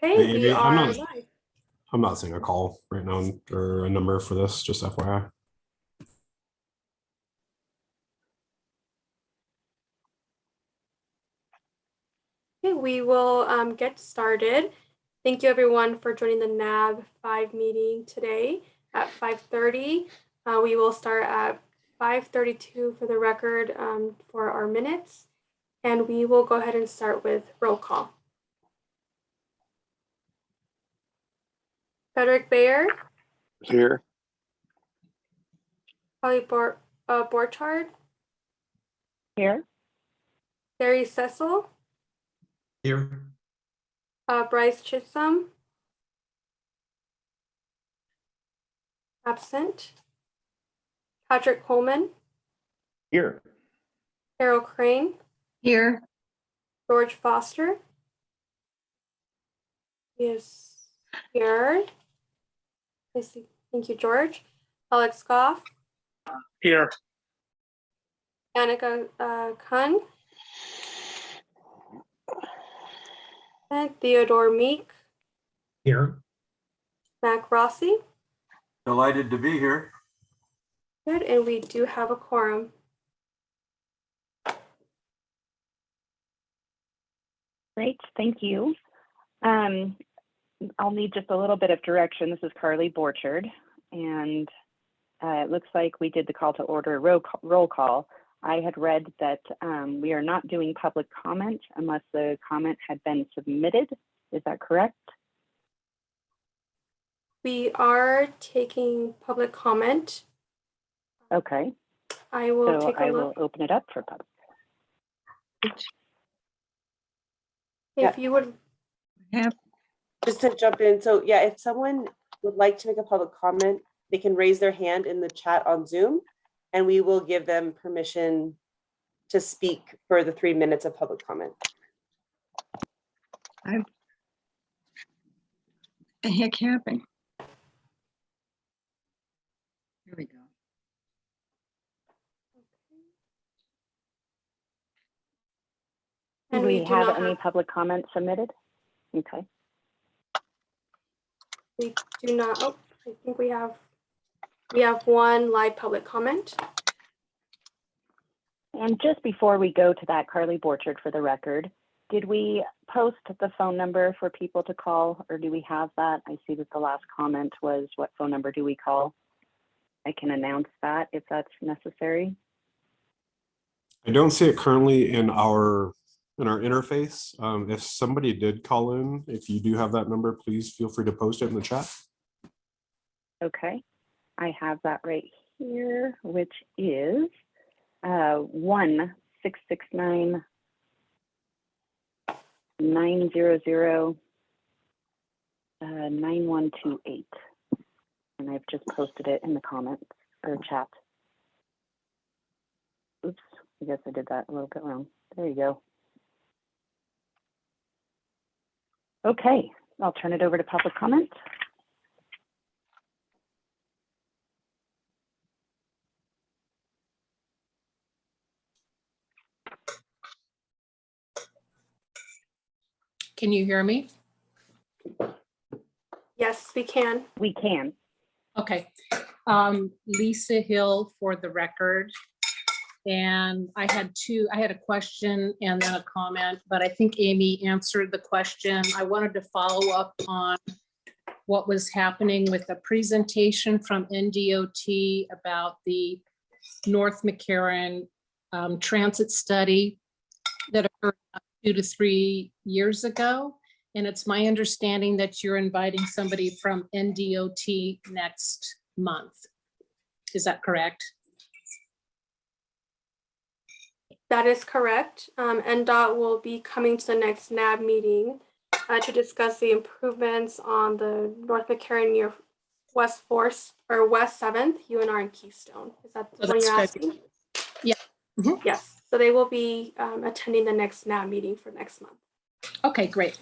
Okay, Hey, we Amy, are I'm live. not seeing a call right now or a number for this, just FYI. Okay, we will get started. Thank you everyone for joining the NAB 5 meeting today at 5:30. We will start at 5:32 for the record for our minutes, and we will go ahead and start with roll call. Frederick Bayer, Here. Holly Borchard, Here. Barry Cecil, Here. Bryce Chisholm, absent. Patrick Coleman, Here. Carol Crane, Here. George Foster is here. I see. Thank you, George. Alex Goff, Here. Annika Kun, and Theodore Meek, Here. Mac Rossi. Delighted to be here. Good, and we do have a quorum. Great, thank you. I'll need just a little bit of direction. This is Carly Borchard, and it looks like we did the call to order roll call. I had read that we are not doing public comment unless the comment had been submitted. Is that correct? We are taking public comment. Okay. I will take a I look. will open it up for public. If you would. Just to jump in, so yeah, if someone would like to make a public comment, they can raise their hand in the chat on Zoom, and we will give them permission to speak for the 3 minutes of public comment. The heck happened? Here we go. Do And we do have not any public comment submitted? Okay. We do not. Oh, I think we have one live public comment. And just before we go to that, Carly Borchard, for the record, did we post the phone number for people to call, or do we have that? I see that the last comment was, what phone number do we call? I can announce that if that's necessary. I don't see it currently in our interface. If somebody did call in, if you do have that number, please feel free to post it in the chat. Okay, I have that right here, which is 1-669-900-9128. And I've just posted it in the comments or chat. Oops, I guess I did that a little bit wrong. There you go. Okay, I'll turn it over to public comment. Can you hear me? Yes, we can. We can. Okay. Lisa Hill for the record. And I had a question and then a comment, but I think Amy answered the question. I wanted to follow up on what was happening with the presentation from NDOT about the North McCarran transit study that occurred 2 to 3 years ago. And it's my understanding that you're inviting somebody from NDOT next month. Is that correct? That is correct. NDOT will be coming to the next NAB meeting to discuss the improvements on the North McCarran near West 4th or West 7th, UNR and Keystone. Is that the one you're asking? Yeah. Mm-hmm. Yes. So they will be attending the next NAB meeting for next month. Okay, great.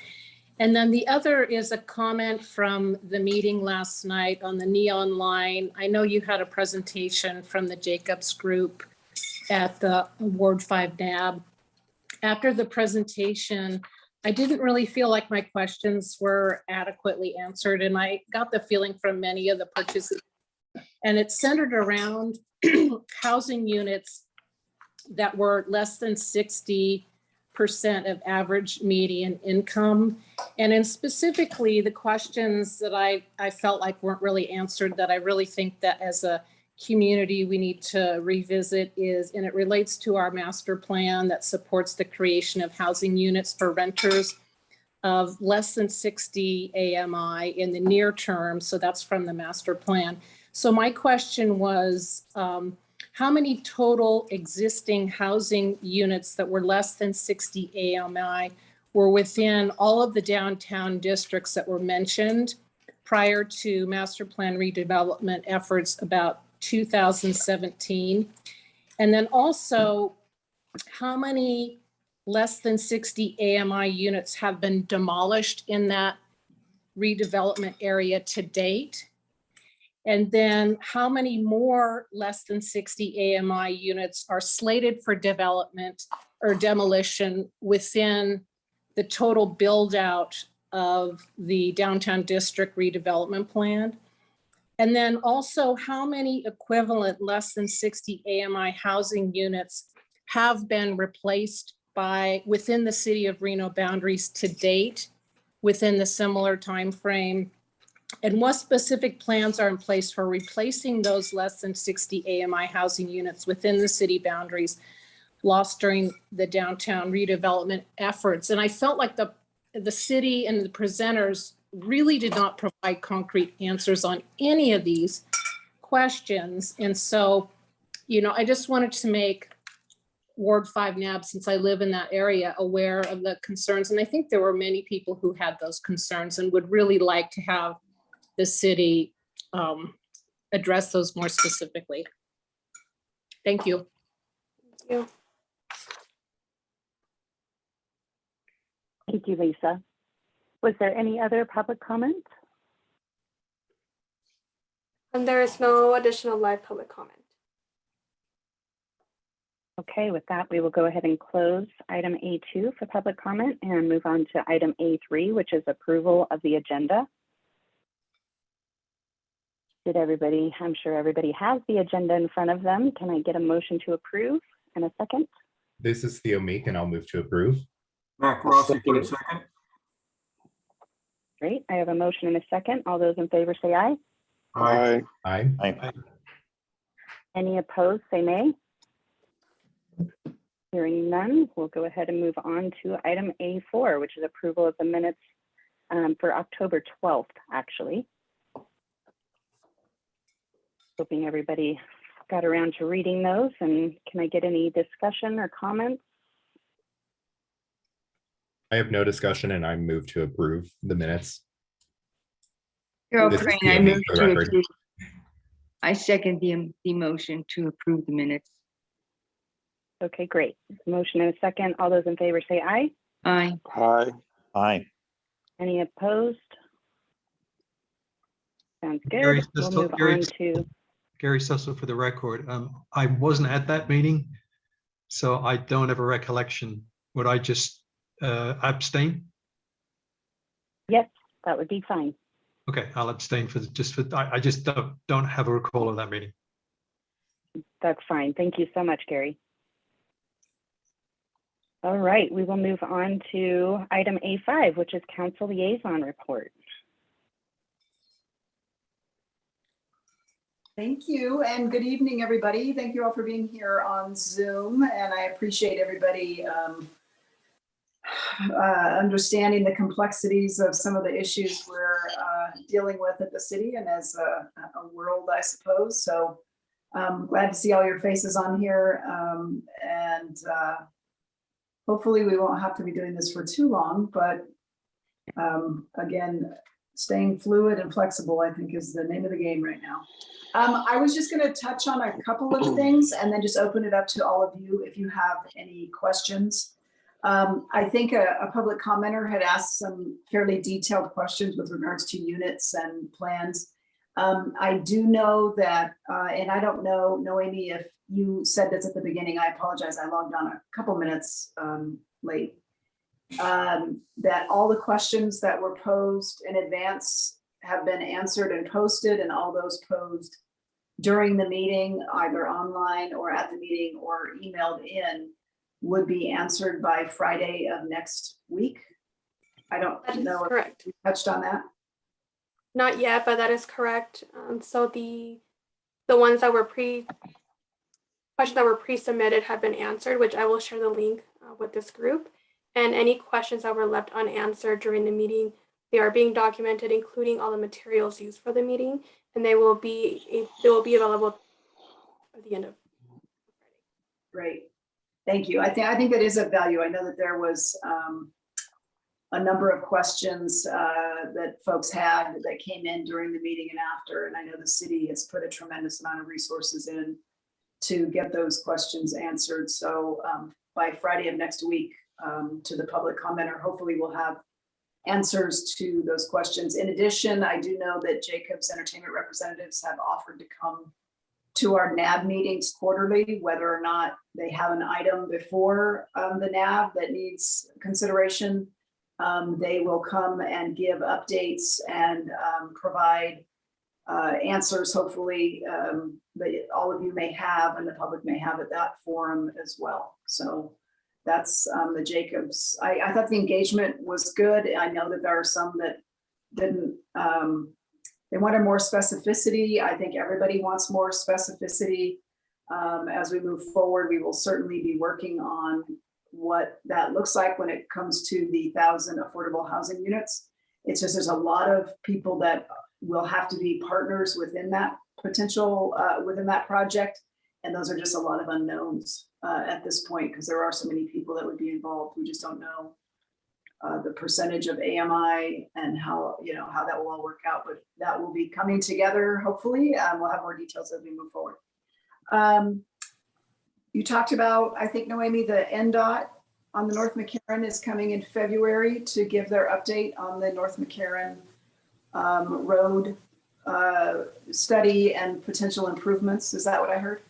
And then the other is a comment from the meeting last night on the neon line. I know you had a presentation from the Jacobs group at the Ward 5 NAB. After the presentation, I didn't really feel like my questions were adequately answered, and I got the feeling from many of the participants, and it's centered around housing units that were less than 60% of average median income. And in specifically the questions that I felt like weren't really answered, that I really think that as a community we need to revisit is, and it relates to our master plan that supports the creation of housing units for renters of less than 60 AMI in the near term. So that's from the master plan. So my question was, how many total existing housing units that were less than 60 AMI were within all of the downtown districts that were mentioned prior to master plan redevelopment efforts about 2017? And then also, how many less than 60 AMI units have been demolished in that redevelopment area to date? And then how many more less than 60 AMI units are slated for development or demolition within the total build out of the downtown district redevelopment plan? And then also, how many equivalent less than 60 AMI housing units have been replaced by within the city of Reno boundaries to date within the similar time frame? And what specific plans are in place for replacing those less than 60 AMI housing units within the city boundaries lost during the downtown redevelopment efforts? And I felt like the city and the presenters really did not provide concrete answers on any of these questions. And so, I just wanted to make Ward 5 NAB, since I live in that area, aware of the concerns. And I think there were many people who had those concerns and would really like to have the city address those more specifically. Thank you. Thank you. Thank you, Lisa. Was there any other public comment? And there is no additional live public comment. Okay, with that, we will go ahead and close item A2 for public comment and move on to item A3, which is approval of the agenda. I'm sure everybody has the agenda in front of them. Can I get a motion to approve in a second? This is Theo Meek, and I'll move to approve. Mac Rossi for a second. Great, I have a motion and a second. All those in favor say aye. Aye. Aye. Aye. Any opposed, say nay. Hearing none, we'll go ahead and move on to item A4, which is approval of the minutes for October 12th, actually. Hoping everybody got around to reading those, and can I get any discussion or comments? I have no discussion, and I move to approve the minutes. Carol This is Crane, Theo I Meek move for the to record. approve. I second the motion to approve the minutes. Okay, great. Motion and a second. All those in favor say aye. Aye. Aye. Aye. Any opposed? Sounds Gary good. We'll Sessel- move Gary- on to, Gary Sussel for the record. I wasn't at that meeting, so I don't have a recollection. Would I just abstain? yes, that would be fine. Okay, I'll abstain for I just don't have a recall of that meeting. That's fine. Thank you so much, Gary. All right, we will move on to item A5, which is council liaison report. Thank you, and good evening, everybody. Thank you all for being here on Zoom, and I appreciate everybody understanding the complexities of some of the issues we're dealing with at the city and as a world, I suppose. So I'm glad to see all your faces on here, and hopefully we won't have to be doing this for too long, but again, staying fluid and flexible, I think, is the name of the game right now. I was just going to touch on a couple of things and then just open it up to all of you if you have any questions. I think a public commenter had asked some fairly detailed questions with regards to units and plans. I do know that, and I don't know, Noemi, if you said this at the beginning, I apologize. I logged on a couple minutes late. that all the questions that were posed in advance have been answered and posted, and all those posed during the meeting, either online or at the meeting or emailed in, would be answered by Friday of next week. I don't That is know if correct. you touched on that. Not yet, but that is correct. So the ones that were questions that were pre-submitted have been answered, which I will share the link with this group. And any questions that were left unanswered during the meeting, they are being documented, including all the materials used for the meeting, and they will be available at the end of Friday. Great, thank you. I think that is of value. I know that there was a number of questions that folks had that came in during the meeting and after, and I know the city has put a tremendous amount of resources in to get those questions answered. So by Friday of next week, to the public commenter, hopefully we'll have answers to those questions. In addition, I do know that Jacobs Entertainment representatives have offered to come to our NAB meetings quarterly, whether or not they have an item before the NAB that needs consideration. They will come and give updates and provide answers, hopefully, that all of you may have and the public may have at that forum as well. So that's the Jacobs. I thought the engagement was good. I know that there are some that didn't, they wanted more specificity. I think everybody wants more specificity. As we move forward, we will certainly be working on what that looks like when it comes to the 1,000 affordable housing units. It's just, there's a lot of people that will have to be partners within that potential, within that project. And those are just a lot of unknowns at this point, because there are so many people that would be involved. We just don't know the percentage of AMI and how that will all work out, but that will be coming together, hopefully. We'll have more details as we move forward. You talked about, I think, Noemi, the NDOT on the North McCarran is coming in February to give their update on the North McCarran road study and potential improvements. Is that what I heard?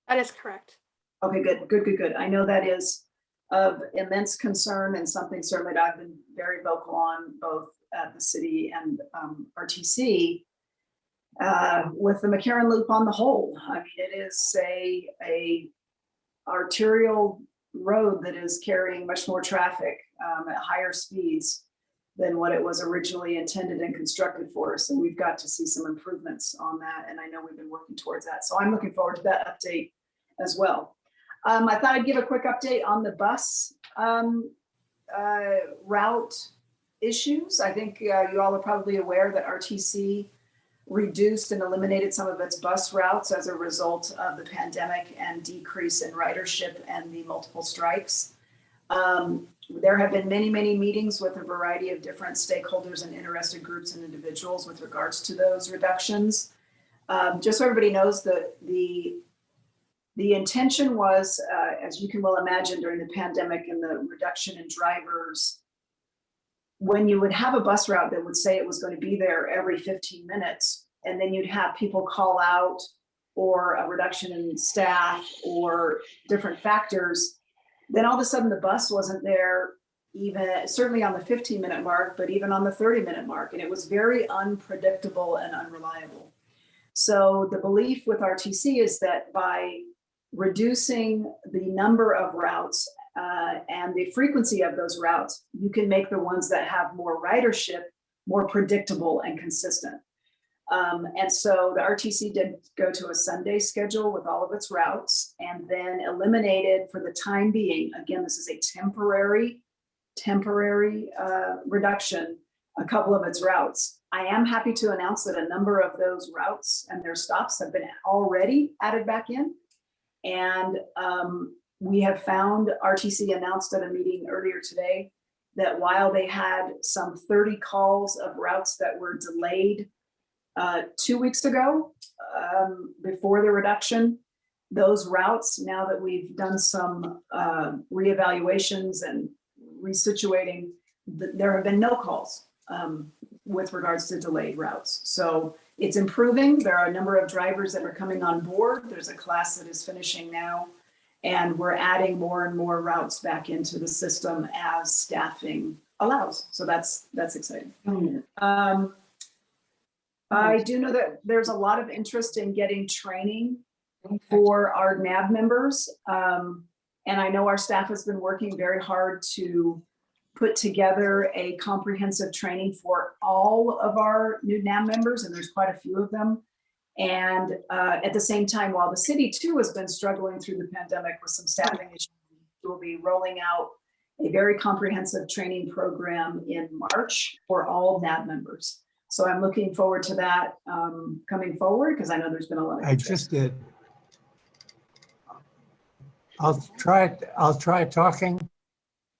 That is correct. Okay, good. I know that is of immense concern and something certainly that I've been very vocal on, both at the city and RTC, with the McCarran Loop on the whole. I mean, it is a arterial road that is carrying much more traffic at higher speeds than what it was originally intended and constructed for. So we've got to see some improvements on that. And I know we've been working towards that. So I'm looking forward to that update as well. I thought I'd give a quick update on the bus route issues. I think you all are probably aware that RTC reduced and eliminated some of its bus routes as a result of the pandemic and decrease in ridership and the multiple strikes. There have been many meetings with a variety of different stakeholders and interested groups and individuals with regards to those reductions. Just so everybody knows, the intention was, as you can well imagine, during the pandemic and the reduction in drivers, when you would have a bus route that would say it was going to be there every 15 minutes, and then you'd have people call out or a reduction in staff or different factors, then all of a sudden the bus wasn't there, even certainly on the 15-minute mark, but even on the 30-minute mark. And it was very unpredictable and unreliable. So the belief with RTC is that by reducing the number of routes and the frequency of those routes, you can make the ones that have more ridership more predictable and consistent. And so the RTC did go to a Sunday schedule with all of its routes, and then eliminated, for the time being, again, this is a temporary reduction, a couple of its routes. I am happy to announce that a number of those routes and their stops have been already added back in. And we have found, RTC announced at a meeting earlier today, that while they had some 30 calls of routes that were delayed 2 weeks ago, before the reduction, those routes, now that we've done some reevaluations and resituating, there have been no calls with regards to delayed routes. So it's improving. There are a number of drivers that are coming on board. There's a class that is finishing now. And we're adding more and more routes back into the system as staffing allows. So that's exciting. I do know that there's a lot of interest in getting training for our NAB members. And I know our staff has been working very hard to put together a comprehensive training for all of our new NAB members, and there's quite a few of them. And at the same time, while the city too has been struggling through the pandemic with some staffing issues, we'll be rolling out a very comprehensive training program in March for all NAB members. So I'm looking forward to that coming forward, because I know there's been a lot of interest. I just did. I'll try talking.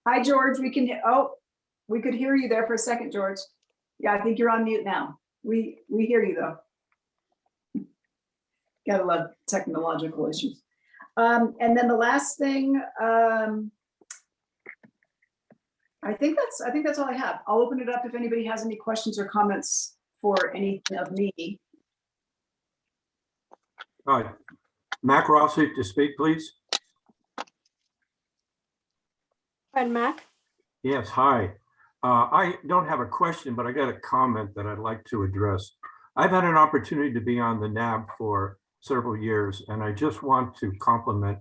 Hi, George. We could hear you there for a second, George. Yeah, I think you're on mute now. We hear you though. Gotta love technological issues. And then the last thing, I think that's all I have. I'll open it up if anybody has any questions or comments for anything of me. All right. Mac Rossi to speak, please. And Mac? Yes, hi. I don't have a question, but I got a comment that I'd like to address. I've had an opportunity to be on the NAB for several years, and I just want to compliment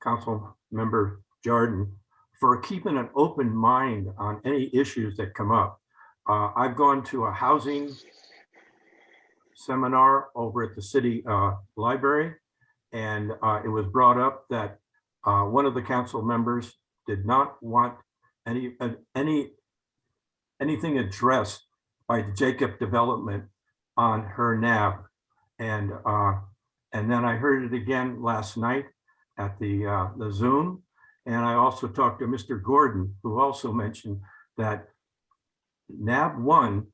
Council Member Jordan for keeping an open mind on any issues that come up. I've gone to a housing seminar over at the city library, and it was brought up that one of the council members did not want anything addressed by the Jacob development on her NAB. And then I heard it again last night at the Zoom. And I also talked to Mr. Gordon, who also mentioned that NAB 1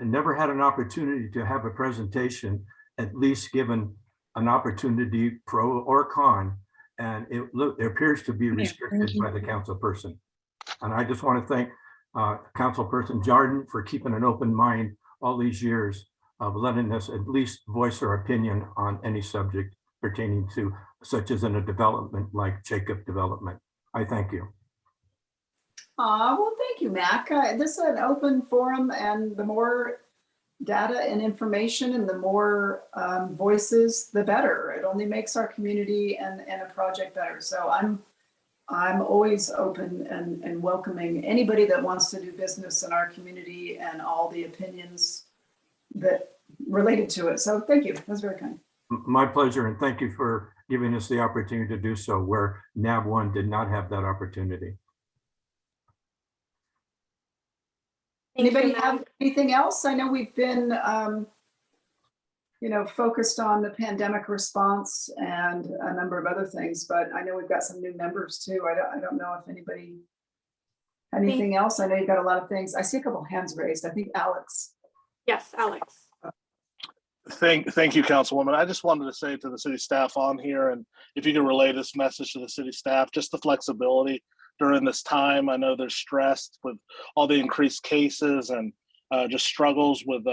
never had an opportunity to have a presentation, at least given an opportunity pro or con. And it appears to be restricted by the council person. And I just want to thank Councilperson Jordan for keeping an open mind all these years of letting us at least voice our opinion on any subject pertaining to such as in a development like Jacob development. I thank you. Well, thank you, Mac. This is an open forum, and the more data and information and the more voices, the better. It only makes our community and a project better. So I'm always open and welcoming anybody that wants to do business in our community and all the opinions that related to it. So thank you. That's very kind. My pleasure, and thank you for giving us the opportunity to do so where NAB 1 did not have that opportunity. Anybody have anything else? I know we've been, focused on the pandemic response and a number of other things, but I know we've got some new members too. I don't know if anybody, anything else? I know you've got a lot of things. I see a couple of hands raised. I think Alex. Yes, Alex. Thank you, Councilwoman. I just wanted to say to the city staff on here, and if you can relay this message to the city staff, just the flexibility during this time. I know they're stressed with all the increased cases and just struggles with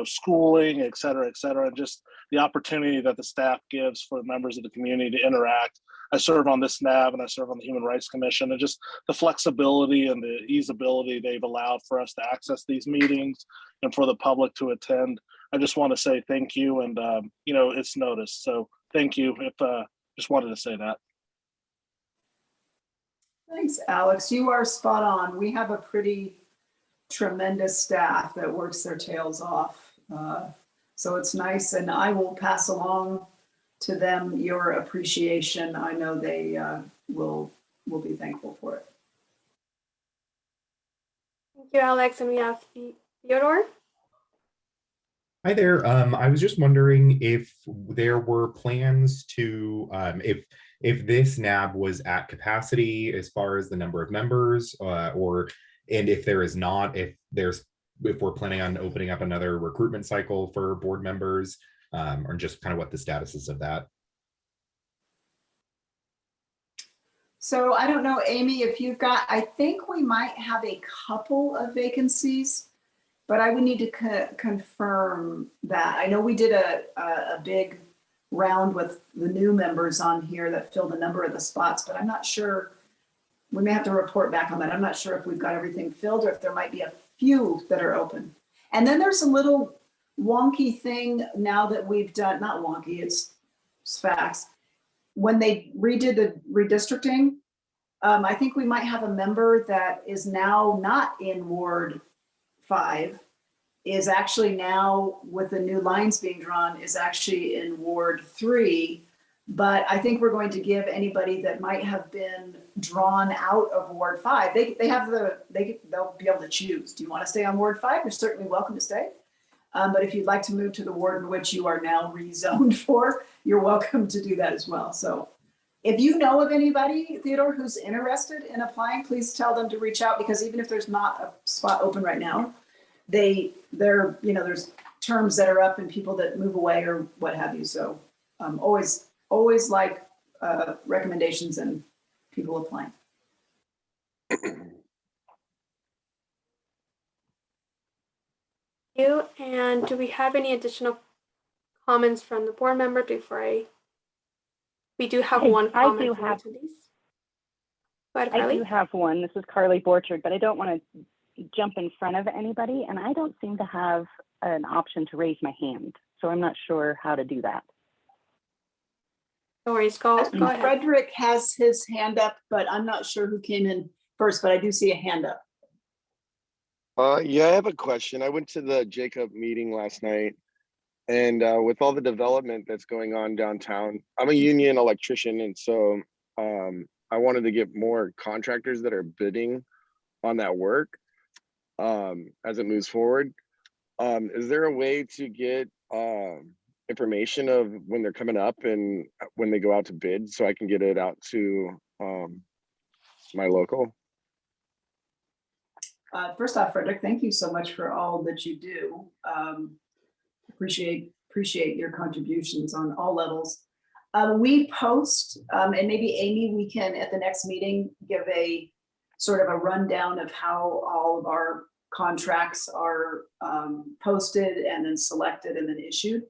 schooling, et cetera, and just the opportunity that the staff gives for members of the community to interact. I serve on this NAB and I serve on the Human Rights Commission, and just the flexibility and the easeability they've allowed for us to access these meetings and for the public to attend. I just want to say thank you, and it's noticed. So thank you. Just wanted to say that. Thanks, Alex. You are spot on. We have a pretty tremendous staff that works their tails off. So it's nice, and I will pass along to them your appreciation. I know they will be thankful for it. Thank you, Alex. And we have Theodore. Hi there. I was just wondering if there were plans to, if this NAB was at capacity as far as the number of members, and if there is not, if we're planning on opening up another recruitment cycle for board members, or just kind of what the status is of that. So I don't know, Amy, if you've got, I think we might have a couple of vacancies, but I would need to confirm that. I know we did a big round with the new members on here that filled a number of the spots, but I'm not sure. We may have to report back on that. I'm not sure if we've got everything filled or if there might be a few that are open. And then there's a little wonky thing now that we've done, not wonky, it's facts. When they redid the redistricting, I think we might have a member that is now not in Ward 5, is actually now, with the new lines being drawn, is actually in Ward 3. But I think we're going to give anybody that might have been drawn out of Ward 5, they'll be able to choose. Do you want to stay on Ward 5? You're certainly welcome to stay. But if you'd like to move to the ward in which you are now rezoned for, you're welcome to do that as well. So if you know of anybody, Theodore, who's interested in applying, please tell them to reach out, because even if there's not a spot open right now, there's terms that are up and people that move away or what have you. So always like recommendations and people applying. You, and do we have any additional comments from the board member we do have one comment I do from have, attendees. Go ahead, Carly. I do have one. This is Carly Borchard, but I don't want to jump in front of anybody, and I don't seem to have an option to raise my hand, so I'm not sure how to do that. No worries, go ahead. Frederick has his hand up, but I'm not sure who came in first, but I do see a hand up. Yeah, I have a question. I went to the Jacob meeting last night, and with all the development that's going on downtown, I'm a union electrician, and so I wanted to get more contractors that are bidding on that work as it moves forward. Is there a way to get information of when they're coming up and when they go out to bid, so I can get it out to my local? First off, Frederick, thank you so much for all that you do. Appreciate your contributions on all levels. We post, and maybe Amy, we can at the next meeting give a sort of a rundown of how all of our contracts are posted and then selected and then issued.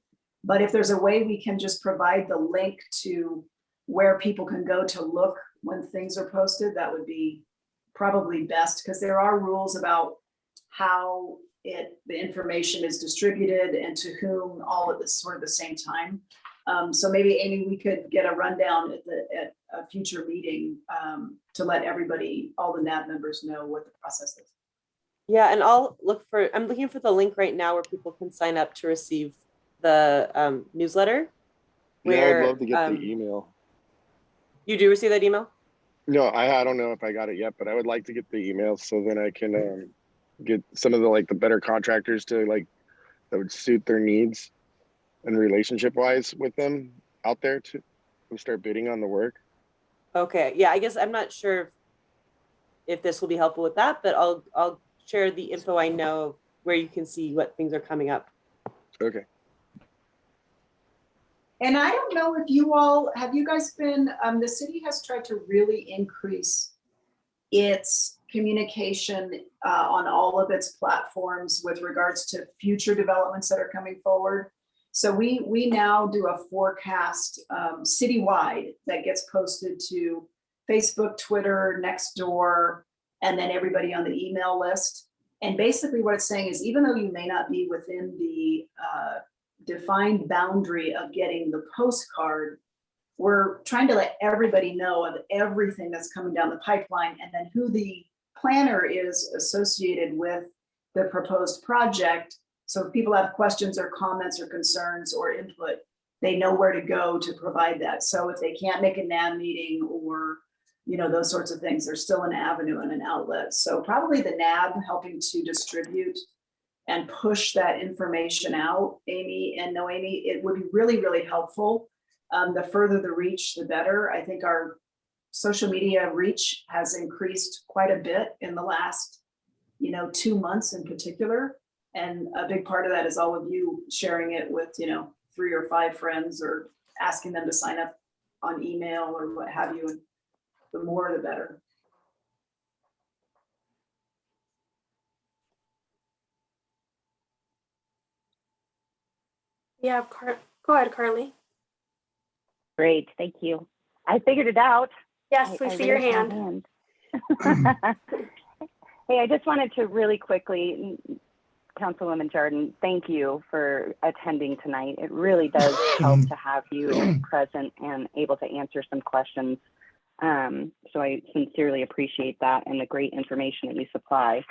But if there's a way we can just provide the link to where people can go to look when things are posted, that would be probably best, because there are rules about how the information is distributed and to whom all at the sort of the same time. So maybe Amy, we could get a rundown at a future meeting to let everybody, all the NAB members, know what the process is. Yeah, and I'm looking for the link right now where people can sign up to receive the newsletter. Yeah, I'd love to get the email. You do receive that email? No, I don't know if I got it yet, but I would like to get the email so then I can get some of the better contractors to that would suit their needs and relationship wise with them out there to start bidding on the work. Okay, yeah, I guess I'm not sure if this will be helpful with that, but I'll share the info I know where you can see what things are coming up. Okay. And I don't know if you guys been, the city has tried to really increase its communication on all of its platforms with regards to future developments that are coming forward. So we now do a forecast citywide that gets posted to Facebook, Twitter, Nextdoor, and then everybody on the email list. And basically what it's saying is, even though you may not be within the defined boundary of getting the postcard, we're trying to let everybody know of everything that's coming down the pipeline, and then who the planner is associated with the proposed project. So if people have questions or comments or concerns or input, they know where to go to provide that. So if they can't make a NAB meeting or those sorts of things, there's still an avenue and an outlet. So probably the NAB helping to distribute and push that information out, Amy and Noemi, it would be really, really helpful. The further the reach, the better. I think our social media reach has increased quite a bit in the last, 2 months in particular. And a big part of that is all of you sharing it with, 3 or 5 friends or asking them to sign up on email or what have you. And the more, the better. Yeah, go ahead, Carly. Great, thank you. I figured it out. Yes, we see your raised my hand. Hey, I just wanted to really quickly, Councilwoman Jordan, thank you for attending tonight. It really does help to have you present and able to answer some questions. So I sincerely appreciate that and the great information that you supply.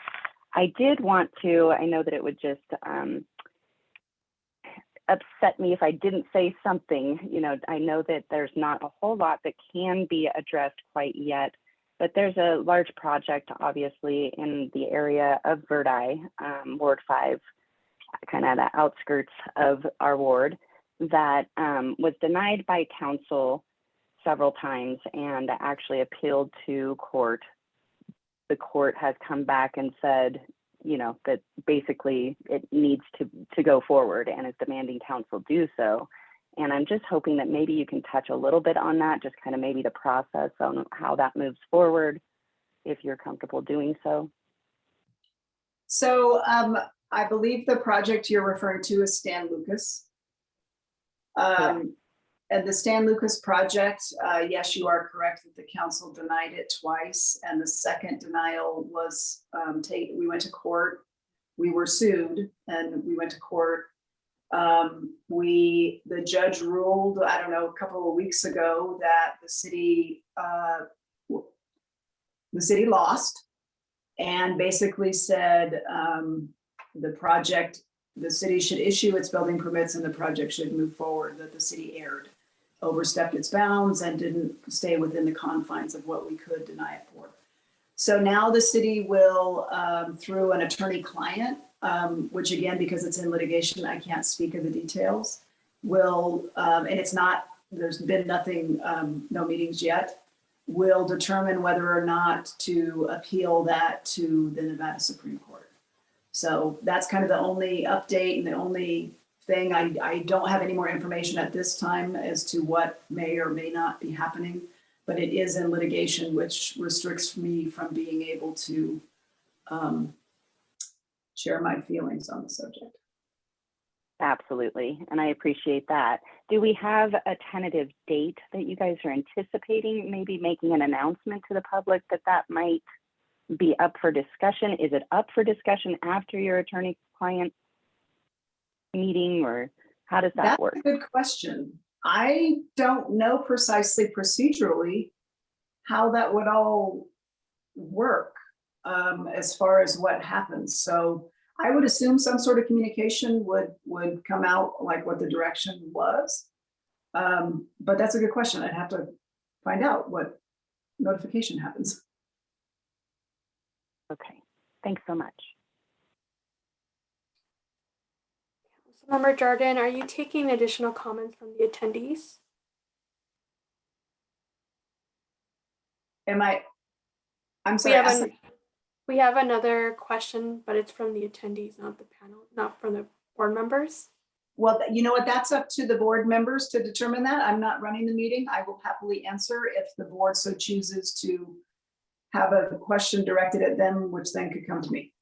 I did want to, I know that it would just upset me if I didn't say something. You know, I know that there's not a whole lot that can be addressed quite yet, but there's a large project, obviously, in the area of Verdi, Ward 5, kind of the outskirts of our ward, that was denied by council several times and actually appealed to court. The court has come back and said, you know, that basically it needs to go forward and is demanding council do so. And I'm just hoping that maybe you can touch a little bit on that, just kind of maybe the process on how that moves forward, if you're comfortable doing so. So I believe the project you're referring to is Stan Lucas. And the Stan Lucas project, yes, you are correct that the council denied it twice. And the second denial was we went to court, we were sued and we went to court. The judge ruled, I don't know, a couple of weeks ago that the city lost and basically said the city should issue its building permits and the project should move forward, that the city erred, overstepped its bounds and didn't stay within the confines of what we could deny it for. So now the city will, through an attorney-client, which again, because it's in litigation, I can't speak of the details, will, and it's not, there's been nothing, no meetings yet, will determine whether or not to appeal that to the Nevada Supreme Court. So that's kind of the only update and the only thing. I don't have any more information at this time as to what may or may not be happening, but it is in litigation, which restricts me from being able to share my feelings on the subject. Absolutely, and I appreciate that. Do we have a tentative date that you guys are anticipating, maybe making an announcement to the public that might be up for discussion? Is it up for discussion after your attorney-client meeting, or how does that work? That's a good question. I don't know precisely procedurally how that would all work as far as what happens. So I would assume some sort of communication would come out like what the direction was. But that's a good question. I'd have to find out what notification happens. Okay, thanks so much. Councilmember Jordan, are you taking additional comments from the attendees? I'm sorry. We have another question, but it's from the attendees, not the panel, not from the board members. Well, you know what, that's up to the board members to determine that. I'm not running the meeting. I will happily answer if the board so chooses to have a question directed at them, which then could come to me.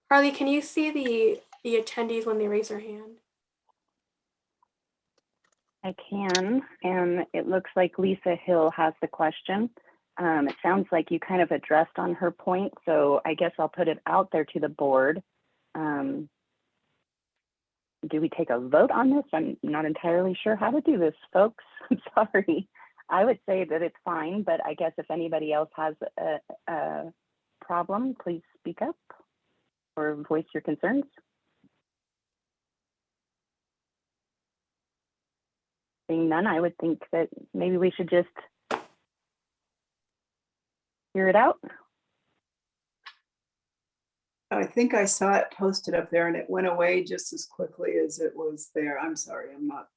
Carly, can you see the attendees when they raise their hand? I can, and it looks like Lisa Hill has the question. It sounds like you kind of addressed on her point, so I guess I'll put it out there to the board. Do we take a vote on this? I'm not entirely sure how to do this, folks. I'm sorry. I would say that it's fine, but I guess if anybody else has a problem, please speak up or voice your concerns. Seeing none, I would think that maybe we should just hear it out. I think I saw it posted up there and it went away just as quickly as it was there. I'm sorry, I'm not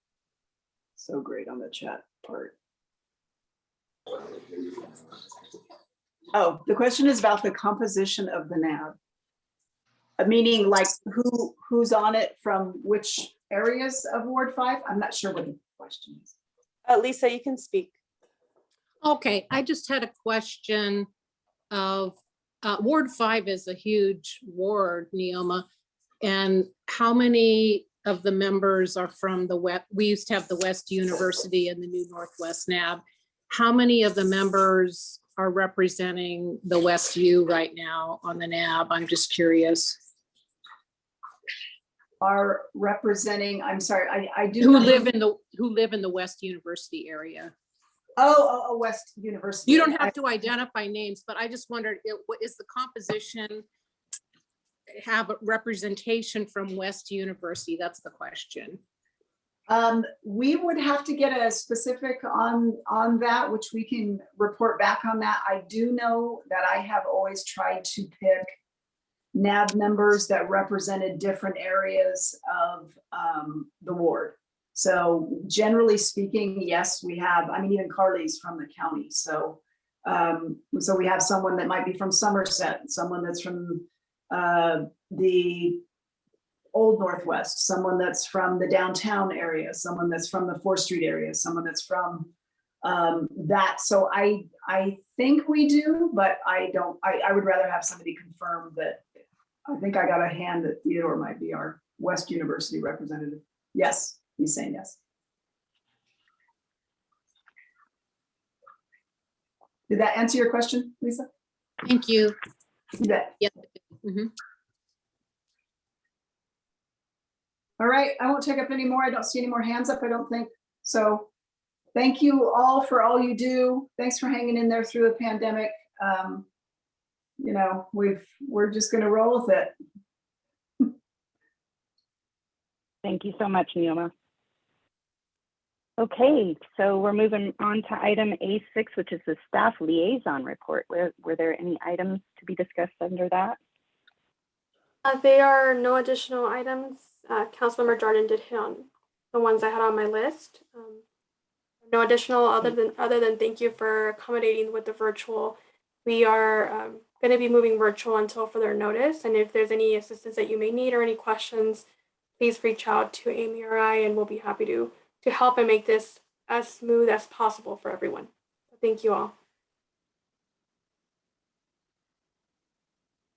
so great on the chat part. Oh, the question is about the composition of the NAB. Meaning like who's on it from which areas of Ward 5? I'm not sure what the question is. Lisa, you can speak. Okay, I just had a question of Ward 5 is a huge ward, Neoma, and how many of the members are from the West? We used to have the West University and the New Northwest NAB. How many of the members are representing the West U right now on the NAB? I'm just curious. Are representing, I'm sorry, I do. Who not- live in the West University area? Oh, West University. You don't have to identify names, but I just wondered, what is the composition have representation from West University? That's the question. We would have to get a specific on that, which we can report back on that. I do know that I have always tried to pick NAB members that represented different areas of the ward. So generally speaking, yes, we have, I mean, even Carly's from the county. So we have someone that might be from Somerset, someone that's from the Old Northwest, someone that's from the downtown area, someone that's from the 4th Street area, someone that's from that. So I think we do, but I would rather have somebody confirm that. I think I got a hand that Theodore might be our West University representative. Yes, he's saying yes. Did that answer your question, Lisa? Thank you. You bet. Yeah. Mm-hmm. All right, I won't take up any more. I don't see any more hands up, I don't think. So thank you all for all you do. Thanks for hanging in there through the pandemic. You know, we're just gonna roll with it. Thank you so much, Neoma. Okay, so we're moving on to item A6, which is the staff liaison report. Were there any items to be discussed under that? There are no additional items. Councilmember Jordan did hit on the ones I had on my list. No additional other than thank you for accommodating with the virtual. We are going to be moving virtual until further notice. And if there's any assistance that you may need or any questions, please reach out to Amy or I, and we'll be happy to help and make this as smooth as possible for everyone. Thank you all.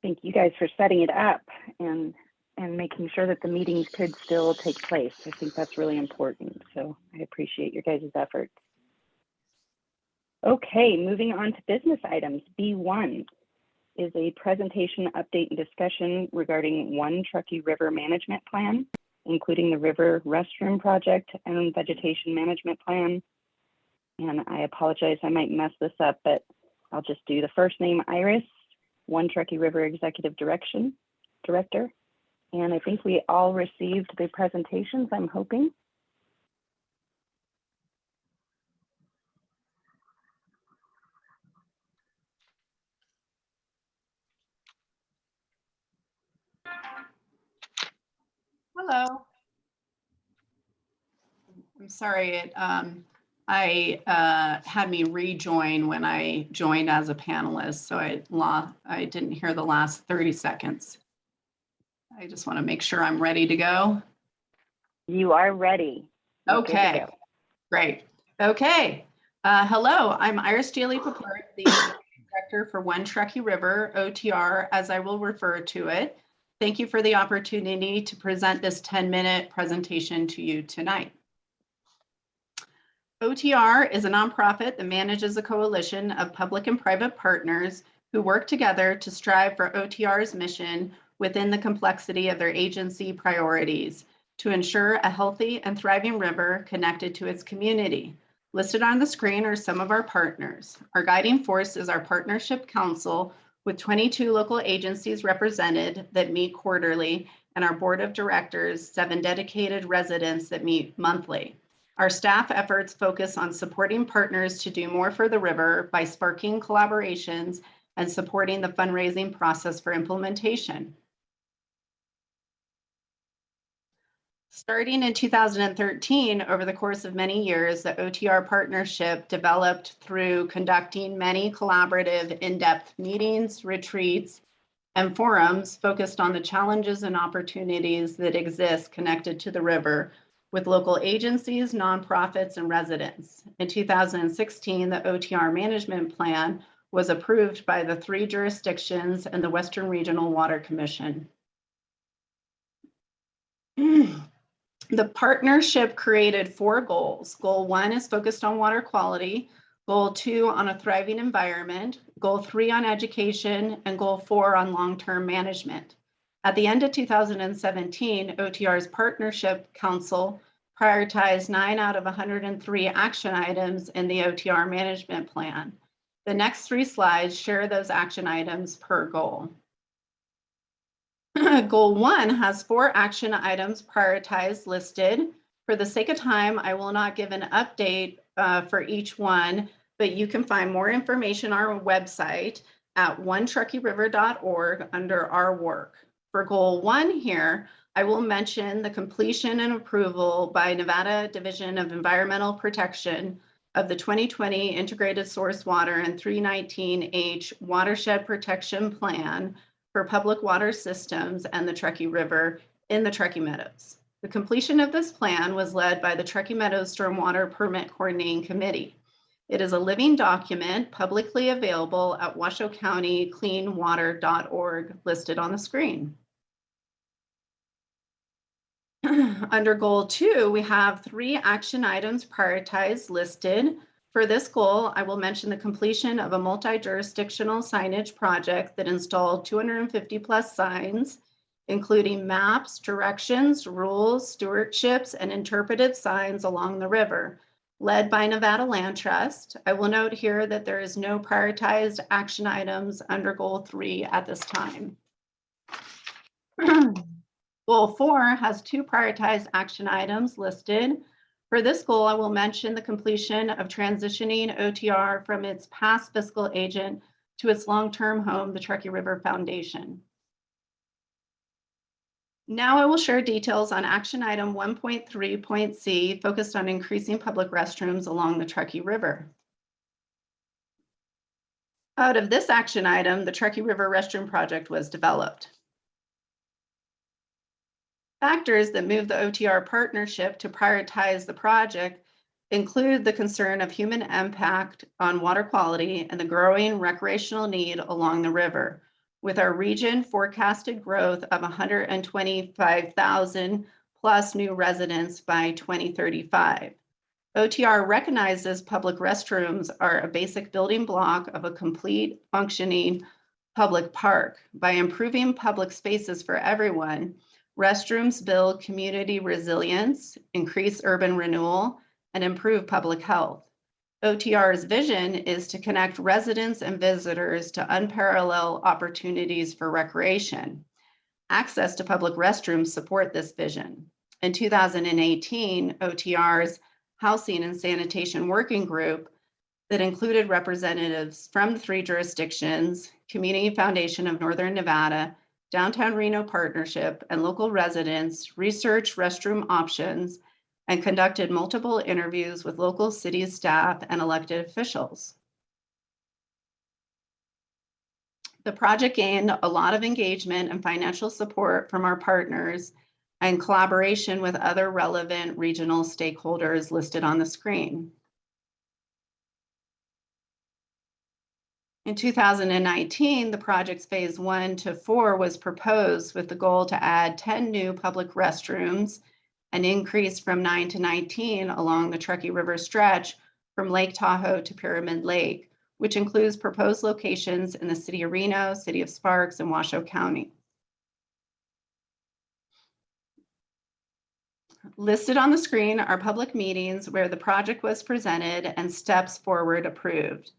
Thank you guys for setting it up and making sure that the meetings could still take place. I think that's really important. So I appreciate your guys' efforts. Okay, moving on to business items. B1 is a presentation, update, and discussion regarding One Truckee River Management Plan, including the River Restroom Project and Vegetation Management Plan. And I apologize, I might mess this up, but I'll just do the first name, Iris, One Truckee River Executive Director. And I think we all received the presentations, I'm hoping. Hello. I'm sorry, I had me rejoin when I joined as a panelist, so I didn't hear the last 30 seconds. I just want to make sure I'm ready to go. You are ready. Okay, great. Okay, hello, I'm Iris Daly-Papart, the Director for One Truckee River, OTR, as I will refer to it. Thank you for the opportunity to present this 10-minute presentation to you tonight. OTR is a nonprofit that manages a coalition of public and private partners who work together to strive for OTR's mission within the complexity of their agency priorities to ensure a healthy and thriving river connected to its community. Listed on the screen are some of our partners. Our guiding force is our Partnership Council, with 22 local agencies represented that meet quarterly, and our board of directors, 7 dedicated residents that meet monthly. Our staff efforts focus on supporting partners to do more for the river by sparking collaborations and supporting the fundraising process for implementation. Starting in 2013, over the course of many years, the OTR partnership developed through conducting many collaborative in-depth meetings, retreats, and forums focused on the challenges and opportunities that exist connected to the river with local agencies, nonprofits, and residents. In 2016, the OTR Management Plan was approved by the 3 jurisdictions and the Western Regional Water Commission. The partnership created 4 goals. Goal 1 is focused on water quality, Goal 2 on a thriving environment, Goal 3 on education, and Goal 4 on long-term management. At the end of 2017, OTR's Partnership Council prioritized 9 out of 103 action items in the OTR Management Plan. The next 3 slides share those action items per goal. Goal 1 has 4 action items prioritized listed. For the sake of time, I will not give an update for each one, but you can find more information on our website at onetruckeeriver.org under our work. For Goal 1 here, I will mention the completion and approval by Nevada Division of Environmental Protection of the 2020 Integrated Source Water and 319H Watershed Protection Plan for public water systems and the Truckee River in the Truckee Meadows. The completion of this plan was led by the Truckee Meadows Stormwater Permit Coordinating Committee. It is a living document publicly available at Washoe County cleanwater.org listed on the screen. Under Goal 2, we have 3 action items prioritized listed. For this goal, I will mention the completion of a multi-jurisdictional signage project that installed 250 plus signs, including maps, directions, rules, stewardships, and interpretive signs along the river, led by Nevada Land Trust. I will note here that there is no prioritized action items under Goal 3 at this time. Goal 4 has 2 prioritized action items listed. For this goal, I will mention the completion of transitioning OTR from its past fiscal agent to its long-term home, the Truckee River Foundation. Now I will share details on action item 1.3.c, focused on increasing public restrooms along the Truckee River. Out of this action item, the Truckee River Restroom Project was developed. Factors that move the OTR partnership to prioritize the project include the concern of human impact on water quality and the growing recreational need along the river, with our region forecasted growth of 125,000 plus new residents by 2035. OTR recognizes public restrooms are a basic building block of a complete functioning public park. By improving public spaces for everyone, restrooms build community resilience, increase urban renewal, and improve public health. OTR's vision is to connect residents and visitors to unparalleled opportunities for recreation. Access to public restrooms support this vision. In 2018, OTR's Housing and Sanitation Working Group that included representatives from the 3 jurisdictions, Community Foundation of Northern Nevada, Downtown Reno Partnership, and local residents researched restroom options and conducted multiple interviews with local city staff and elected officials. The project gained a lot of engagement and financial support from our partners and collaboration with other relevant regional stakeholders listed on the screen. In 2019, the project's phase 1 to 4 was proposed with the goal to add 10 new public restrooms, an increase from 9 to 19 along the Truckee River stretch from Lake Tahoe to Pyramid Lake, which includes proposed locations in the city of Reno, city of Sparks, and Washoe County. Listed on the screen are public meetings where the project was presented and steps forward approved.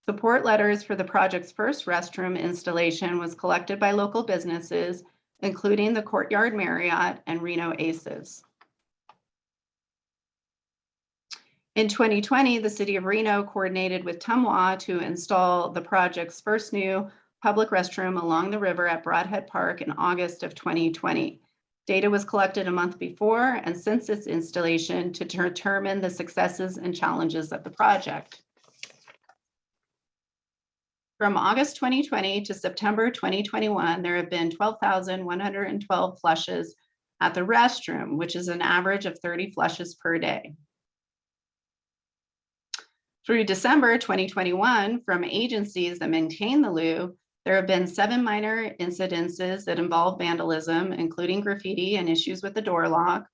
Support letters for the project's first restroom installation was collected by local businesses, including the Courtyard Marriott and Reno Aces. In 2020, the city of Reno coordinated with Tumwa to install the project's first new public restroom along the river at Broadhead Park in August of 2020. Data was collected a month before and since its installation to determine the successes and challenges of the project. From August 2020 to September 2021, there have been 12,112 flushes at the restroom, which is an average of 30 flushes per day. Through December 2021, from agencies that maintain the Louvre, there have been 7 minor incidences that involve vandalism, including graffiti and issues with the door lock,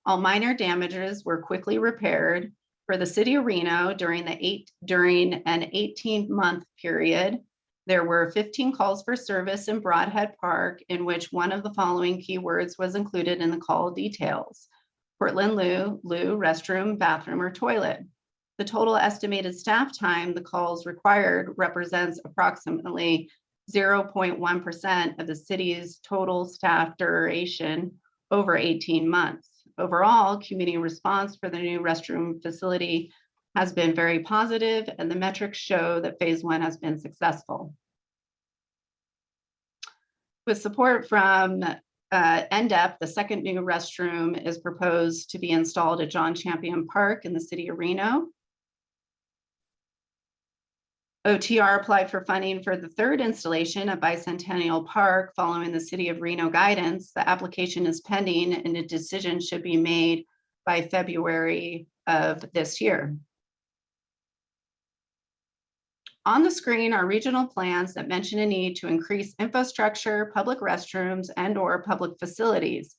All minor damages were quickly repaired. For the city of Reno during an 18-month period, there were 15 calls for service in Broadhead Park, in which one of the following keywords was included in the call details: Portland Louvre, restroom, bathroom, or toilet. The total estimated staff time the calls required represents approximately 0.1% of the city's total staff duration over 18 months. Overall, community response for the new restroom facility has been very positive, and the metrics show that phase 1 has been successful. With support from NDEP, the second new restroom is proposed to be installed at John Champion Park in the city of Reno. OTR applied for funding for the third installation at Bicentennial Park following the city of Reno guidance. The application is pending and a decision should be made by February of this year. On the screen are regional plans that mention a need to increase infrastructure, public restrooms, and/or public facilities,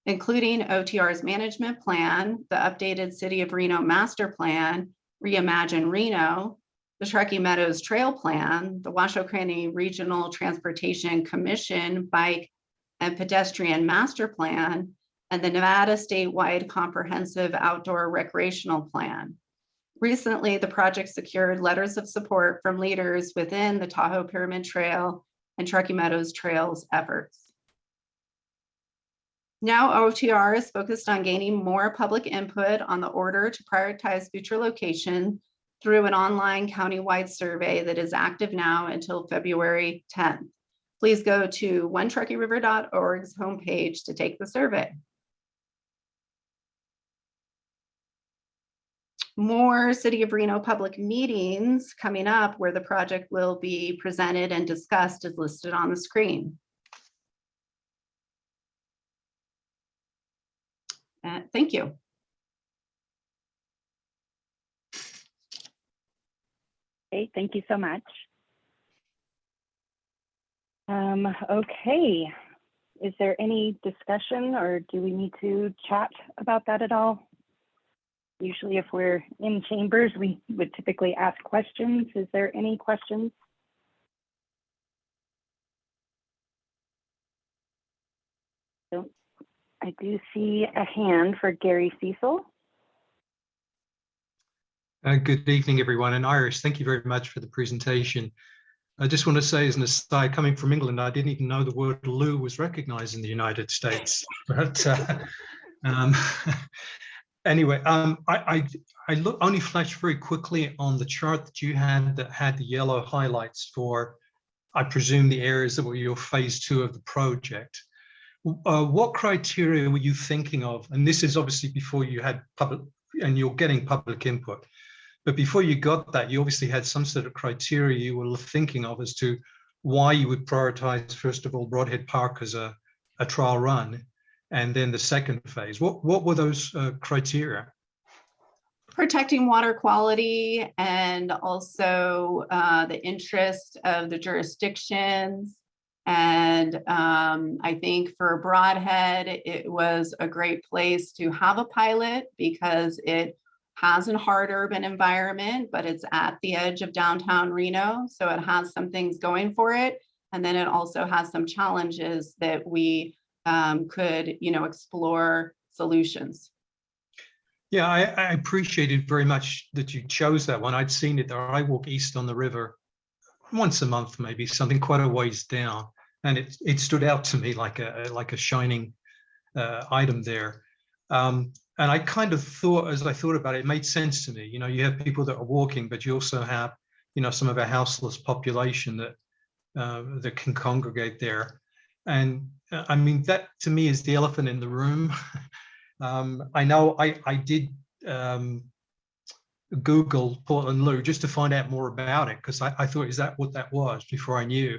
including OTR's management plan, the updated City of Reno master plan, Reimagine Reno, the Truckee Meadows Trail Plan, the Washoe County Regional Transportation Commission Bike and Pedestrian Master Plan, and the Nevada Statewide Comprehensive Outdoor Recreational Plan. Recently, the project secured letters of support from leaders within the Tahoe Pyramid Trail and Truckee Meadows Trails efforts. Now OTR is focused on gaining more public input on the order to prioritize future location through an online countywide survey that is active now until February 10th. Please go to onetruckeeriver.org's homepage to take the survey. More City of Reno public meetings coming up where the project will be presented and discussed is listed on the screen. Thank you. Okay, thank you so much. Okay, is there any discussion or do we need to chat about that at all? Usually if we're in chambers, we would typically ask questions. Is there any questions? So I do see a hand for Gary Cecil. Good evening, everyone. And Iris, thank you very much for the presentation. I just want to say as an aside, coming from England, I didn't even know the word loo was recognized in the United States. But anyway, I only flashed very quickly on the chart that you had that had the yellow highlights for, I presume, the areas that were your phase 2 of the project. What criteria were you thinking of? And this is obviously before you had public, and you're getting public input. But before you got that, you obviously had some sort of criteria you were thinking of as to why you would prioritize, first of all, Broadhead Park as a trial run, and then the second phase. What were those criteria? Protecting water quality and also the interest of the jurisdictions. And I think for Broadhead, it was a great place to have a pilot because it has a hard urban environment, but it's at the edge of downtown Reno. So it has some things going for it. And then it also has some challenges that we could, explore solutions. Yeah, I appreciated very much that you chose that one. I'd seen it there. I walk east on the river once a month, maybe something quite a ways down. And it stood out to me like a shining item there. And I kind of thought, as I thought about it, it made sense to me. You have people that are walking, but you also have, some of our houseless population that can congregate there. And I mean, that to me is the elephant in the room. I know I did Google Portland Louvre just to find out more about it, because I thought, is that what that was, before I knew.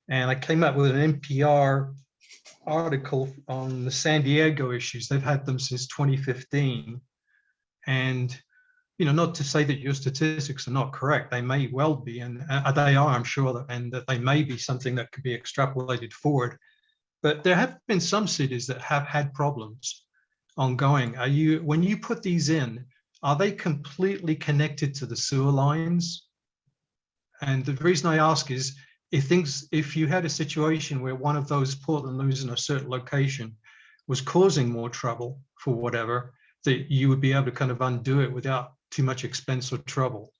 And I came up with an NPR article on the San Diego issues. They've had them since 2015. And, not to say that your statistics are not correct. They may well be, and they are, I'm sure, and that they may be something that could be extrapolated forward. But there have been some cities that have had problems. ongoing. When you put these in, are they completely connected to the sewer lines? And the reason I ask is if you had a situation where one of those Portland Louvres in a certain location was causing more trouble for whatever, that you would be able to kind of undo it without too much expense or trouble.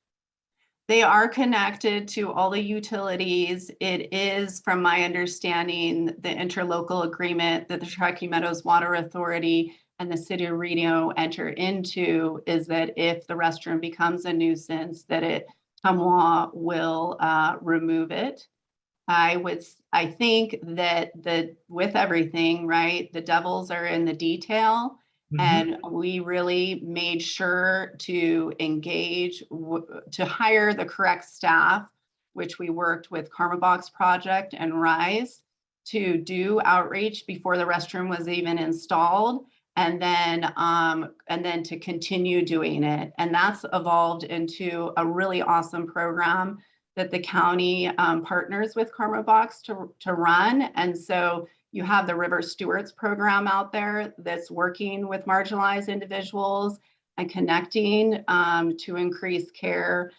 They are connected to all the utilities. It is, from my understanding, the interlocal agreement that the Truckee Meadows Water Authority and the city of Reno enter into is that if the restroom becomes a nuisance, that TMWA will remove it. I think that with everything, right, the devils are in the detail. And we really made sure to engage, to hire the correct staff, which we worked with Karma Box Project and RISE to do outreach before the restroom was even installed, and then to continue doing it. And that's evolved into a really awesome program that the county partners with Karma Box to run. And so you have the River Stewards program out there that's working with marginalized individuals and connecting to increase care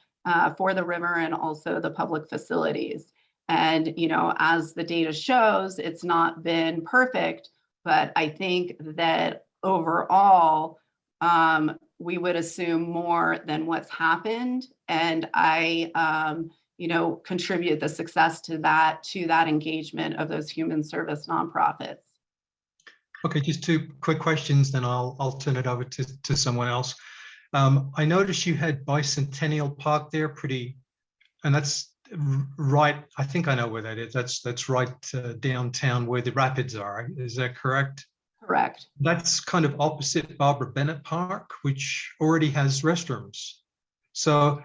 for the river and also the public facilities. And, you know, as the data shows, it's not been perfect, but I think that overall, we would assume more than what's happened. And I, you know, contribute the success to that engagement of those human service nonprofits. Okay, just two quick questions, then I'll turn it over to someone else. I noticed you had Bicentennial Park there, and that's right. I think I know where that is. That's right downtown where the rapids are. Is that correct? Correct. That's kind of opposite Barbara Bennett Park, which already has restrooms. So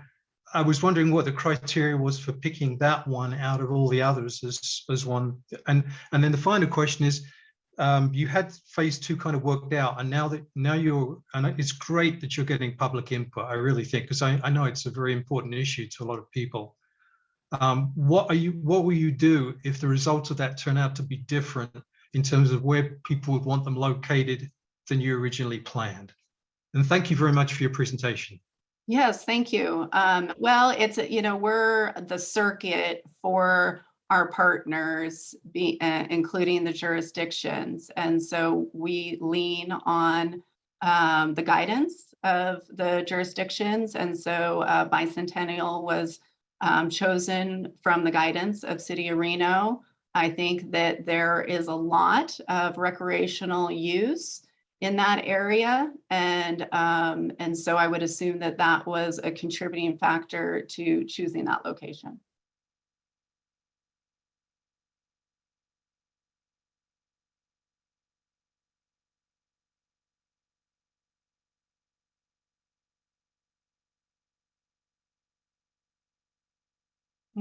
I was wondering what the criteria was for picking that one out of all the others as one. And then the final question is, you had phase 2 kind of worked out, and and it's great that you're getting public input. I really think, because I know it's a very important issue to a lot of people. What will you do if the results of that turn out to be different in terms of where people would want them located than you originally planned? And thank you very much for your presentation. Yes, thank you. Well, it's, you know, we're the circuit for our partners, including the jurisdictions. And so we lean on the guidance of the jurisdictions. And so Bicentennial was chosen from the guidance of City of Reno. I think that there is a lot of recreational use in that area. And so I would assume that that was a contributing factor to choosing that location.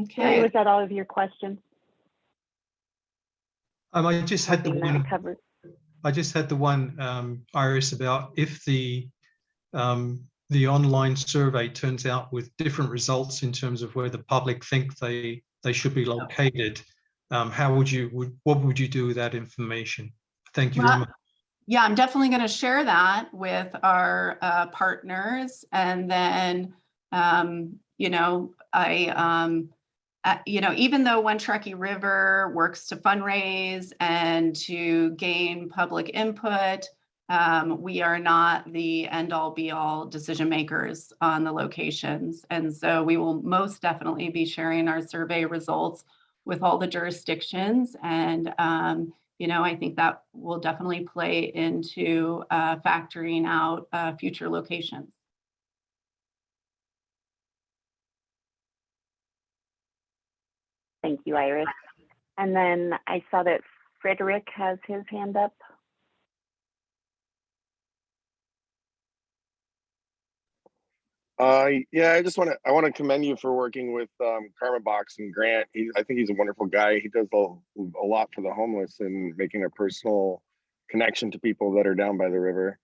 Okay. Was that all of your questions? I just had the one covered. I just had the one, Iris, about if the online survey turns out with different results in terms of where the public think they should be located, what would you do with that information? Thank you very much. Yeah, I'm definitely going to share that with our partners, and then you know, you know, even though One Truckee River works to fundraise and to gain public input, we are not the end-all be-all decision makers on the locations. And so we will most definitely be sharing our survey results with all the jurisdictions. And, you know, I think that will definitely play into factoring out future locations. Thank you, Iris. And then I saw that Frederick has his hand up. Yeah, I want to commend you for working with Karma Box and Grant. I think he's a wonderful guy. He does a lot for the homeless and making a personal connection to people that are down by the river.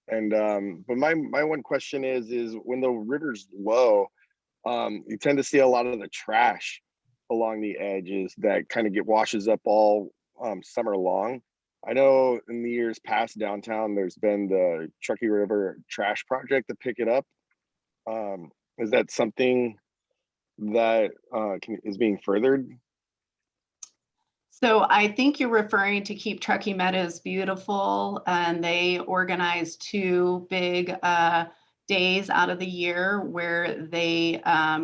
And but my one question is when the river's low, you tend to see a lot of the trash along the edges that kind of washes up all summer long. I know in the years past downtown, there's been the Truckee River trash project to pick it up. Is that something that is being furthered? So I think you're referring to Keep Truckee Meadows Beautiful, and they organize 2 big days out of the year where they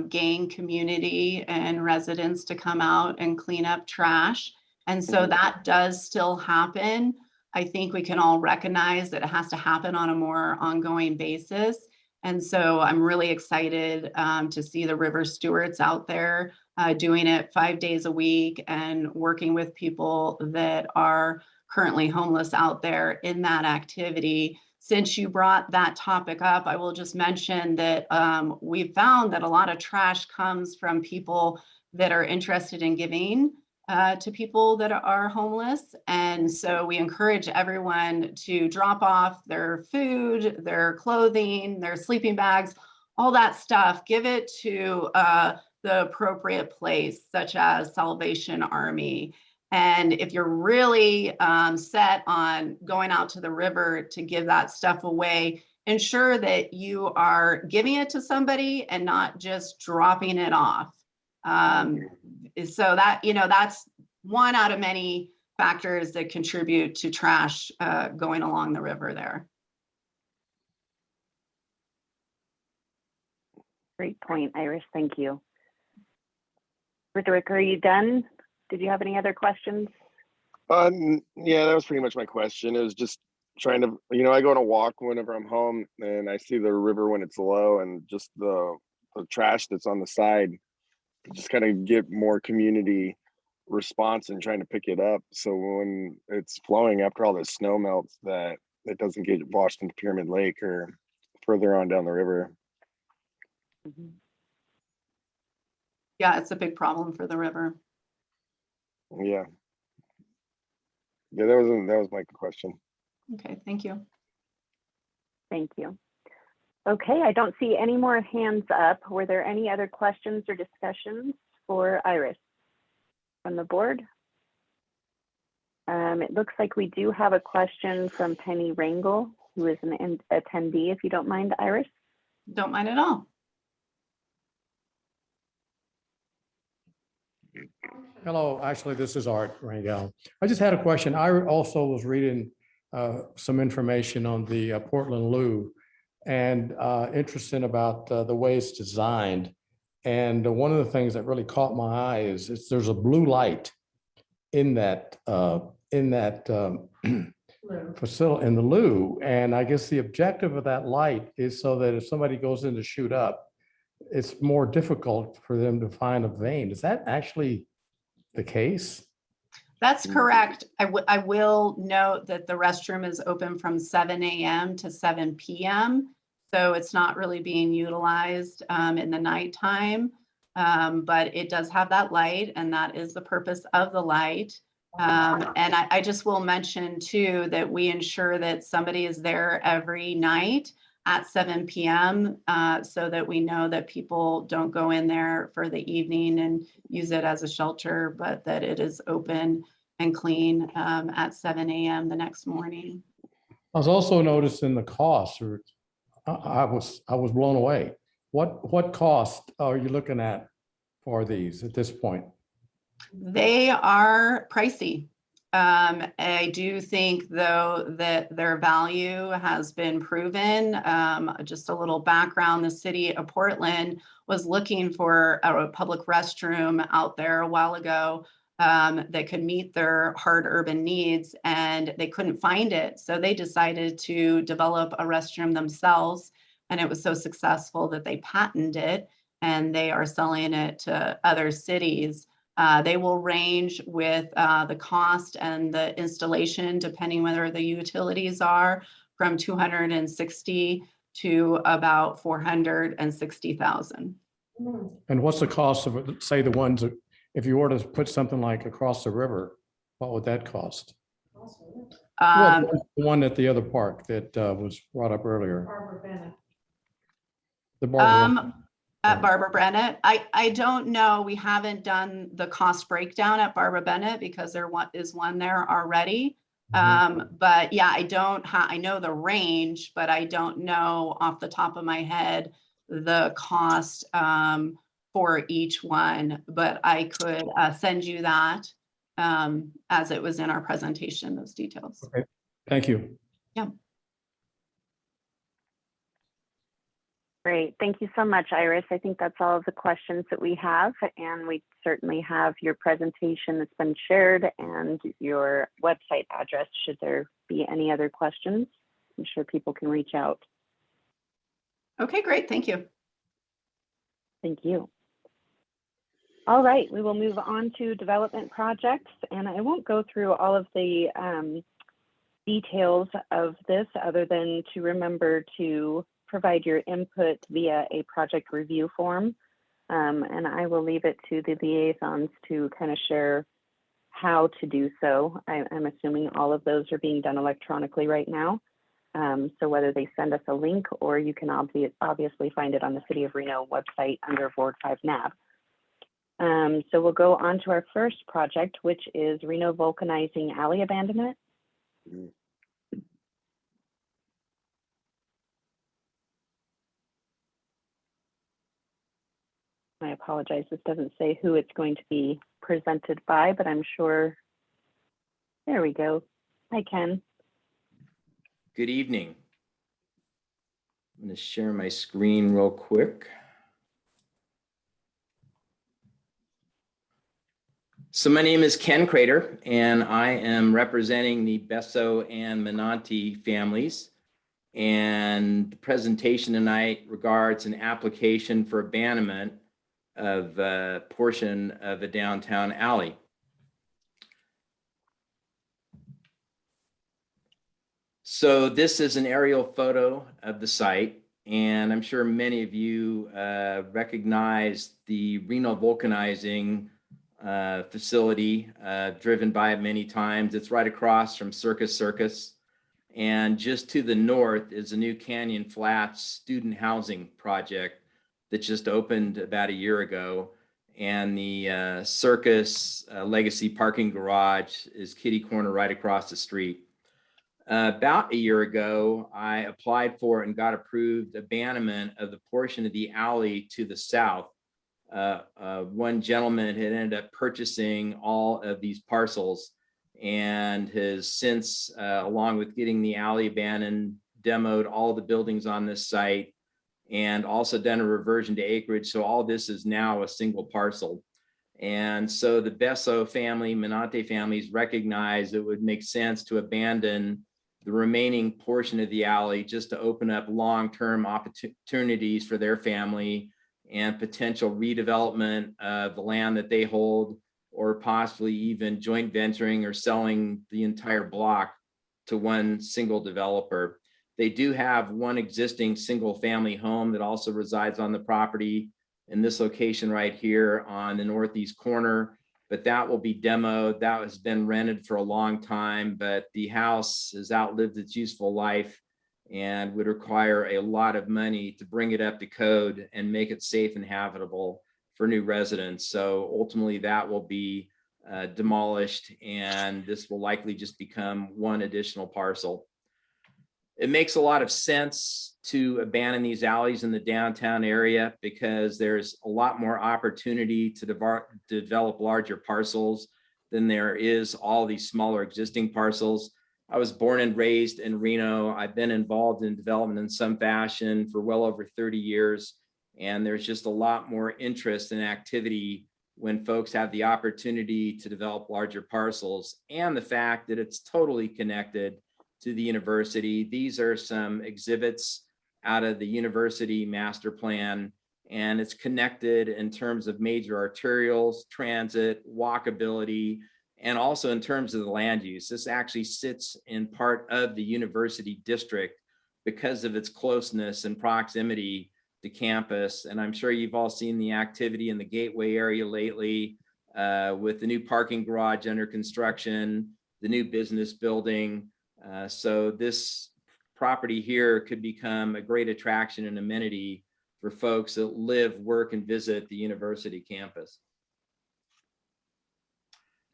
gain community and residents to come out and clean up trash. And so that does still happen. I think we can all recognize that it has to happen on a more ongoing basis. And so I'm really excited to see the river stewards out there doing it 5 days a week and working with people that are currently homeless out there in that activity. Since you brought that topic up, I will just mention that we've found that a lot of trash comes from people that are interested in giving to people that are homeless. And so we encourage everyone to drop off their food, their clothing, their sleeping bags, all that stuff, give it to the appropriate place, such as Salvation Army. And if you're really set on going out to the river to give that stuff away, ensure that you are giving it to somebody and not just dropping it off. So that, that's one out of many factors that contribute to trash going along the river there. Great point, Iris. Thank you. Rick, are you done? Did you have any other questions? Yeah, that was pretty much my question. It was just trying to, I go on a walk whenever I'm home and I see the river when it's low and just the trash that's on the side, just kind of get more community response and trying to pick it up. So when it's flowing after all the snow melts, that it doesn't get washed into Pyramid Lake or further on down the river. Mm-hmm. Yeah, it's a big problem for the river. Yeah, that was my question. Okay, thank you. Thank you. Okay, I don't see any more hands up. Were there any other questions or discussions for Iris from the board? It looks like we do have a question from Penny Rangel, who is an attendee, if you don't mind, Iris. Don't mind at all. Hello, actually, this is Art Rangel. I just had a question. I also was reading some information on the Portland Louvre and interested about the way it's designed. And one of the things that really caught my eye is there's a blue light in that facility in the Louvre. And I guess the objective of that light is so that if somebody goes in to shoot up, it's more difficult for them to find a vein. Is that actually the case? That's correct. I will note that the restroom is open from 7 a.m. to 7 p.m. So it's not really being utilized in the nighttime, but it does have that light, and that is the purpose of the light. And I just will mention too that we ensure that somebody is there every night at 7 p.m. So that we know that people don't go in there for the evening and use it as a shelter, but that it is open and clean at 7 a.m. the next morning. I was also noticing the cost, or I was blown away. What cost are you looking at for these at this point? They are pricey. I do think, though, that their value has been proven. Just a little background, the city of Portland was looking for a public restroom out there a while ago that could meet their hard urban needs, and they couldn't find it. So they decided to develop a restroom themselves, and it was so successful that they patented it, and they are selling it to other cities. They will range with the cost and the installation, depending whether the utilities are, from $260,000 to about $460,000. And what's the cost of, say, the ones that, if you were to put something like across the river, what would that cost? Well, the one at the other park that was brought up earlier. Barbara Bennett. The Barbara. At Barbara Bennett, I don't know. We haven't done the cost breakdown at Barbara Bennett because there is one there already. But yeah, I know the range, but I don't know off the top of my head the cost for each one, but I could send you that as it was in our presentation, those details. Okay, thank you. Yeah. Great. Thank you so much, Iris. I think that's all of the questions that we have, and we certainly have your presentation that's been shared and your website address should there be any other questions. I'm sure people can reach out. Okay, great. Thank you. Thank you. All right, we will move on to development projects, and I won't go through all of the details of this other than to remember to provide your input via a project review form. And I will leave it to the liaisons to kind of share how to do so. I'm assuming all of those are being done electronically right now. So whether they send us a link or you can obviously find it on the City of Reno website under Board 5 NAB. So we'll go on to our first project, which is Reno Vulcanizing Alley Abandonment. I apologize, this doesn't say who it's going to be presented by, but I'm sure, there we go. Hi, Ken. Good evening. I'm going to share my screen real quick. So my name is Ken Crater, and I am representing the Besso and Menanti families. And the presentation tonight regards an application for abandonment of a portion of a downtown alley. So this is an aerial photo of the site, and I'm sure many of you recognize the Reno Vulcanizing facility, driven by it many times. It's right across from Circus. And just to the north is a new Canyon Flats student housing project that just opened about a year ago. And the Circus Legacy parking garage is kitty corner right across the street. About a year ago, I applied for and got approved abandonment of the portion of the alley to the south. One gentleman had ended up purchasing all of these parcels and has since, along with getting the alley abandoned, demoed all the buildings on this site and also done a reversion to acreage. So all this is now a single parcel. And so the Besso family, Menante families recognized it would make sense to abandon the remaining portion of the alley just to open up long-term opportunities for their family and potential redevelopment of the land that they hold, or possibly even joint venturing or selling the entire block to one single developer. They do have one existing single family home that also resides on the property in this location right here on the northeast corner, but that will be demoed. That has been rented for a long time, but the house has outlived its useful life and would require a lot of money to bring it up to code and make it safe and habitable for new residents. So ultimately that will be demolished, and this will likely just become one additional parcel. It makes a lot of sense to abandon these alleys in the downtown area because there's a lot more opportunity to develop larger parcels than there is all these smaller existing parcels. I was born and raised in Reno. I've been involved in development in some fashion for well over 30 years. And there's just a lot more interest and activity when folks have the opportunity to develop larger parcels, and the fact that it's totally connected to the university. These are some exhibits out of the university master plan, and it's connected in terms of major arterials, transit, walkability, and also in terms of the land use. This actually sits in part of the university district because of its closeness and proximity to campus. And I'm sure you've all seen the activity in the Gateway area lately with the new parking garage under construction, the new business building. So this property here could become a great attraction and amenity for folks that live, work, and visit the university campus.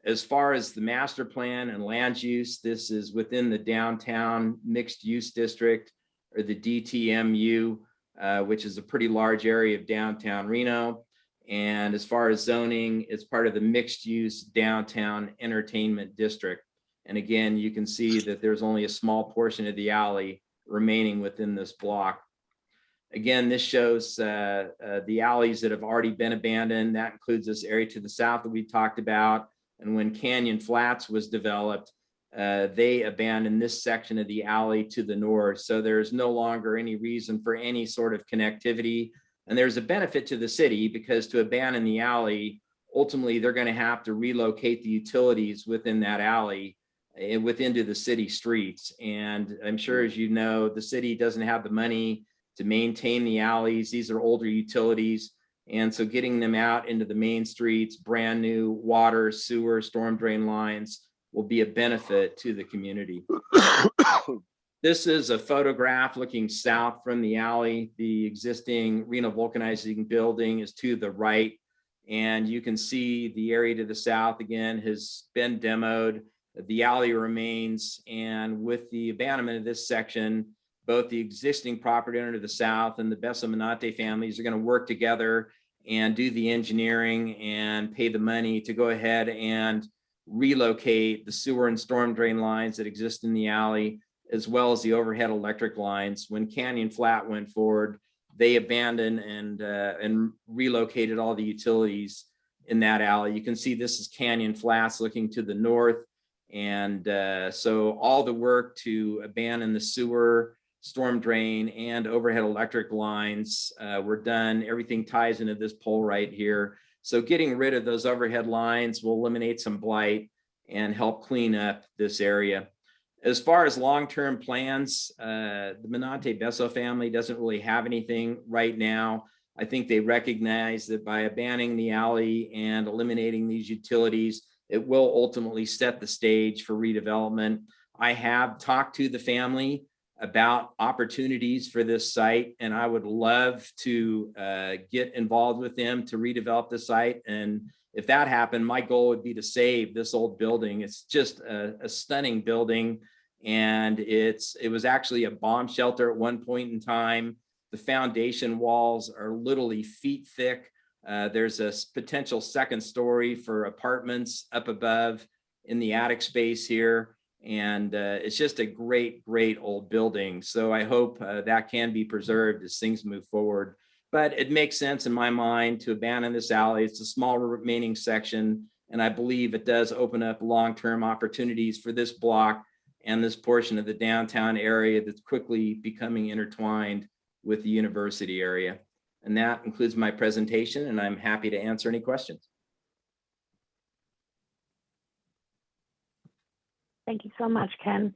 As far as the master plan and land use, this is within the downtown mixed use district, or the DTMU, which is a pretty large area of downtown Reno. And as far as zoning, it's part of the mixed use downtown entertainment district. And again, you can see that there's only a small portion of the alley remaining within this block. Again, this shows the alleys that have already been abandoned. That includes this area to the south that we talked about. And when Canyon Flats was developed, they abandoned this section of the alley to the north. So there's no longer any reason for any sort of connectivity. And there's a benefit to the city, because to abandon the alley, ultimately they're going to have to relocate the utilities within that alley into the city streets. And I'm sure, as you know, the city doesn't have the money to maintain the alleys. These are older utilities. And so getting them out into the main streets, brand new water, sewer, storm drain lines will be a benefit to the community. This is a photograph looking south from the alley. The existing Reno Vulcanizing building is to the right. And you can see the area to the south again has been demoed. The alley remains. And with the abandonment of this section, both the existing property owner to the south and the Besso-Menante families are going to work together and do the engineering and pay the money to go ahead and relocate the sewer and storm drain lines that exist in the alley, as well as the overhead electric lines. When Canyon Flat went forward, they abandoned and relocated all the utilities in that alley. You can see this is Canyon Flats looking to the north. And so all the work to abandon the sewer, storm drain, and overhead electric lines were done. Everything ties into this pole right here. So getting rid of those overhead lines will eliminate some blight and help clean up this area. As far as long-term plans, the Menante Besso family doesn't really have anything right now. I think they recognize that by abandoning the alley and eliminating these utilities, it will ultimately set the stage for redevelopment. I have talked to the family about opportunities for this site, and I would love to get involved with them to redevelop the site. And if that happened, my goal would be to save this old building. It's just a stunning building, and it was actually a bomb shelter at one point in time. The foundation walls are literally feet thick. There's a potential second story for apartments up above in the attic space here. And it's just a great, great old building. So I hope that can be preserved as things move forward. But it makes sense in my mind to abandon this alley. It's a small remaining section, and I believe it does open up long-term opportunities for this block and this portion of the downtown area that's quickly becoming intertwined with the university area. And that concludes my presentation, and I'm happy to answer any questions. Thank you so much, Ken.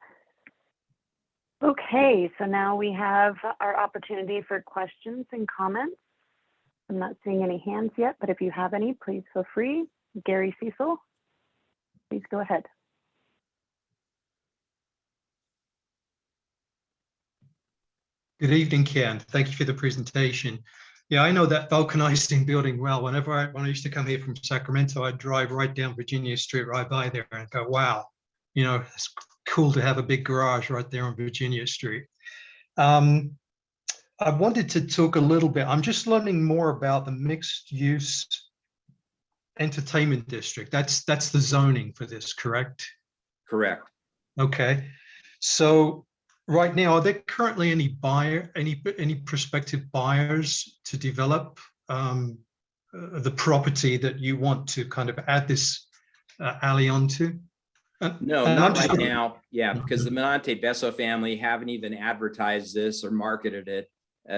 Okay, so now we have our opportunity for questions and comments. I'm not seeing any hands yet, but if you have any, please feel free. Gary Cecil, please go ahead. Good evening, Ken. Thank you for the presentation. Yeah, I know that Vulcanizing building well. When I used to come here from Sacramento, I'd drive right down Virginia Street right by there and go, wow, you know, it's cool to have a big garage right there on Virginia Street. I wanted to talk a little bit. I'm just learning more about the mixed use entertainment district. That's the zoning for this, correct? Correct. Okay. So right now, are there currently any prospective buyers to develop the property that you want to kind of add this alley onto? No, not right now. Yeah, because the Menante Besso family haven't even advertised this or marketed it.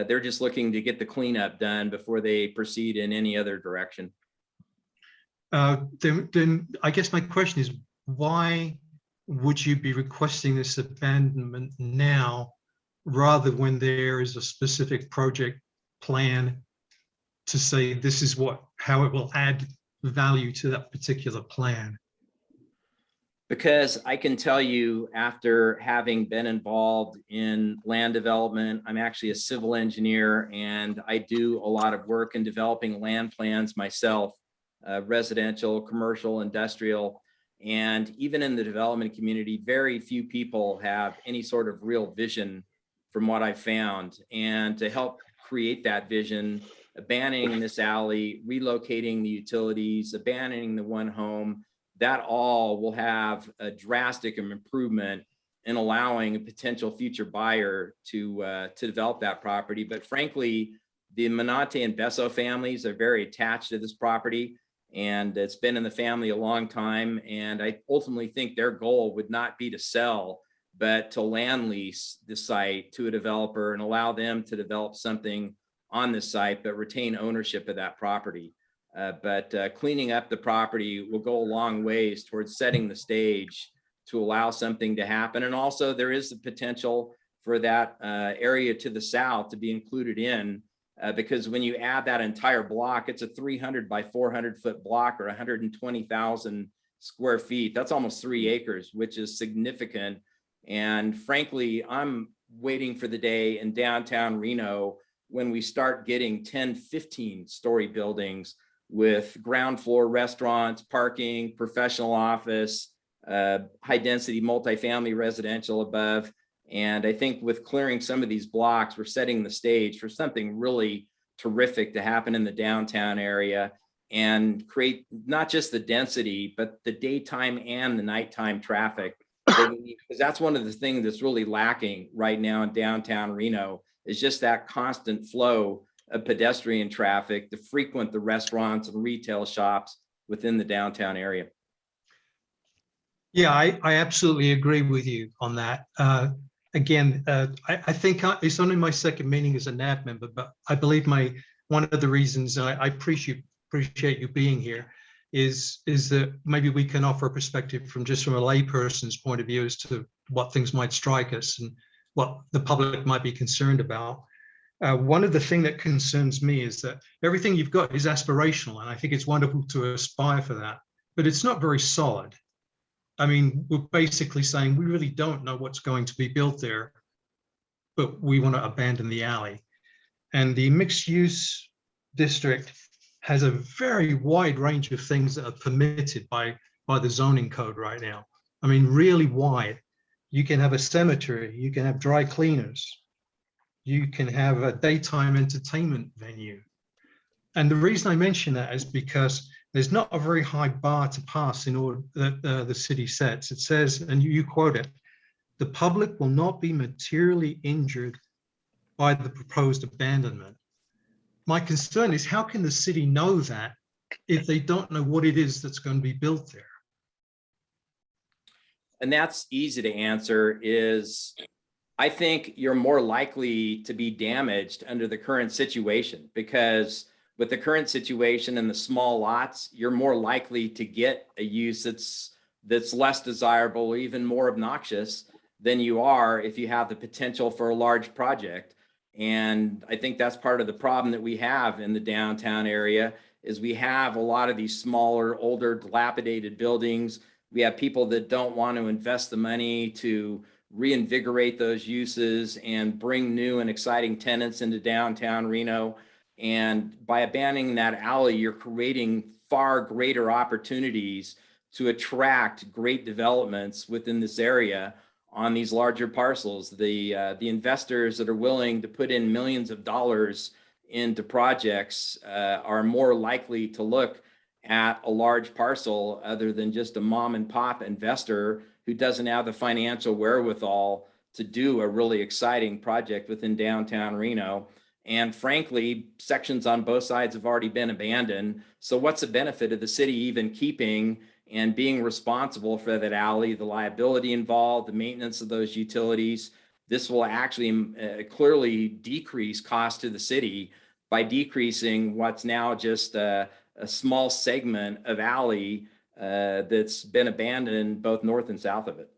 They're just looking to get the cleanup done before they proceed in any other direction. Then I guess my question is, why would you be requesting this abandonment now rather when there is a specific project plan to say this is how it will add value to that particular plan? Because I can tell you, after having been involved in land development, I'm actually a civil engineer, and I do a lot of work in developing land plans myself, residential, commercial, industrial. And even in the development community, very few people have any sort of real vision from what I've found. And to help create that vision, abandoning this alley, relocating the utilities, abandoning the one home, that all will have a drastic improvement in allowing a potential future buyer to develop that property. But frankly, the Menante and Besso families are very attached to this property, and it's been in the family a long time. And I ultimately think their goal would not be to sell, but to land lease the site to a developer and allow them to develop something on the site, but retain ownership of that property. But cleaning up the property will go a long ways towards setting the stage to allow something to happen. And also there is the potential for that area to the south to be included in, because when you add that entire block, it's a 300 by 400 foot block, or 120,000 square feet. That's almost 3 acres, which is significant. And frankly, I'm waiting for the day in downtown Reno when we start getting 10, 15 story buildings with ground floor restaurants, parking, professional office, high density multifamily residential above. And I think with clearing some of these blocks, we're setting the stage for something really terrific to happen in the downtown area and create not just the density, but the daytime and the nighttime traffic. Because that's one of the things that's really lacking right now in downtown Reno, is just that constant flow of pedestrian traffic to frequent the restaurants and retail shops within the downtown area. Yeah, I absolutely agree with you on that. Again, I think it's only my second meeting as a NAB member, but I believe one of the reasons I appreciate you being here is that maybe we can offer a perspective from a layperson's point of view as to what things might strike us and what the public might be concerned about. One of the things that concerns me is that everything you've got is aspirational, and I think it's wonderful to aspire for that, but it's not very solid. I mean, we're basically saying we really don't know what's going to be built there, but we want to abandon the alley. And the mixed use district has a very wide range of things that are permitted by the zoning code right now. I mean, really wide. You can have a cemetery, you can have dry cleaners, you can have a daytime entertainment venue. And the reason I mention that is because there's not a very high bar to pass in order that the city sets. It says, and you quote it, "The public will not be materially injured by the proposed abandonment." My concern is, how can the city know that if they don't know what it is that's going to be built there? And that's easy to answer. Is I think you're more likely to be damaged under the current situation, because with the current situation and the small lots, you're more likely to get a use that's less desirable or even more obnoxious than you are if you have the potential for a large project. And I think that's part of the problem that we have in the downtown area, is we have a lot of these smaller, older, dilapidated buildings. We have people that don't want to invest the money to reinvigorate those uses and bring new and exciting tenants into downtown Reno. And by abandoning that alley, you're creating far greater opportunities to attract great developments within this area on these larger parcels. The investors that are willing to put in millions of dollars into projects are more likely to look at a large parcel other than just a mom and pop investor who doesn't have the financial wherewithal to do a really exciting project within downtown Reno. And frankly, sections on both sides have already been abandoned. So what's the benefit of the city even keeping and being responsible for that alley, the liability involved, the maintenance of those utilities? This will actually clearly decrease cost to the city by decreasing what's now just a small segment of alley that's been abandoned both north and south of it.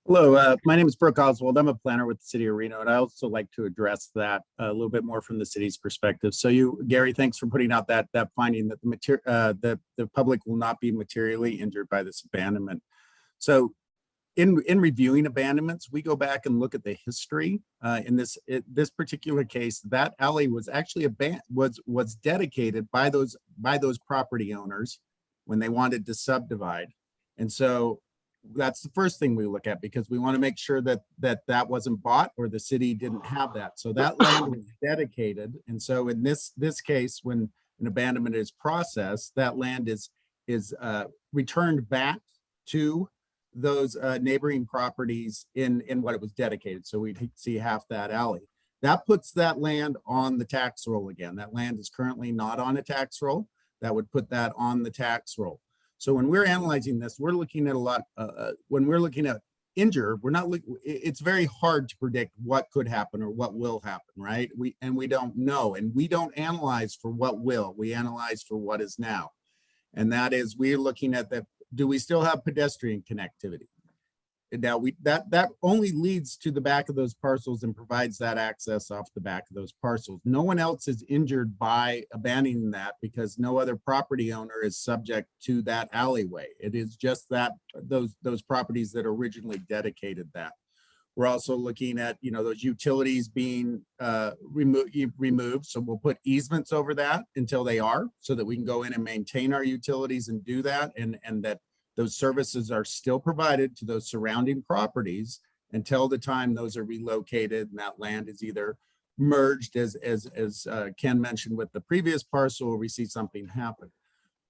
Hello, my name is Brooke Oswald. I'm a planner with the city of Reno, and I also like to address that a little bit more from the city's perspective. So Gary, thanks for putting out that finding that the public will not be materially injured by this abandonment. So in reviewing abandonments, we go back and look at the history. In this particular case, that alley was actually was dedicated by those property owners when they wanted to subdivide. And so that's the first thing we look at, because we want to make sure that that wasn't bought or the city didn't have that. So that land was dedicated. And so in this case, when an abandonment is processed, that land is returned back to those neighboring properties in what it was dedicated. So we'd see half that alley. That puts that land on the tax roll again. That land is currently not on a tax roll. That would put that on the tax roll. So when we're analyzing this, we're looking at a lot, when we're looking at injure, we're not, it's very hard to predict what could happen or what will happen, right? We don't know, and we don't analyze for what will, we analyze for what is now. And that is, we're looking at that, do we still have pedestrian connectivity? And now that only leads to the back of those parcels and provides that access off the back of those parcels. No one else is injured by abandoning that, because no other property owner is subject to that alleyway. It is just that those properties that originally dedicated that. We're also looking at, you know, those utilities being removed. So we'll put easements over that until they are, so that we can go in and maintain our utilities and do that, and that those services are still provided to those surrounding properties until the time those are relocated and that land is either merged, as Ken mentioned with the previous parcel, or we see something happen.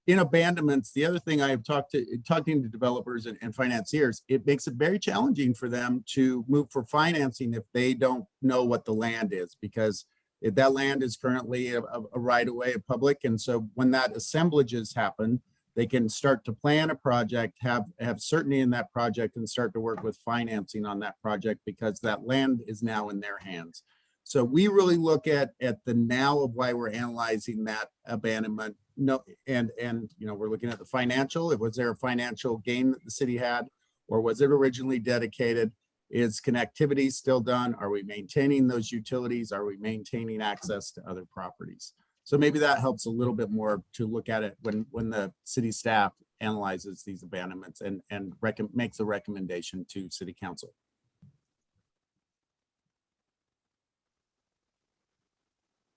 In abandonments, the other thing I have talking to developers and financiers, it makes it very challenging for them to move for financing if they don't know what the land is, because if that land is currently a right-of-way, a public, and so when that assemblages happen, they can start to plan a project, have certainty in that project, and start to work with financing on that project, because that land is now in their hands. So we really look at the now of why we're analyzing that abandonment. No, and you know, we're looking at the financial. Was there a financial gain that the city had, or was it originally dedicated? Is connectivity still done? Are we maintaining those utilities? Are we maintaining access to other properties? So maybe that helps a little bit more to look at it when the city staff analyzes these abandonments and makes a recommendation to city council.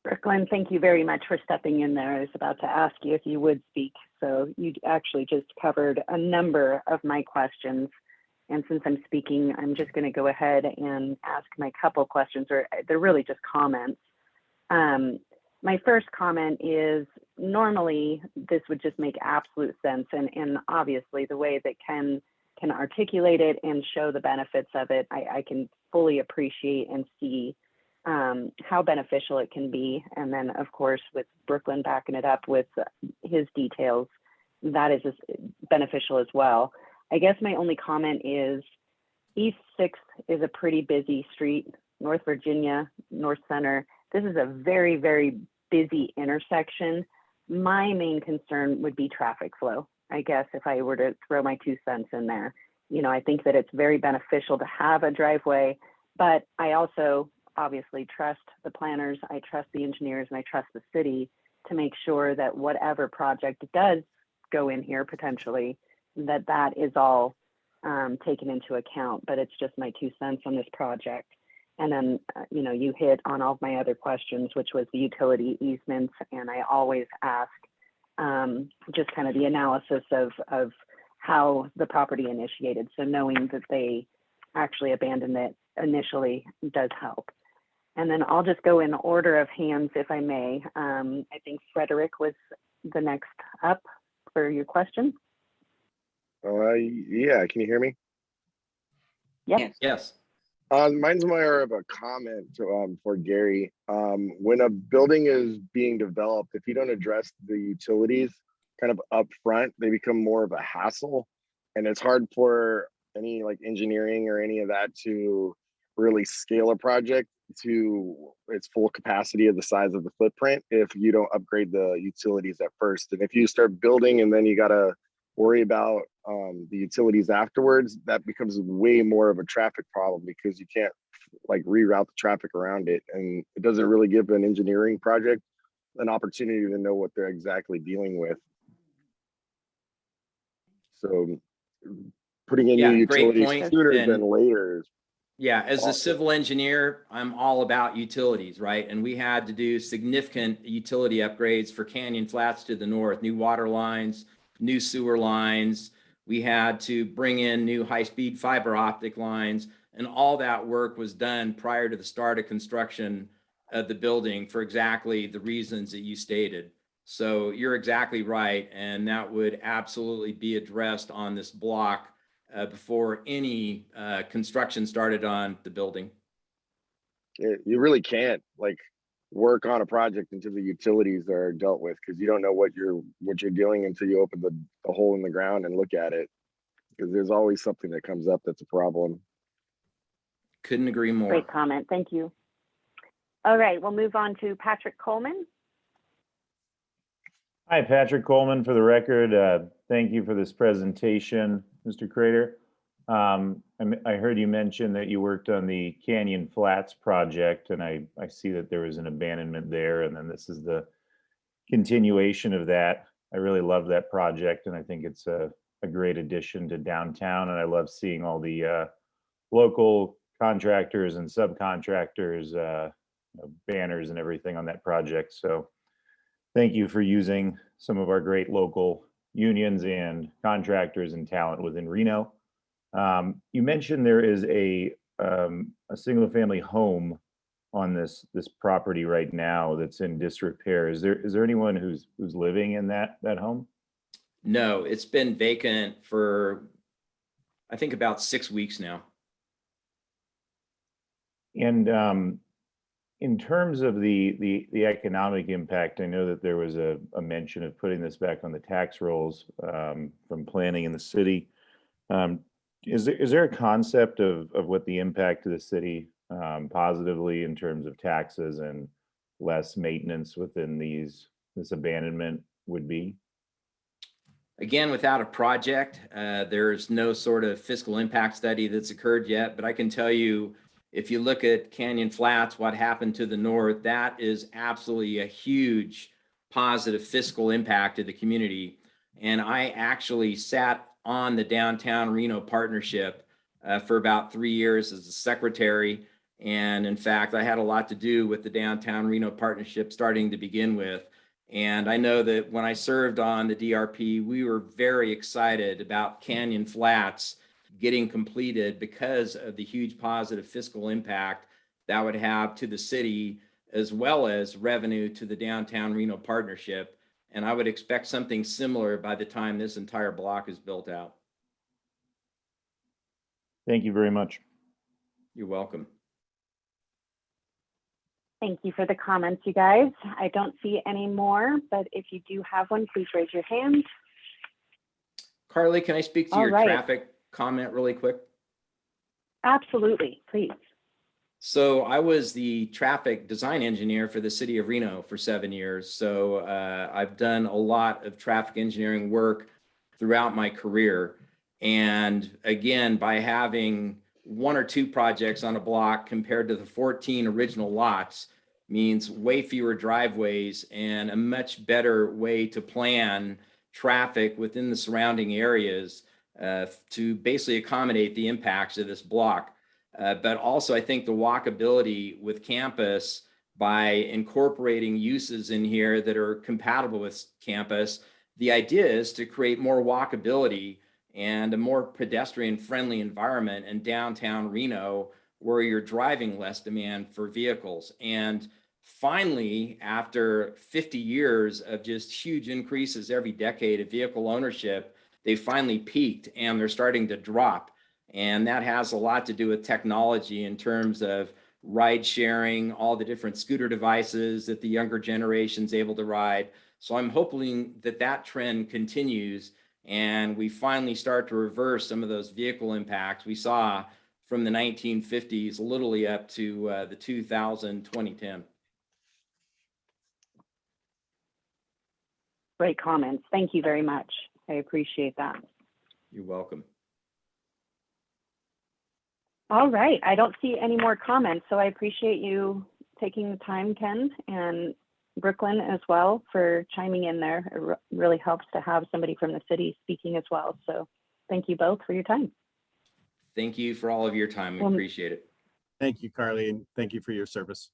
Brooklyn, thank you very much for stepping in there. I was about to ask you if you would speak. So you actually just covered a number of my questions. And since I'm speaking, I'm just going to go ahead and ask my couple questions, or they're really just comments. My first comment is, normally this would just make absolute sense, and obviously the way that Ken can articulate it and show the benefits of it, I can fully appreciate and see how beneficial it can be. And then of course, with Brooklyn backing it up with his details, that is beneficial as well. I guess my only comment is East 6th is a pretty busy street, North Virginia, North Center. This is a very, very busy intersection. My main concern would be traffic flow, I guess, if I were to throw my 2 cents in there. You know, I think that it's very beneficial to have a driveway, but I also obviously trust the planners, I trust the engineers, and I trust the city to make sure that whatever project does go in here potentially, that is all taken into account. But it's just my 2 cents on this project. And then, you know, you hit on all of my other questions, which was the utility easements. And I always ask just kind of the analysis of how the property initiated. So knowing that they actually abandoned it initially does help. And then I'll just go in order of hands, if I may. I think Frederick was the next up for your question. Yeah, can you hear me? Yep. Yes. Mine's more of a comment for Gary. When a building is being developed, if you don't address the utilities kind of up front, they become more of a hassle, and it's hard for any like engineering or any of that to really scale a project to its full capacity of the size of the footprint if you don't upgrade the utilities at first. And if you start building and then you got to worry about the utilities afterwards, that becomes way more of a traffic problem, because you can't like reroute the traffic around it, and it doesn't really give an engineering project an opportunity to know what they're exactly dealing with. So putting in new utilities sooner than later is as a civil engineer, I'm all about utilities, right? And we had to do significant utility upgrades for Canyon Flats to the north, new water lines, new sewer lines. We had to bring in new high-speed fiber optic lines, and all that work was done prior to the start of construction of the building for exactly the reasons that you stated. So you're exactly right, and that would absolutely be addressed on this block before any construction started on the building. You really can't like work on a project until the utilities are dealt with, because you don't know what you're doing until you open the hole in the ground and look at it, because there's always something that comes up that's a problem. Couldn't agree more. Great comment. Thank you. All right, we'll move on to Patrick Coleman. Hi, Patrick Coleman for the record. Thank you for this presentation, Mr. Crater. I heard you mention that you worked on the Canyon Flats project, and I see that there was an abandonment there, and then this is the continuation of that. I really love that project, and I think it's a great addition to downtown, and I love seeing all the local contractors and subcontractors, banners and everything on that project. So thank you for using some of our great local unions and contractors and talent within Reno. You mentioned there is a single family home on this property right now that's in disrepair. Is there anyone who's living in that home? No, it's been vacant for, I think, about 6 weeks now. And in terms of the economic impact, I know that there was a mention of putting this back on the tax rolls from planning in the city. Is there a concept of what the impact to the city positively in terms of taxes and less maintenance within this abandonment would be? Again, without a project, there's no sort of fiscal impact study that's occurred yet, but I can tell you, if you look at Canyon Flats, what happened to the north, that is absolutely a huge positive fiscal impact to the community. And I actually sat on the Downtown Reno Partnership for about 3 years as a secretary. And in fact, I had a lot to do with the Downtown Reno Partnership starting to begin with. And I know that when I served on the DRP, we were very excited about Canyon Flats getting completed because of the huge positive fiscal impact that would have to the city, as well as revenue to the Downtown Reno Partnership. And I would expect something similar by the time this entire block is built out. Thank you very much. You're welcome. Thank you for the comments, you guys. I don't see any more, but if you do have one, please raise your hand. Carly, can I speak to All your right. traffic comment really quick? Absolutely, please. So I was the traffic design engineer for the city of Reno for 7 years. So I've done a lot of traffic engineering work throughout my career. And again, by having 1 or 2 projects on a block compared to the 14 original lots means way fewer driveways and a much better way to plan traffic within the surrounding areas to basically accommodate the impacts of this block. But also I think the walkability with campus, by incorporating uses in here that are compatible with campus, the idea is to create more walkability and a more pedestrian friendly environment in downtown Reno, where you're driving less demand for vehicles. And finally, after 50 years of just huge increases every decade of vehicle ownership, they finally peaked and they're starting to drop. And that has a lot to do with technology in terms of ride sharing, all the different scooter devices that the younger generation's able to ride. So I'm hoping that that trend continues and we finally start to reverse some of those vehicle impacts we saw from the 1950s, literally up to the 2010. Great comments. Thank you very much. I appreciate that. You're welcome. All right. I don't see any more comments, so I appreciate you taking the time, Ken, and Brooklyn as well for chiming in there. It really helps to have somebody from the city speaking as well. So thank you both for your time. Thank you for all of your time. We appreciate it. Thank you, Carly, and thank you for your service.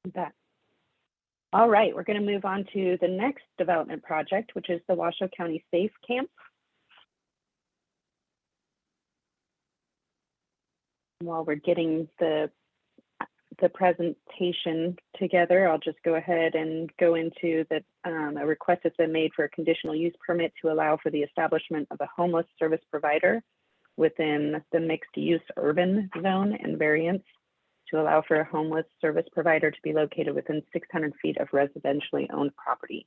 You bet. All right, we're going to move on to the next development project, which is the Washoe County Safe Camp while we're getting the presentation together, I'll just go ahead and go into that a request has been made for a conditional use permit to allow for the establishment of a homeless service provider within the mixed use urban zone and variance to allow for a homeless service provider to be located within 600 feet of residentially owned property.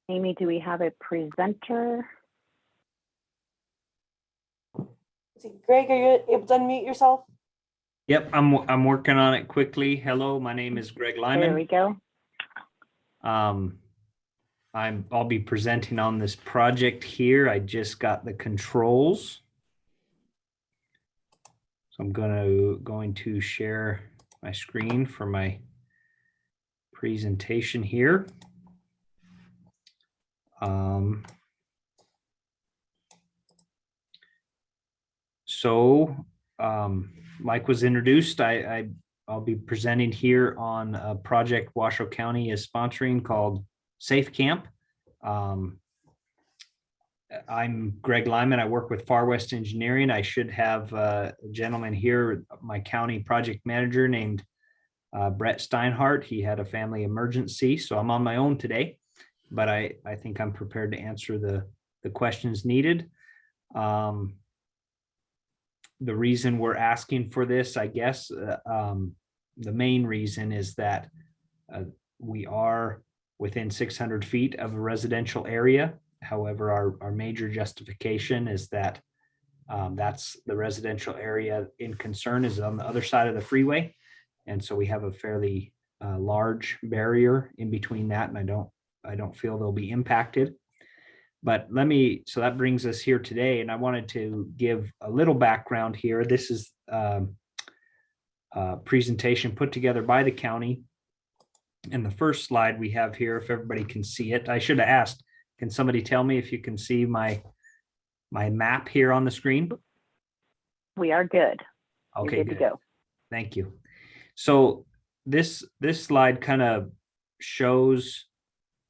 Amy, do we have a presenter? Greg, are you able to unmute yourself? Yep, I'm working on it quickly. Hello, my name is Greg Lyman. There we go. I'll be presenting on this project here. I just got the controls. So I'm going to share my screen for my presentation here. Like was introduced, I'll be presenting here on a project Washoe County is sponsoring called Safe Camp. I'm Greg Lyman. I work with Far West Engineering. I should have a gentleman here, my county project manager named Brett Steinhardt. He had a family emergency, so I'm on my own today, but I think I'm prepared to answer the questions needed. The reason we're asking for this, I guess, the main reason is that we are within 600 feet of a residential area. However, our major justification is that that's the residential area in concern is on the other side of the freeway. And so we have a fairly large barrier in between that, and I don't feel they'll be impacted. But so that brings us here today, and I wanted to give a little background here. This is a presentation put together by the county. And the first slide we have here, if everybody can see it, I should have asked, can somebody tell me if you can see my map here on the screen? We are good. Okay, You're good to go. Thank you. So this slide kind of shows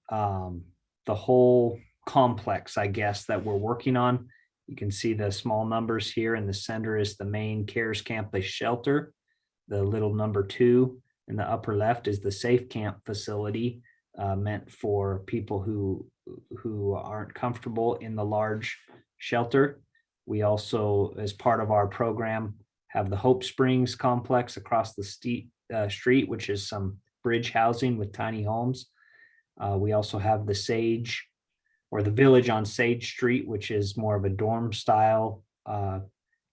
the whole complex, I guess, that we're working on. You can see the small numbers here. In the center is the main CARES campus shelter. The little number 2 in the upper left is the Safe Camp facility meant for people who aren't comfortable in the large shelter. We also, as part of our program, have the Hope Springs complex across the street, which is some bridge housing with tiny homes. We also have the Sage, or the Village on Sage Street, which is more of a dorm style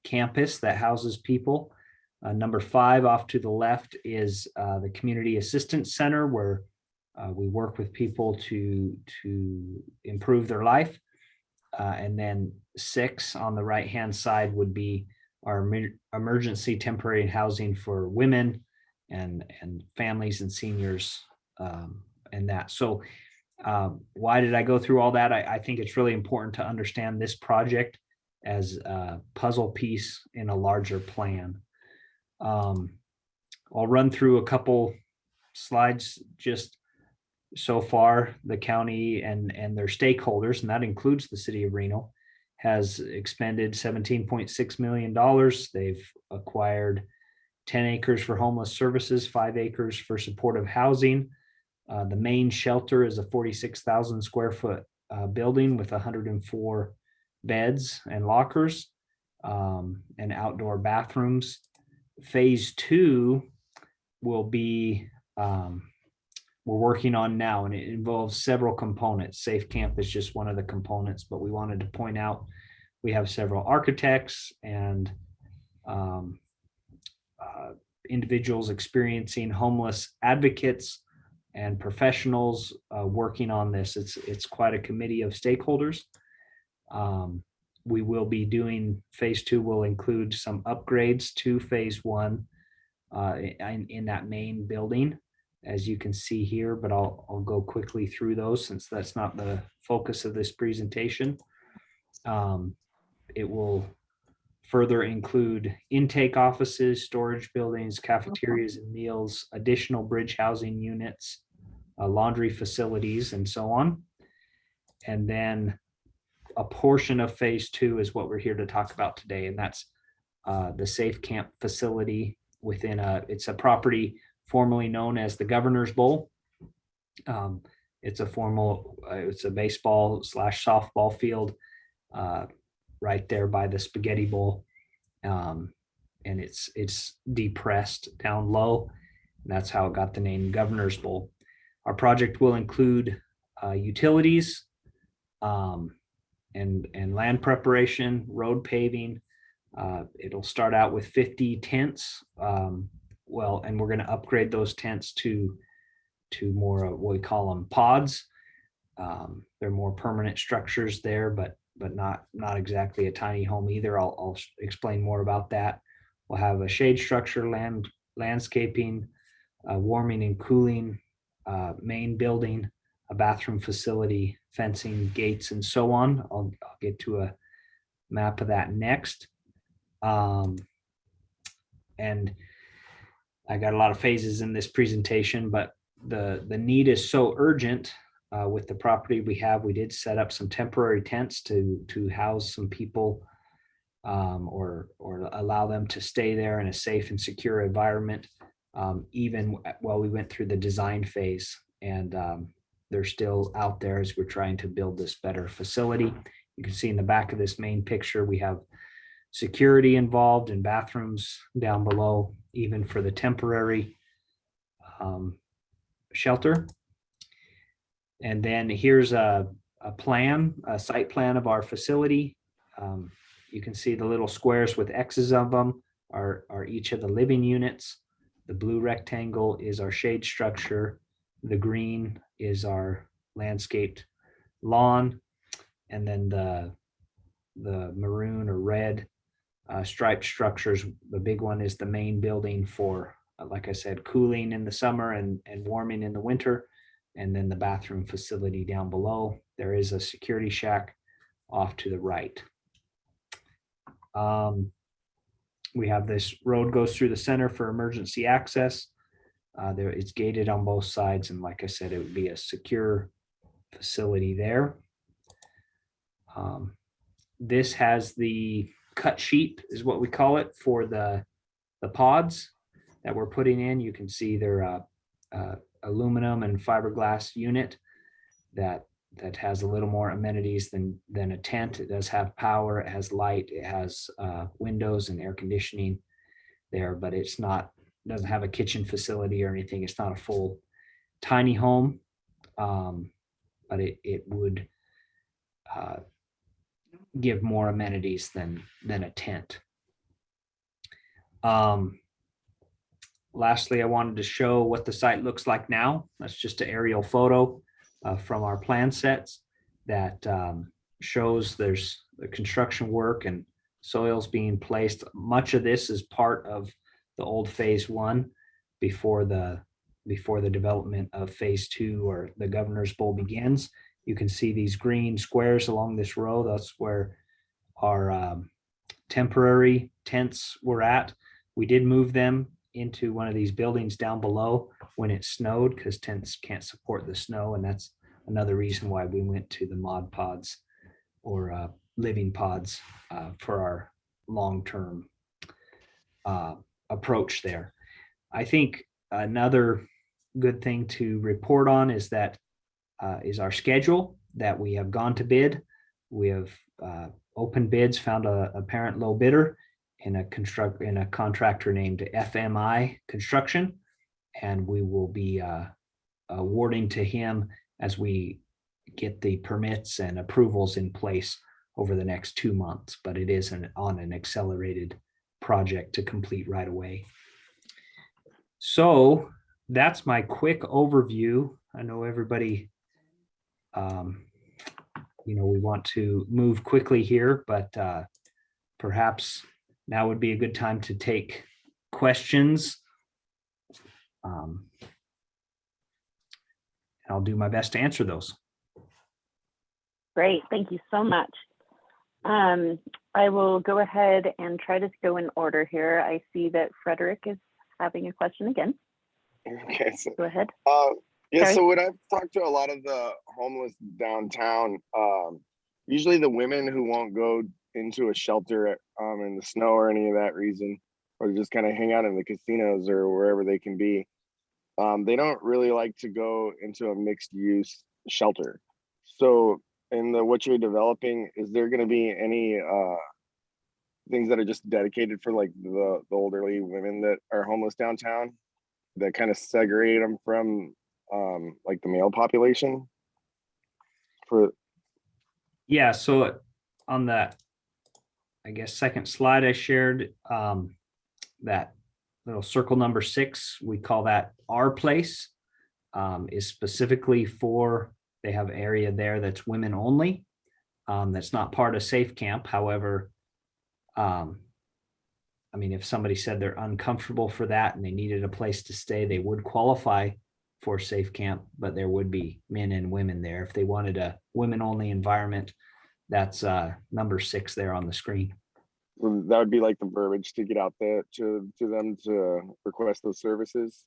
campus that houses people. Number 5 off to the left is the Community Assistance Center, where we work with people to improve their life. And then 6 on the right-hand side would be our emergency temporary housing for women and families and seniors and that. So why did I go through all that? I think it's really important to understand this project as a puzzle piece in a larger plan. I'll run through a couple slides just so far. The county and their stakeholders, and that includes the city of Reno, has expended $17.6 million. They've acquired 10 acres for homeless services, 5 acres for supportive housing. The main shelter is a 46,000 square foot building with 104 beds and lockers and outdoor bathrooms. Phase 2 will be, we're working on now, and it involves several components. Safe Camp is just one of the components, but we wanted to point out we have several architects and individuals experiencing homeless advocates and professionals working on this. It's quite a committee of stakeholders. We will be doing phase 2 will include some upgrades to phase 1 in that main building, as you can see here, but I'll go quickly through those since that's not the focus of this presentation. It will further include intake offices, storage buildings, cafeterias and meals, additional bridge housing units, laundry facilities, and so on. And then a portion of phase 2 is what we're here to talk about today, and that's the Safe Camp facility within it's a property formerly known as the Governor's Bowl. It's a baseball / softball field right there by the Spaghetti Bowl. And it's depressed down low. And that's how it got the name Governor's Bowl. Our project will include utilities and land preparation, road paving. It'll start out with 50 tents. And we're going to upgrade those tents to more what we call them pods. They're more permanent structures there, but not exactly a tiny home either. I'll explain more about that. We'll have a shade structure, landscaping, warming and cooling, main building, a bathroom facility, fencing, gates, and so on. I'll get to a map of that next. And I got a lot of phases in this presentation, but the need is so urgent with the property we have. We did set up some temporary tents to house some people or allow them to stay there in a safe and secure environment, even while we went through the design phase. And they're still out there as we're trying to build this better facility. You can see in the back of this main picture, we have security involved and bathrooms down below, even for the temporary shelter. And then here's a site plan of our facility. You can see the little squares with X's of them are each of the living units. The blue rectangle is our shade structure. The green is our landscaped lawn. And then the maroon or red striped structures. The big one is the main building for, like I said, cooling in the summer and warming in the winter. And then the bathroom facility down below. There is a security shack off to the right. We have this road goes through the center for emergency access. It's gated on both sides. And like I said, it would be a secure facility there. This has the cut sheet is what we call it for the pods that we're putting in. You can see they're aluminum and fiberglass unit that has a little more amenities than a tent. It does have power, it has light, it has windows and air conditioning there, but doesn't have a kitchen facility or anything. It's not a full tiny home, but it would give more amenities than a tent. Lastly, I wanted to show what the site looks like now. That's just an aerial photo from our plan sets that shows there's the construction work and soils being placed. Much of this is part of the old phase 1 before the development of phase 2 or the Governor's Bowl begins. You can see these green squares along this row. That's where our temporary tents were at. We did move them into one of these buildings down below when it snowed because tents can't support the snow. And that's another reason why we went to the mod pods or living pods for our long-term approach there. I think another good thing to report on is that is our schedule that we have gone to bid. We have opened bids, found a apparent low bidder in a contractor named FMI Construction, and we will be awarding to him as we get the permits and approvals in place over the next 2 months. But it is on an accelerated project to complete right away. So that's my quick overview. I know everybody, we want to move quickly here, but perhaps now would be a good time to take questions. I'll do my best to answer those. Great, thank you so much. I will go ahead and try to go in order here. I see that Frederick is having a question again. Okay, so Go ahead. yeah, Sorry. so when I've talked to a lot of the homeless downtown, usually the women who won't go into a shelter in the snow or any of that reason, or just kind of hang out in the casinos or wherever they can be, they don't really like to go into a mixed use shelter. So in what you're developing, is there going to be any things that are just dedicated for like the elderly women that are homeless downtown that kind of segregate them from like the male population? Yeah, so on that, I guess, second slide I shared, that little circle number 6, we call that our place, is specifically for, they have area there that's women only. That's not part of Safe Camp. However, I mean, if somebody said they're uncomfortable for that and they needed a place to stay, they would qualify for Safe Camp, but there would be men and women there. If they wanted a women only environment, that's number 6 there on the screen. That would be like the verbiage to get out there to them to request those services.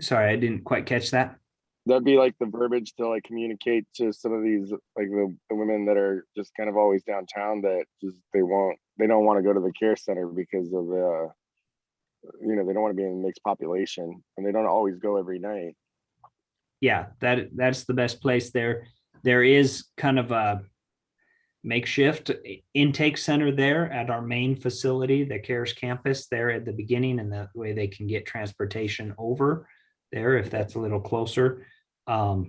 Sorry, I didn't quite catch that. That'd be like the verbiage to like communicate to some of these, like the women that are just kind of always downtown that just they don't want to go to the care center because of they don't want to be in a mixed population and they don't always go every night. Yeah, that's the best place there. There is kind of a makeshift intake center there at our main facility, the CARES campus there at the beginning, and that way they can get transportation over there if that's a little closer. I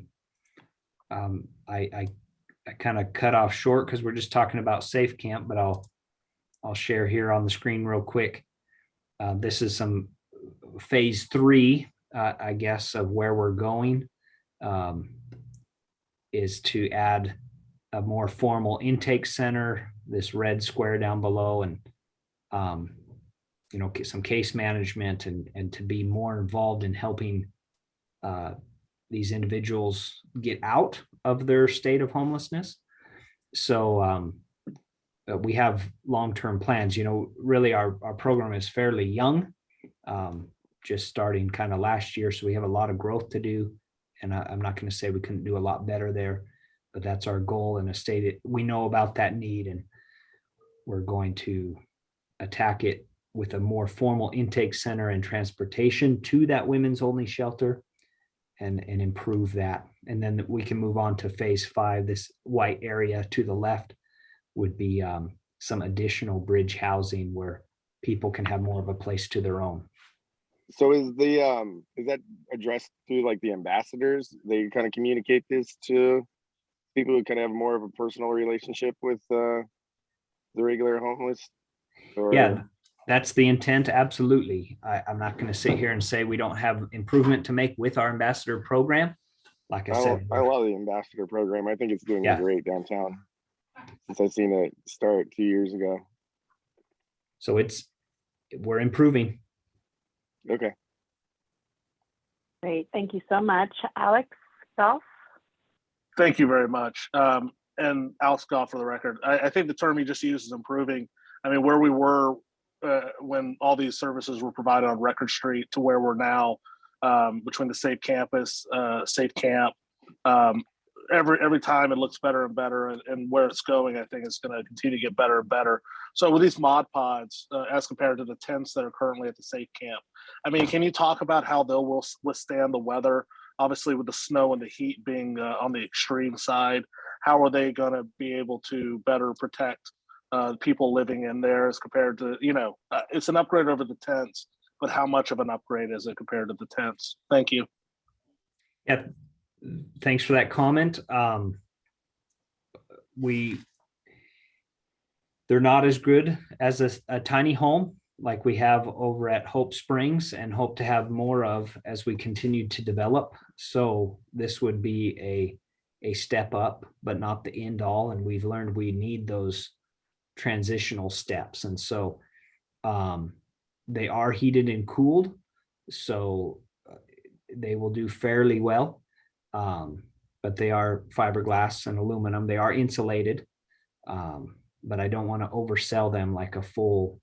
kind of cut off short because we're just talking about Safe Camp, but I'll share here on the screen real quick. This is some phase 3, I guess, of where we're going, is to add a more formal intake center, this red square down below, and some case management and to be more involved in helping these individuals get out of their state of homelessness. So we have long-term plans. Really our program is fairly young, just starting kind of last year. So we have a lot of growth to do. And I'm not going to say we couldn't do a lot better there, but that's our goal in a state. We know about that need, and we're going to attack it with a more formal intake center and transportation to that women's only shelter and improve that. And then we can move on to phase 5. This white area to the left would be some additional bridge housing where people can have more of a place to their own. So is that addressed through like the ambassadors? They kind of communicate this to people who kind of have more of a personal relationship with the regular homeless? Or... Yeah, that's the intent. Absolutely. I'm not going to sit here and say we don't have improvement to make with our ambassador program. Like I said, I love the ambassador program. I think it's doing great downtown since I've seen it start 2 years ago. So we're improving. Okay. Great. Thank you so much. Alex Goff. Thank you very much. And Alex Goff for the record. I think the term you just used is improving. I mean, where we were when all these services were provided on Record Street to where we're now, between the Safe Campus, Safe Camp, every time it looks better and better, and where it's going, I think it's going to continue to get better and better. So with these mod pods, as compared to the tents that are currently at the Safe Camp, I mean, can you talk about how they'll withstand the weather? Obviously, with the snow and the heat being on the extreme side, how are they going to be able to better protect people living in there as compared to, it's an upgrade over the tents, but how much of an upgrade is it compared to the tents? Thank you. Yeah, thanks for that comment. They're not as good as a tiny home like we have over at Hope Springs and hope to have more of as we continue to develop. So this would be a step up, but not the end all. And we've learned we need those transitional steps. And so they are heated and cooled, so they will do fairly well. But they are fiberglass and aluminum. They are insulated. But I don't want to oversell them like a full,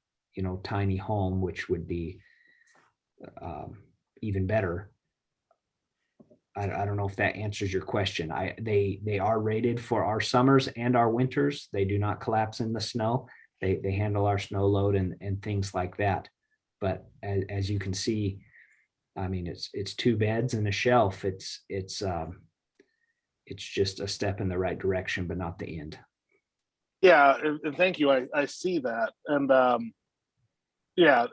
tiny home, which would be even better. I don't know if that answers your question. They are rated for our summers and our winters. They do not collapse in the snow. They handle our snow load and things like that. But as you can see, I mean, it's 2 beds and a shelf. It's just a step in the right direction, but not the end. Yeah, and thank you. I see that, and yeah,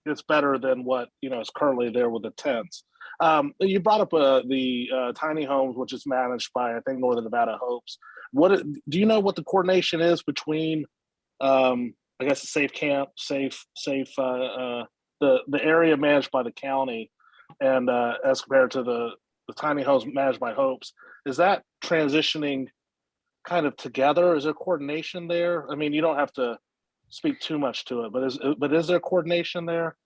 it's better than what is currently there with the tents. You brought up the tiny homes, which is managed by I think Northern Nevada Hopes. Do you know what the coordination is between, I guess, the safe camp, the area managed by the county, and as compared to the tiny homes managed by Hopes? Is that transitioning kind of together? Is there coordination there? I mean, you don't have to speak too much to it, but is there coordination there?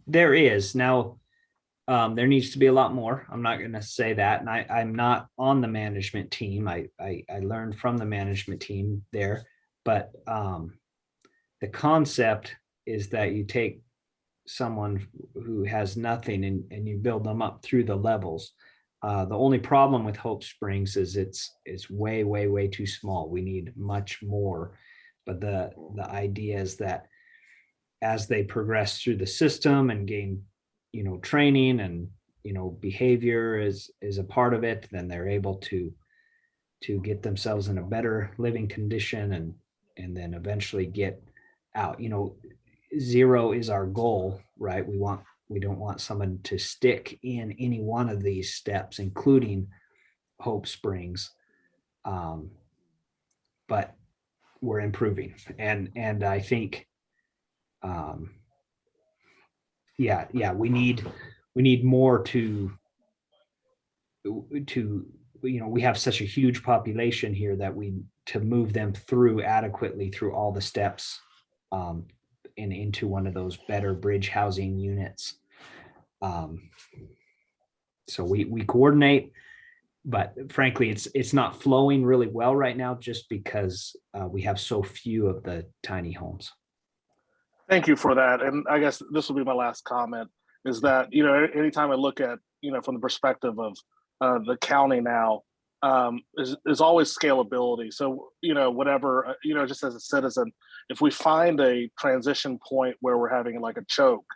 There is. Now, there needs to be a lot more. I'm not going to say that. And I'm not on the management team. I learned from the management team there. But the concept is that you take someone who has nothing and you build them up through the levels. The only problem with Hope Springs is it's way too small. We need much more. But the idea is that as they progress through the system and gain, training and, behavior is a part of it, then they're able to get themselves in a better living condition and then eventually get out. 0 is our goal, right? We don't want someone to stick in any one of these steps, including Hope Springs. But we're improving. And I think, we need more to we have such a huge population here that to move them through adequately through all the steps, and into one of those better bridge housing units. So we coordinate, but frankly, it's not flowing really well right now just because we have so few of the tiny homes. Thank you for that. And I guess this will be my last comment, is that, anytime I look at, from the perspective of the county now, is always scalability. So, whatever, just as a citizen, if we find a transition point where we're having like a choke,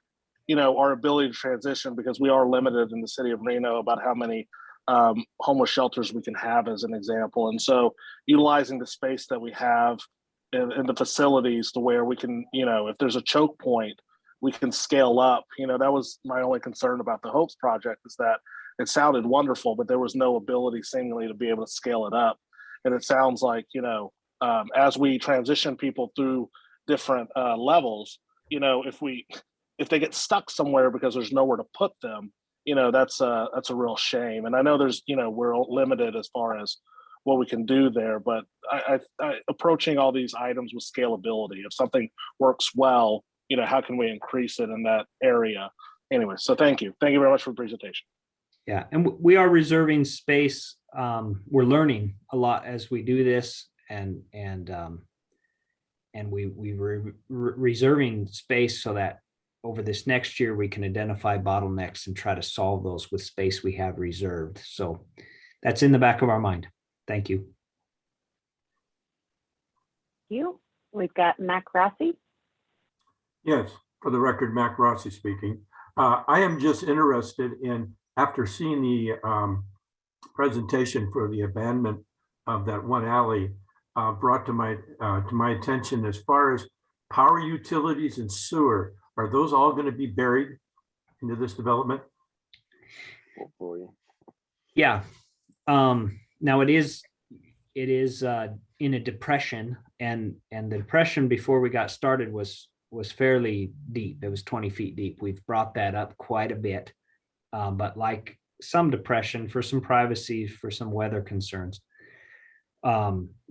our ability to transition, because we are limited in the city of Reno about how many homeless shelters we can have, as an example. And so utilizing the space that we have in the facilities to where we can, if there's a choke point, we can scale up. That was my only concern about the Hopes project, is that it sounded wonderful, but there was no ability seemingly to be able to scale it up. And it sounds like, as we transition people through different levels, if they get stuck somewhere because there's nowhere to put them, that's a real shame. And I know we're limited as far as what we can do there, but I approaching all these items with scalability. If something works well, how can we increase it in that area? Anyway, so thank you very much for the presentation. Yeah, and we are reserving space. We're learning a lot as we do this, and we're reserving space so that over this next year we can identify bottlenecks and try to solve those with space we have reserved. So that's in the back of our mind. Thank you. Thank you. We've got Mac Rossi. Yes, for the record, Mac Rossi speaking. I am just interested in, after seeing the presentation for the abandonment of that one alley, brought to my attention, as far as power utilities and sewer, are those all going to be buried into this development? Oh boy. Yeah. Now it is in a depression, and the depression before we got started was fairly deep. It was 20 feet deep. We've brought that up quite a bit, but like some depression, for some privacy, for some weather concerns.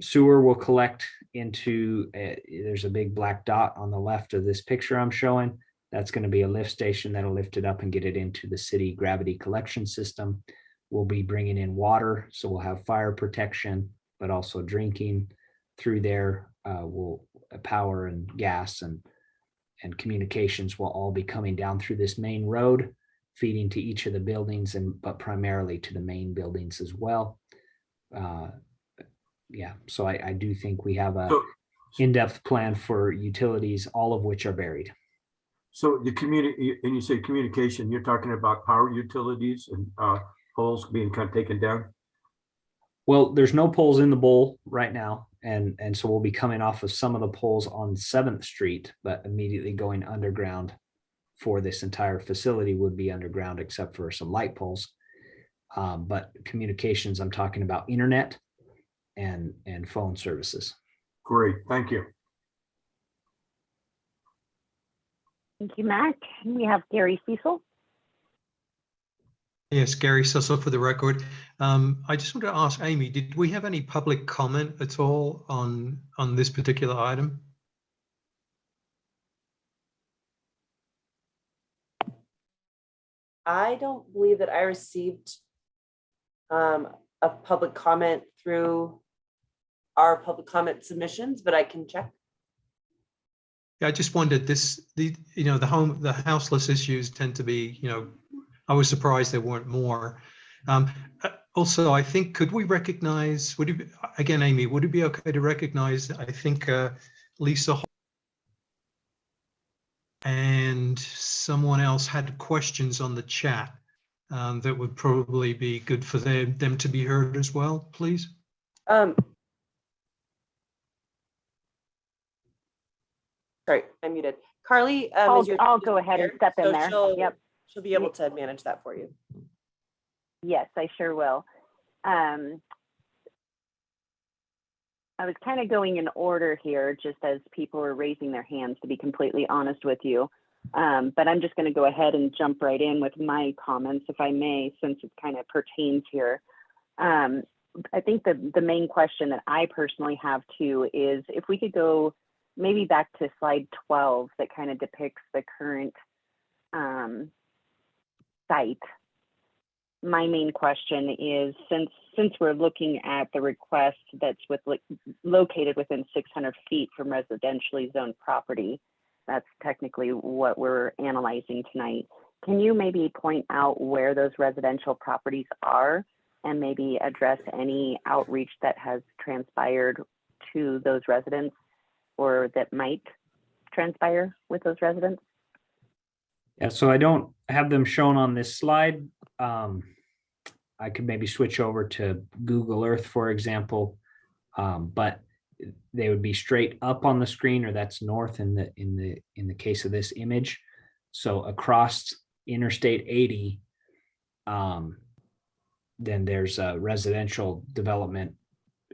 Sewer will collect into there's a big black dot on the left of this picture I'm showing. That's going to be a lift station that'll lift it up and get it into the city gravity collection system. We'll be bringing in water, so we'll have fire protection, but also drinking. through there will power and gas and communications will all be coming down through this main road, feeding to each of the buildings but primarily to the main buildings as well. Yeah, so I do think we have a in-depth plan for utilities, all of which are buried. So the community, and you say communication, you're talking about power utilities and poles being kind of taken down? Well, there's no poles in the bowl right now. And so we'll be coming off of some of the poles on 7th Street, but immediately going underground for this entire facility would be underground except for some light poles. But communications, I'm talking about internet and phone services. Great, thank you. Thank you, Mac. We have Gary Cecil. Yes, Gary Cecil for the record. I just want to ask Amy, did we have any public comment at all on this particular item? I don't believe that I received a public comment through our public comment submissions, but I can check. Yeah, I just wondered the houseless issues tend to be, I was surprised there weren't more. Also, I think, could we recognize, again, Amy, would it be okay to recognize, I think Lisa and someone else had questions on the chat that would probably be good for them to be heard as well, please? Sorry, I'm muted. Carly, I'll go ahead and step in there. She'll be able to manage that for you. Yes, I sure will. I was kind of going in order here, just as people were raising their hands, to be completely honest with you. But I'm just going to go ahead and jump right in with my comments, if I may, since it kind of pertains here. I think the main question that I personally have too is if we could go maybe back to slide 12 that kind of depicts the current site. My main question is, since we're looking at the request that's located within 600 feet from residentially zoned property, that's technically what we're analyzing tonight. Can you maybe point out where those residential properties are and maybe address any outreach that has transpired to those residents or that might transpire with those residents? Yeah, so I don't have them shown on this slide. I could maybe switch over to Google Earth, for example, but they would be straight up on the screen, or that's north in the case of this image. So across Interstate 80, then there's a residential development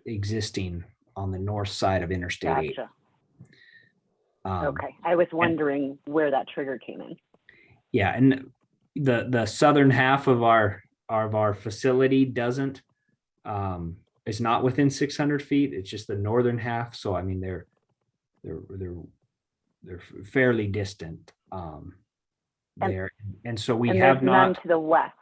existing on the north side of Interstate 80. Okay, I was wondering where that trigger came in. Yeah, and the southern half of our facility doesn't is not within 600 feet. It's just the northern half. So I mean they're fairly distant there, and so we have none to the west.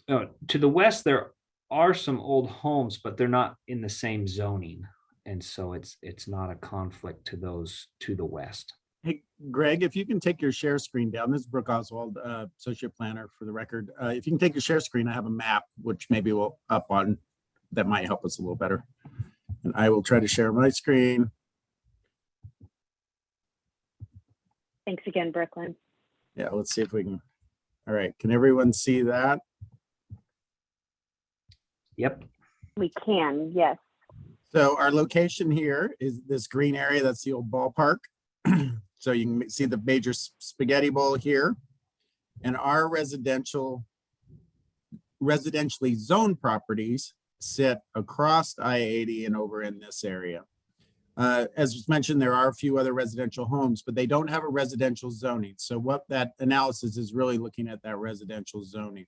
To the west there are some old homes, but they're not in the same zoning, and so it's not a conflict to those to the west. Hey, Greg, if you can take your share screen down. This is Brooke Oswald, Associate Planner for the record. If you can take your share screen, I have a map, which maybe we'll up on, that might help us a little better. And I will try to share my screen. Thanks again, Brooklyn. Yeah, let's see if we can. All right, can everyone see that? Yep. We can, yes. So our location here is this green area. That's the old ballpark. So you can see the major spaghetti bowl here, and our residentially zoned properties sit across I-80 and over in this area. As was mentioned, there are a few other residential homes, but they don't have a residential zoning. So what that analysis is really looking at that residential zoning.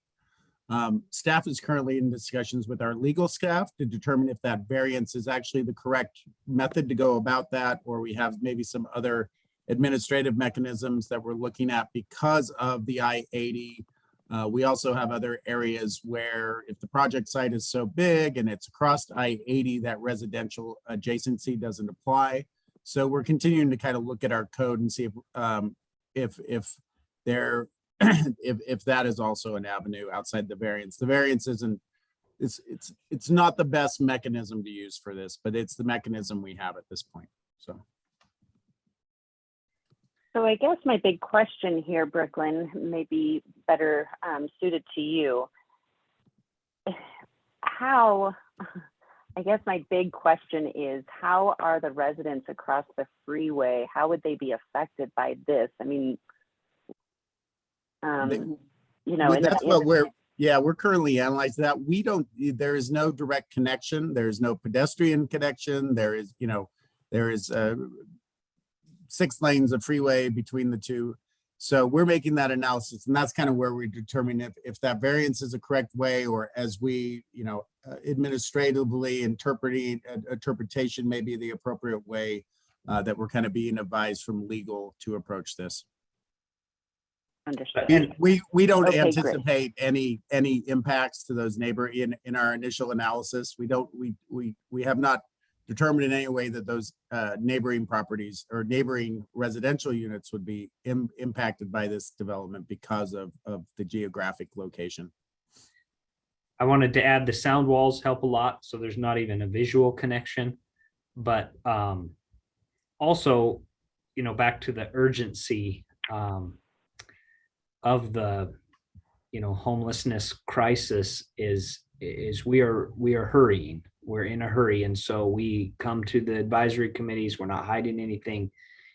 Staff is currently in discussions with our legal staff to determine if that variance is actually the correct method to go about that, or we have maybe some other administrative mechanisms that we're looking at because of the I-80 We also have other areas where if the project site is so big and it's across I-80, that residential adjacency doesn't apply. So we're continuing to kind of look at our code and see if there if that is also an avenue outside the variance. The variance isn't, it's not the best mechanism to use for this, but it's the mechanism we have at this point. So I guess my big question here, Brooklyn, may be better suited to you. I guess my big question is, how are the residents across the freeway, how would they be affected by this? I mean, you know, That's what we're currently analyzing that. We don't, there is no direct connection. There's no pedestrian connection. There is, you know, there is 6 lanes of freeway between the two. So we're making that analysis, and that's kind of where we determine if that variance is a correct way, or as we, you know, administratively interpretation may be the appropriate way that we're kind of being advised from legal to approach this. Understood. And we don't Okay, anticipate any impacts to those neighbor in our initial analysis. We have not determined in any way that those neighboring properties or neighboring residential units would be impacted by this development because of the geographic location. I wanted to add the sound walls help a lot, so there's not even a visual connection. But also, you know, back to the urgency of the, you know, homelessness crisis is we are hurrying. We're in a hurry, and so we come to the advisory committees. We're not hiding anything,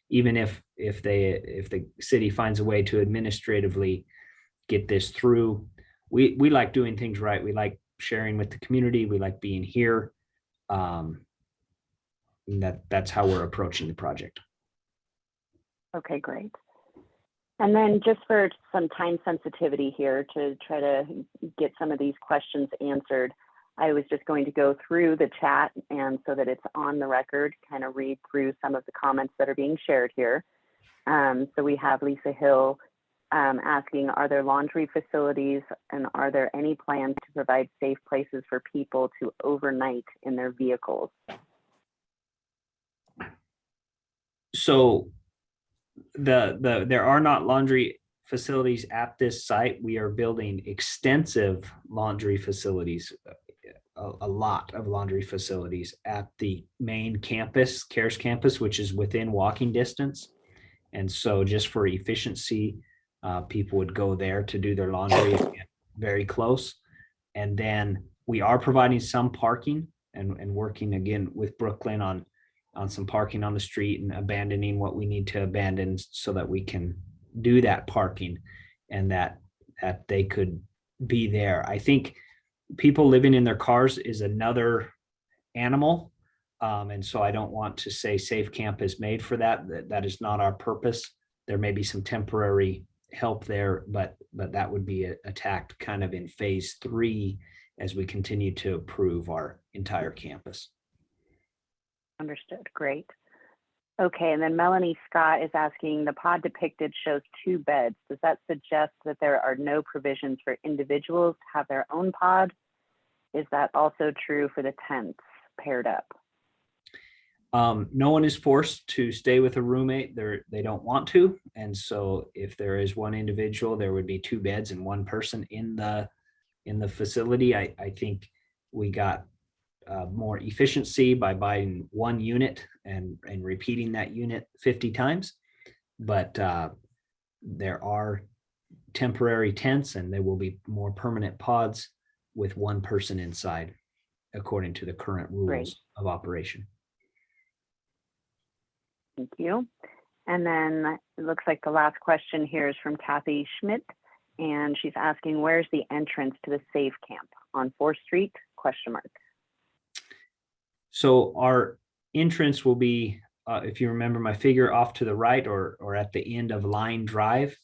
even if the city finds a way to administratively get this through. We like doing things right. We like sharing with the community. We like being here. That's how we're approaching the project. Okay, great. And then just for some time sensitivity here to try to get some of these questions answered, I was just going to go through the chat, and so that it's on the record, kind of read through some of the comments that are being shared here. So we have Lisa Hill asking, are there laundry facilities, and are there any plans to provide safe places for people to overnight in their vehicles? So there are not laundry facilities at this site. We are building extensive laundry facilities, a lot of laundry facilities at the main campus, CARES campus, which is within walking distance. And so just for efficiency, people would go there to do their laundry very close. And then we are providing some parking and working again with Brooklyn on some parking on the street and abandoning what we need to abandon so that we can do that parking and that they could be there. I think people living in their cars is another animal. And so I don't want to say Safe Camp is made for that. That is not our purpose. There may be some temporary help there, but that would be attacked kind of in phase 3 as we continue to improve our entire campus. Understood. Great. Okay, and then Melanie Scott is asking, the pod depicted shows 2 beds. Does that suggest that there are no provisions for individuals to have their own pod? Is that also true for the tents paired up? No one is forced to stay with a roommate. They don't want to. And so if there is one individual, there would be 2 beds and 1 person in the facility. I think we got more efficiency by buying 1 unit and repeating that unit 50 times. But there are temporary tents, and there will be more permanent pods with 1 person inside, according to the current rules of operation. Thank you. And then it looks like the last question here is from Kathy Schmidt, and she's asking, where's the entrance to the Safe Camp? On 4th Street? ? So our entrance will be, if you remember my figure, off to the right or at the end of Line Drive.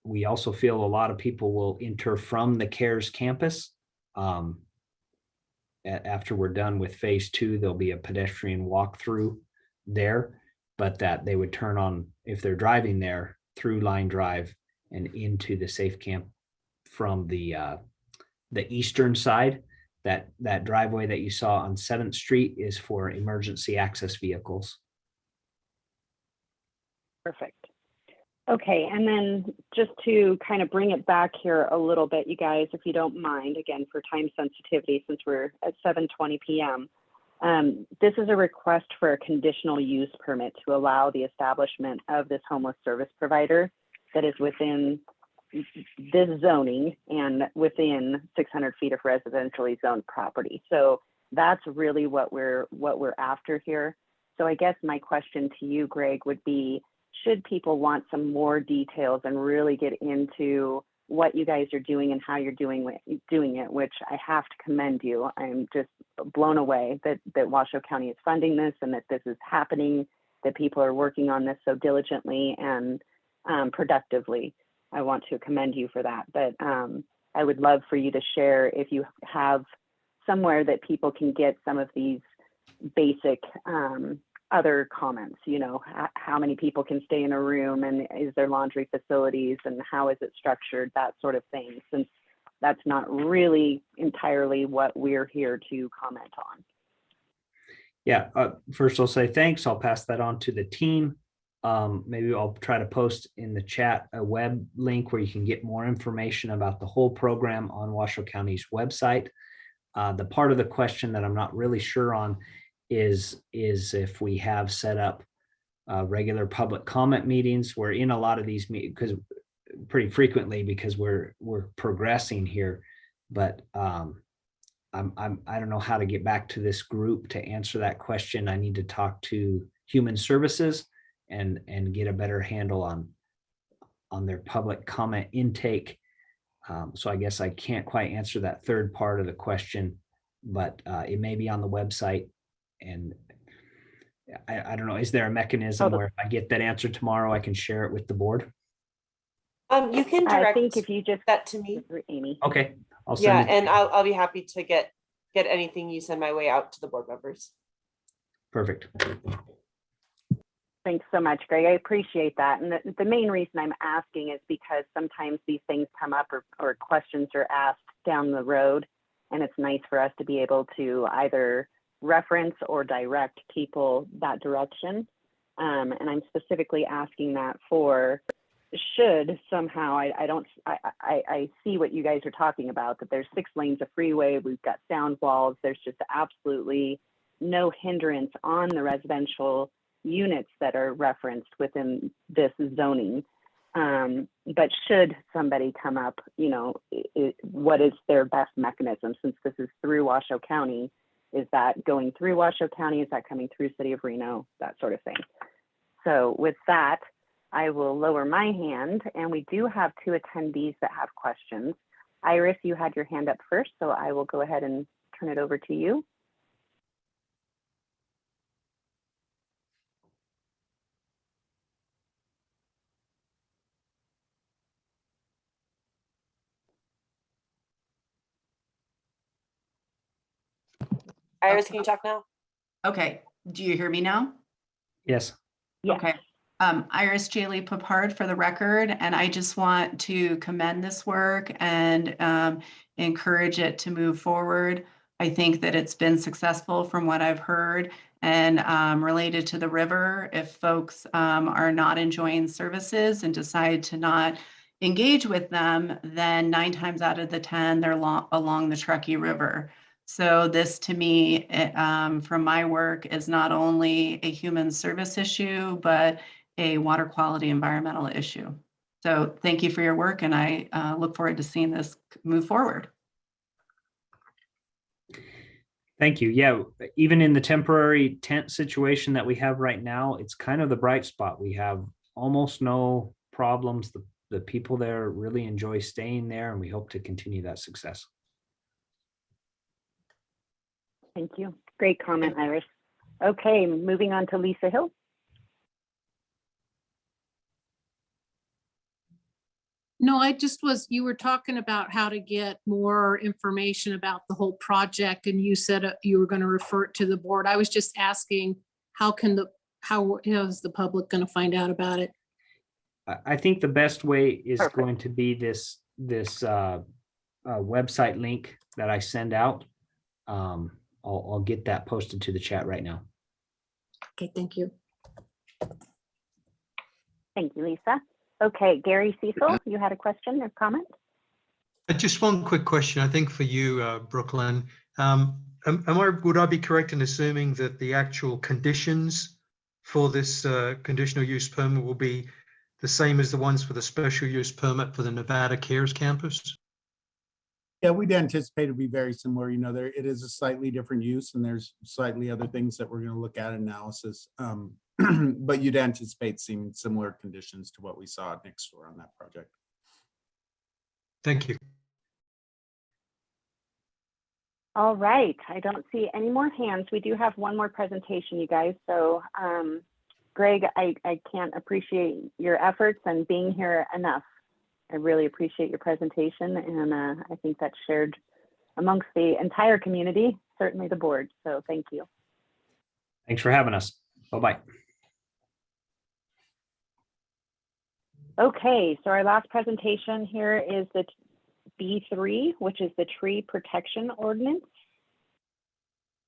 We also feel a lot of people will enter from the CARES campus. After we're done with phase 2, there'll be a pedestrian walkthrough there, but that they would turn on, if they're driving there, through Line Drive and into the safe camp from the eastern side. That driveway that you saw on 7th Street is for emergency access vehicles. Perfect. Okay, and then just to kind of bring it back here a little bit, you guys, if you don't mind, again, for time sensitivity, since we're at 7:20 p.m., this is a request for a conditional use permit to allow the establishment of this homeless service provider that is within this zoning and within 600 feet of residentially zoned property. So that's really what we're after here. So I guess my question to you, Greg, would be, should people want some more details and really get into what you guys are doing and how you're doing it, which I have to commend you. I'm just blown away that Washoe County is funding this and that this is happening, that people are working on this so diligently and productively. I want to commend you for that. But I would love for you to share if you have somewhere that people can get some of these basic other comments, you know, how many people can stay in a room, and is there laundry facilities, and how is it structured, that sort of thing, since that's not really entirely what we're here to comment on. Yeah, first I'll say thanks. I'll pass that on to the team. Maybe I'll try to post in the chat a web link where you can get more information about the whole program on Washoe County's website. The part of the question that I'm not really sure on is if we have set up regular public comment meetings. We're in a lot of these meetings because pretty frequently because we're progressing here, but I don't know how to get back to this group to answer that question. I need to talk to Human Services and get a better handle on their public comment intake. So I guess I can't quite answer that third part of the question, but it may be on the website. And I don't know, is there a mechanism where if I get that answer tomorrow, I can share it with the board? You can direct I think if you just that to me, Amy. Okay, I'll send it. And I'll be happy to get anything you send my way out to the board members. Perfect. Thanks so much, Greg. I appreciate that. And the main reason I'm asking is because sometimes these things come up or questions are asked down the road, and it's nice for us to be able to either reference or direct people that direction. And I'm specifically asking that for should somehow, I see what you guys are talking about, that there's 6 lanes of freeway, we've got sound walls, there's just absolutely no hindrance on the residential units that are referenced within this zoning. But should somebody come up, you know, what is their best mechanism, since this is through Washoe County? Is that going through Washoe County? Is that coming through City of Reno? That sort of thing. So with that, I will lower my hand, and we do have 2 attendees that have questions. Iris, you had your hand up first, so I will go ahead and turn it over to you. Iris, can you talk now? Okay, do you hear me now? Yes. Okay. Iris Jaley Papard for the record, and I just want to commend this work and encourage it to move forward. I think that it's been successful from what I've heard, and related to the river, if folks are not enjoying services and decide to not engage with them, then 9 times out of the 10, they're along the Truckee River. So this, to me, from my work, is not only a human service issue, but a water quality environmental issue. So thank you for your work, and I look forward to seeing this move forward. Thank you. Yeah, even in the temporary tent situation that we have right now, it's kind of the bright spot. We have almost no problems. The people there really enjoy staying there, and we hope to continue that success. Thank you. Great comment, Iris. Okay, moving on to Lisa Hill. No, you were talking about how to get more information about the whole project, and you said you were going to refer it to the board. I was just asking, how is the public going to find out about it? I think the best way is Perfect. going to be this website link that I send out. I'll get that posted to the chat right now. Okay, thank you. Thank you, Lisa. Okay, Gary Cecil, you had a question or comment? Just one quick question, I think for you, Brooklyn. Would I be correct in assuming that the actual conditions for this conditional use permit will be the same as the ones for the special use permit for the Nevada Cares campus? Yeah, we'd anticipate it'd be very similar. You know, it is a slightly different use, and there's slightly other things that we're going to look at in analysis. But you'd anticipate seeing similar conditions to what we saw next door on that project. Thank you. All right, I don't see any more hands. We do have one more presentation, you guys. So Greg, I can't appreciate your efforts and being here enough. I really appreciate your presentation, and I think that's shared amongst the entire community, certainly the board. So thank you. Thanks for having us. Bye-bye. Okay, so our last presentation here is the B3, which is the tree protection ordinance.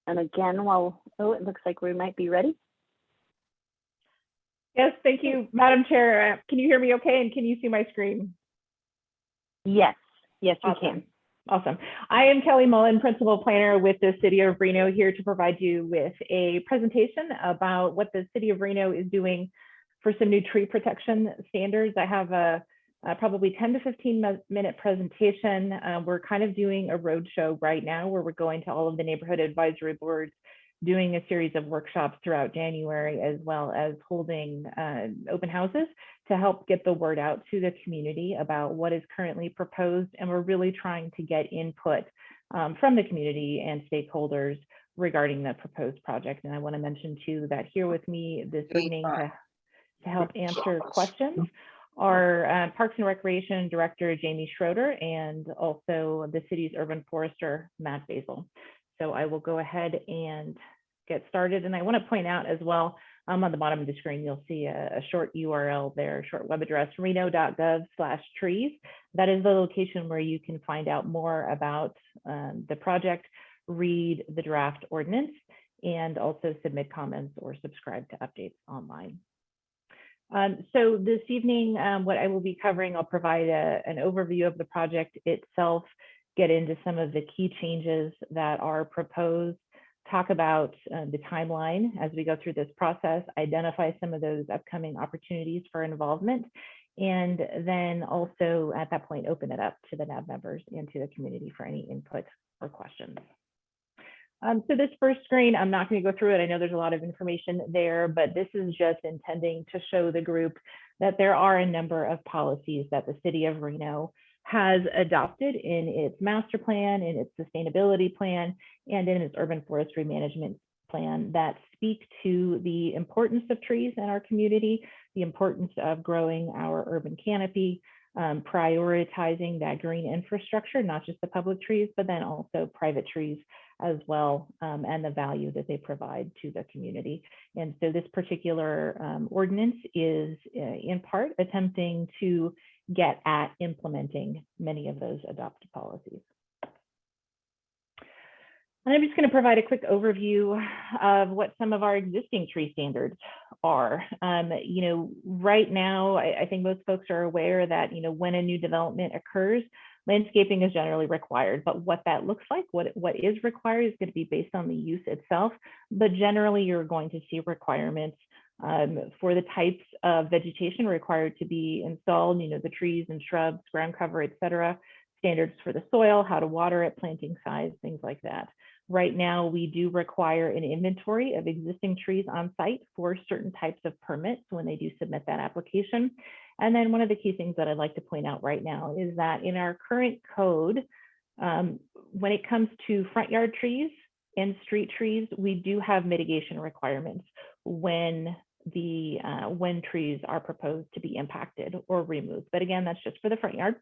And again, it looks like we might be ready. Yes, thank you, Madam Chair. Can you hear me okay? And can you see my screen? Yes, yes, we Awesome. can. Awesome. I am Kelly Mullen, Principal Planner with the City of Reno, here to provide you with a presentation about what the City of Reno is doing for some new tree protection standards. I have a probably 10 to 15 minute presentation. We're kind of doing a roadshow right now where we're going to all of the neighborhood advisory boards, doing a series of workshops throughout January, as well as holding open houses to help get the word out to the community about what is currently proposed. And we're really trying to get input from the community and stakeholders regarding the proposed project. And I want to mention too that here with me this evening to help answer questions are Parks and Recreation Director Jamie Schroeder and also the city's urban forester Matt Basil. So I will go ahead and get started. And I want to point out as well, on the bottom of the screen, you'll see a short URL there, short web address, reno.gov/trees. That is the location where you can find out more about the project, read the draft ordinance, and also submit comments or subscribe to updates online. So this evening, what I will be covering, I'll provide an overview of the project itself, get into some of the key changes that are proposed, talk about the timeline as we go through this process, identify some of those upcoming opportunities for involvement, and then also at that point, open it up to the NAB members and to the community for any input or questions. So this first screen, I'm not going to go through it. I know there's a lot of information there, but this is just intending to show the group that there are a number of policies that the City of Reno has adopted in its master plan, in its sustainability plan, and in its urban forestry management plan that speak to the importance of trees in our community, the importance of growing our urban canopy, prioritizing that green infrastructure, not just the public trees, but then also private trees as well, and the value that they provide to the community. And so this particular ordinance is in part attempting to get at implementing many of those adopted policies. And I'm just going to provide a quick overview of what some of our existing tree standards are. You know, right now, I think most folks are aware that, you know, when a new development occurs, landscaping is generally required, but what that looks like, what is required is going to be based on the use itself. But generally, you're going to see requirements for the types of vegetation required to be installed, you know, the trees and shrubs, ground cover, et cetera, standards for the soil, how to water it, planting size, things like that. Right now, we do require an inventory of existing trees on site for certain types of permits when they do submit that application. And then one of the key things that I'd like to point out right now is that in our current code, when it comes to front yard trees and street trees, we do have mitigation requirements when trees are proposed to be impacted or removed. But again, that's just for the front yard.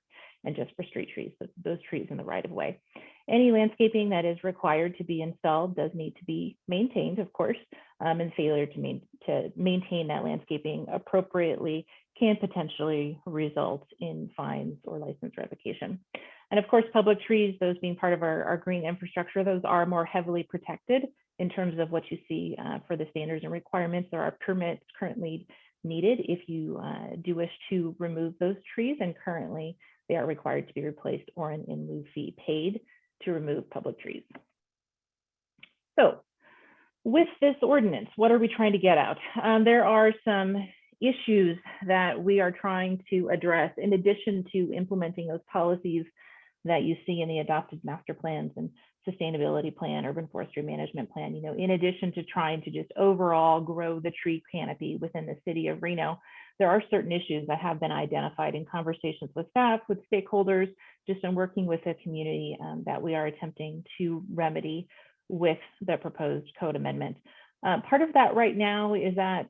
and just for street trees, those trees in the right of way. Any landscaping that is required to be installed does need to be maintained, of course, and failure to maintain that landscaping appropriately can potentially result in fines or license revocation. And of course, public trees, those being part of our green infrastructure, those are more heavily protected in terms of what you see for the standards and requirements. There are permits currently needed if you do wish to remove those trees, and currently they are required to be replaced or an in lieu fee paid to remove public trees. So with this ordinance, what are we trying to get at? There are some issues that we are trying to address in addition to implementing those policies that you see in the adopted master plans and sustainability plan, urban forestry management plan. In addition to trying to just overall grow the tree canopy within the city of Reno, there are certain issues that have been identified in conversations with staff, with stakeholders, just in working with the community that we are attempting to remedy with the proposed code amendment. Part of that right now is that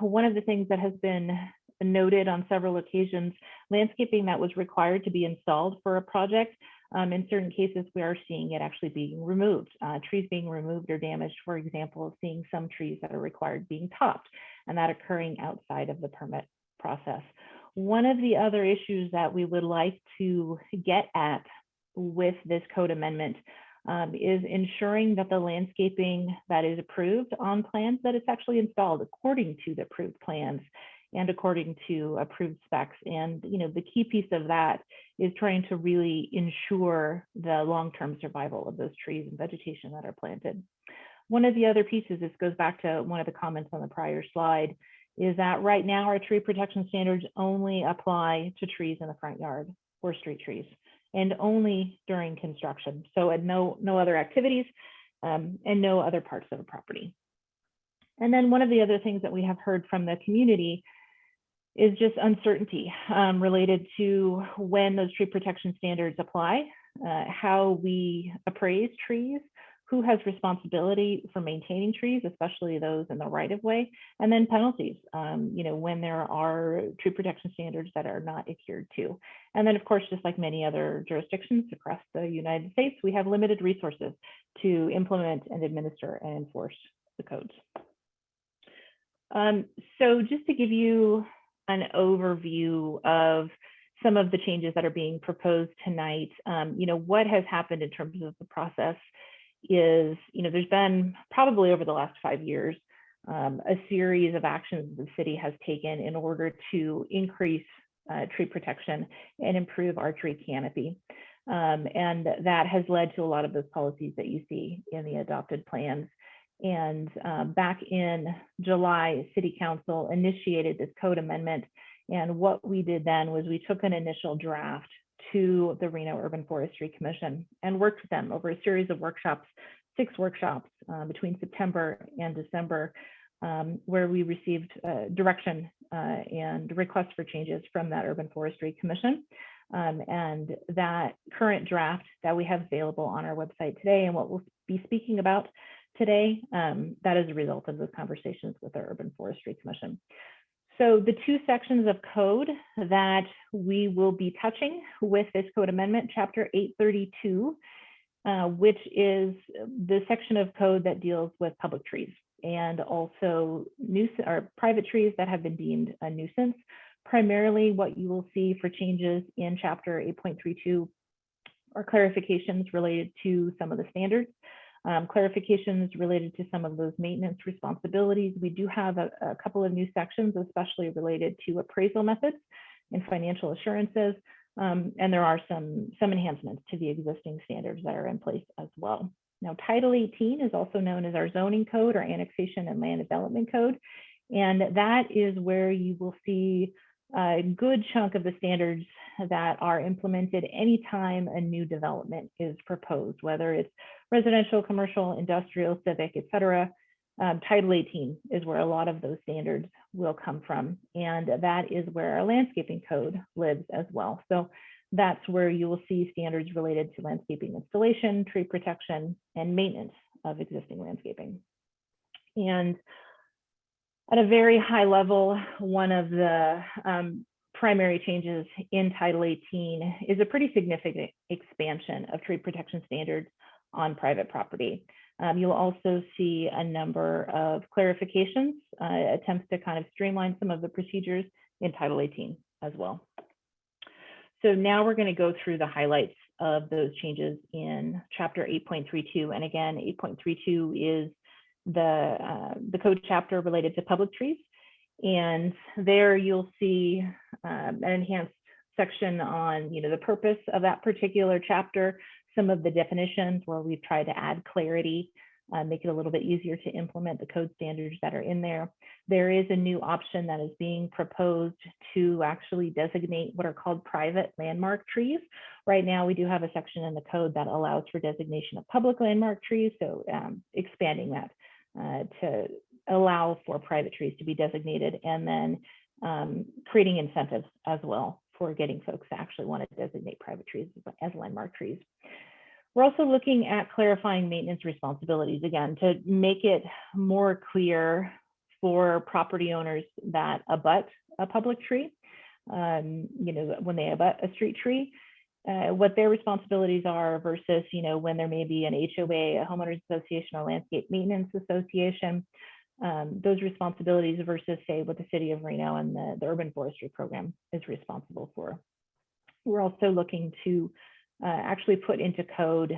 one of the things that has been noted on several occasions, landscaping that was required to be installed for a project, in certain cases, we are seeing it actually being removed, trees being removed or damaged, for example, seeing some trees that are required being topped, and that occurring outside of the permit process. One of the other issues that we would like to get at with this code amendment is ensuring that the landscaping that is approved on plans, that it's actually installed according to the approved plans and according to approved specs. And the key piece of that is trying to really ensure the long-term survival of those trees and vegetation that are planted. One of the other pieces, this goes back to one of the comments on the prior slide, is that right now our tree protection standards only apply to trees in the front yard or street trees, and only during construction. So at no other activities and no other parts of a property. And then one of the other things that we have heard from the community is just uncertainty related to when those tree protection standards apply, how we appraise trees, who has responsibility for maintaining trees, especially those in the right of way, and then penalties, when there are tree protection standards that are not adhered to. And then of course, just like many other jurisdictions across the United States, we have limited resources to implement and administer and enforce the codes. So just to give you an overview of some of the changes that are being proposed tonight, what has happened in terms of the process is, there's been probably over the last 5 years, a series of actions the city has taken in order to increase tree protection and improve our tree canopy. And that has led to a lot of those policies that you see in the adopted plans. And back in July, City Council initiated this code amendment. And what we did then was we took an initial draft to the Reno Urban Forestry Commission and worked with them over a series of workshops, 6 workshops between September and December, where we received direction and requests for changes from that Urban Forestry Commission. And that current draft that we have available on our website today, and what we'll be speaking about today, that is a result of those conversations with our Urban Forestry Commission. So the 2 sections of code that we will be touching with this code amendment, Chapter 832, which is the section of code that deals with public trees and also private trees that have been deemed a nuisance. Primarily what you will see for changes in Chapter 8.32 are clarifications related to some of the standards. Clarifications related to some of those maintenance responsibilities. We do have a couple of new sections, especially related to appraisal methods and financial assurances. And there are some enhancements to the existing standards that are in place as well. Now, Title 18 is also known as our zoning code or annexation and land development code. And that is where you will see a good chunk of the standards that are implemented anytime a new development is proposed, whether it's residential, commercial, industrial, civic, et cetera. Title 18 is where a lot of those standards will come from. And that is where our landscaping code lives as well. So that's where you will see standards related to landscaping installation, tree protection, and maintenance of existing landscaping. And at a very high level, one of the primary changes in Title 18 is a pretty significant expansion of tree protection standards on private property. You'll also see a number of clarifications, attempts to kind of streamline some of the procedures in Title 18 as well. So now we're going to go through the highlights of those changes in Chapter 8.32. And again, 8.32 is the code chapter related to public trees. And there you'll see an enhanced section on, the purpose of that particular chapter, some of the definitions where we've tried to add clarity, make it a little bit easier to implement the code standards that are in there. There is a new option that is being proposed to actually designate what are called private landmark trees. Right now, we do have a section in the code that allows for designation of public landmark trees, so expanding that to allow for private trees to be designated, and then creating incentives as well for getting folks to actually want to designate private trees as landmark trees. We're also looking at clarifying maintenance responsibilities, again, to make it more clear for property owners that abut a public tree, when they abut a street tree, what their responsibilities are versus, when there may be an HOA, a homeowners association, or landscape maintenance association, those responsibilities versus, say, what the city of Reno and the urban forestry program is responsible for. We're also looking to actually put into code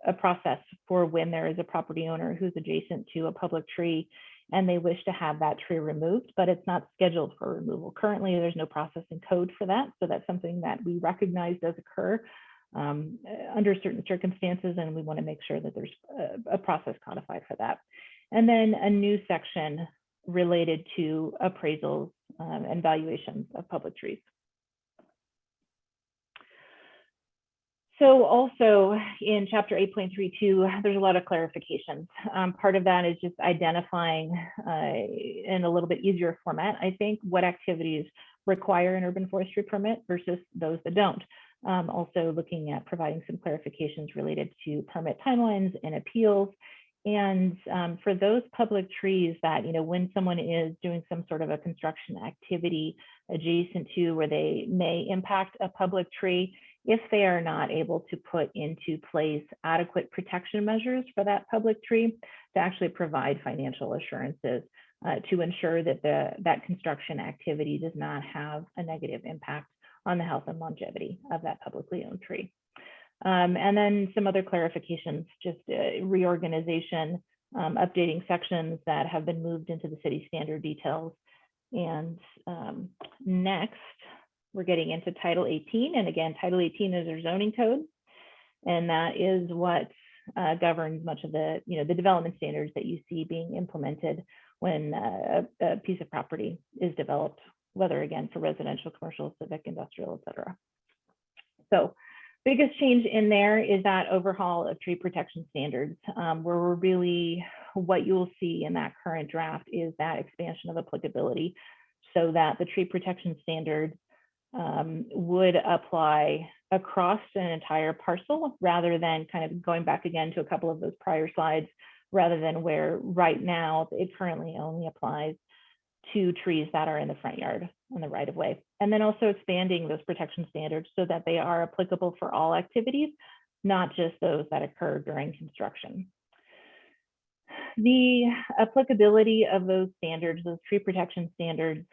a process for when there is a property owner who's adjacent to a public tree and they wish to have that tree removed, but it's not scheduled for removal. Currently, there's no process in code for that. So that's something that we recognize does occur under certain circumstances, and we want to make sure that there's a process codified for that. And then a new section related to appraisals and valuations of public trees. So also in Chapter 8.32, there's a lot of clarifications. Part of that is just identifying in a little bit easier format, I think, what activities require an urban forestry permit versus those that don't. Also looking at providing some clarifications related to permit timelines and appeals. And for those public trees that, when someone is doing some sort of a construction activity adjacent to where they may impact a public tree, if they are not able to put into place adequate protection measures for that public tree, to actually provide financial assurances to ensure that that construction activity does not have a negative impact on the health and longevity of that publicly owned tree. And then some other clarifications, just reorganization, updating sections that have been moved into the city standard details. And next, we're getting into Title 18. And again, Title 18 is our zoning code. And that is what governs much of the, the development standards that you see being implemented when a piece of property is developed, whether again for residential, commercial, civic, industrial, et cetera. So biggest change in there is that overhaul of tree protection standards, where we're really, what you'll see in that current draft is that expansion of applicability so that the tree protection standards would apply across an entire parcel rather than kind of going back again to a couple of those prior slides, rather than where right now it currently only applies to trees that are in the front yard on the right of way. And then also expanding those protection standards so that they are applicable for all activities, not just those that occur during construction. The applicability of those standards, those tree protection standards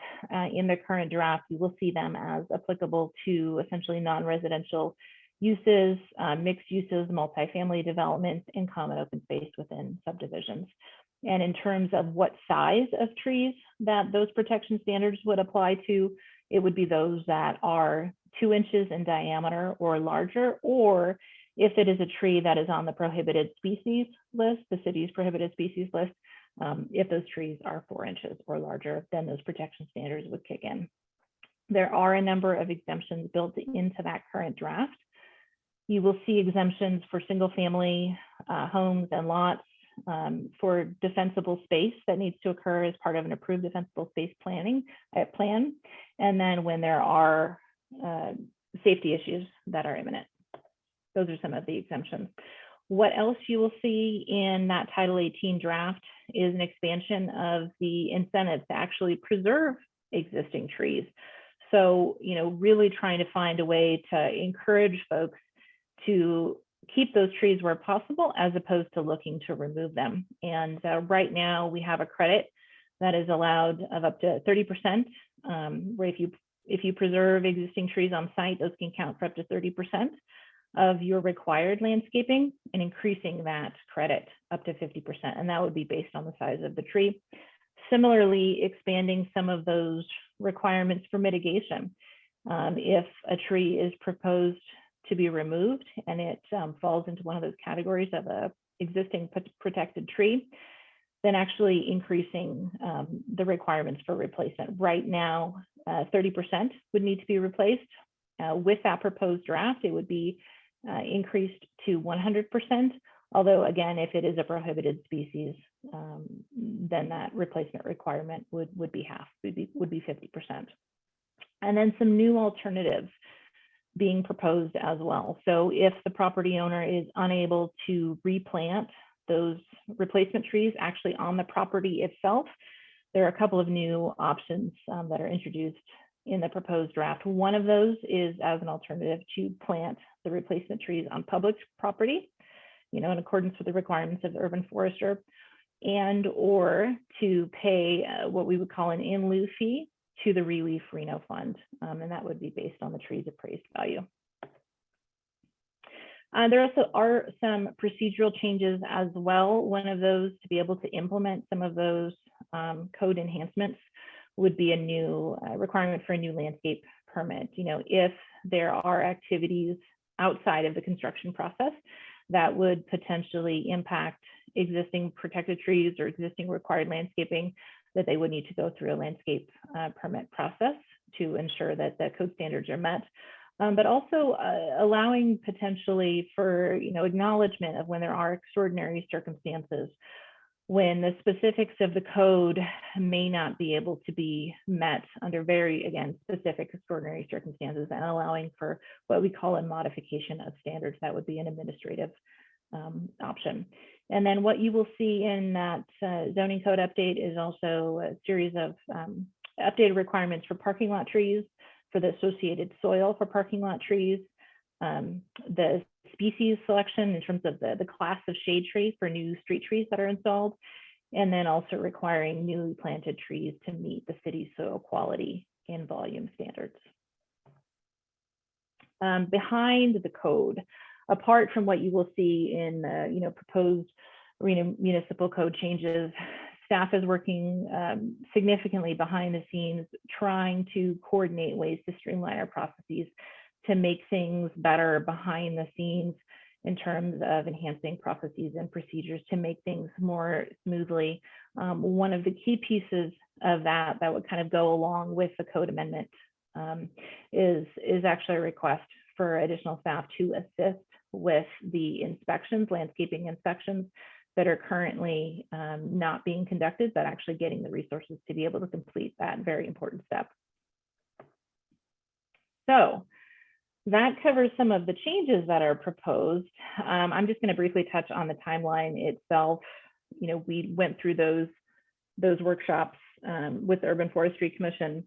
in the current draft, you will see them as applicable to essentially non-residential uses, mixed uses, multifamily developments, and common open space within subdivisions. And in terms of what size of trees that those protection standards would apply to, it would be those that are 2 inches in diameter or larger, or if it is a tree that is on the prohibited species list, the city's prohibited species list, if those trees are 4 inches or larger, then those protection standards would kick in. There are a number of exemptions built into that current draft. You will see exemptions for single family homes and lots, for defensible space that needs to occur as part of an approved defensible space plan. And then when there are safety issues that are imminent. Those are some of the exemptions. What else you will see in that Title 18 draft is an expansion of the incentives to actually preserve existing trees. So, you know, really trying to find a way to encourage folks to keep those trees where possible, as opposed to looking to remove them. And right now we have a credit that is allowed of up to 30%, where if you preserve existing trees on site, those can count for up to 30% of your required landscaping, and increasing that credit up to 50%. And that would be based on the size of the tree. Similarly, expanding some of those requirements for mitigation. If a tree is proposed to be removed and it falls into one of those categories of a existing protected tree, then actually increasing the requirements for replacement. Right now, 30% would need to be replaced. With that proposed draft, it would be increased to 100%. Although again, if it is a prohibited species, then that replacement requirement would be half, would be 50%. And then some new alternatives being proposed as well. So if the property owner is unable to replant those replacement trees actually on the property itself, there are a couple of new options that are introduced in the proposed draft. One of those is as an alternative to plant the replacement trees on public property, you know, in accordance with the requirements of the urban forester, and or to pay what we would call an in lieu fee to the Relief Reno Fund, and that would be based on the tree's appraised value. There also are some procedural changes as well. One of those, to be able to implement some of those code enhancements, would be a new requirement for a new landscape permit. You know, if there are activities outside of the construction process that would potentially impact existing protected trees or existing required landscaping, that they would need to go through a landscape permit process to ensure that the code standards are met. But also allowing potentially for, you know, acknowledgement of when there are extraordinary circumstances, when the specifics of the code may not be able to be met under very, again, specific extraordinary circumstances, and allowing for what we call a modification of standards. That would be an administrative option. And then what you will see in that zoning code update is also a series of updated requirements for parking lot trees, for the associated soil for parking lot trees, the species selection in terms of the class of shade tree for new street trees that are installed, and then also requiring newly planted trees to meet the city's soil quality and volume standards. Behind the code, apart from what you will see in you know, proposed Reno municipal code changes, staff is working significantly behind the scenes, trying to coordinate ways to streamline our processes, to make things better behind the scenes in terms of enhancing processes and procedures to make things more smoothly. One of the key pieces of that would kind of go along with the code amendment is actually a request for additional staff to assist with the inspections, landscaping inspections that are currently not being conducted, but actually getting the resources to be able to complete that very important step. So that covers some of the changes that are proposed. I'm just going to briefly touch on the timeline itself. You know, we went through those workshops with the Urban Forestry Commission,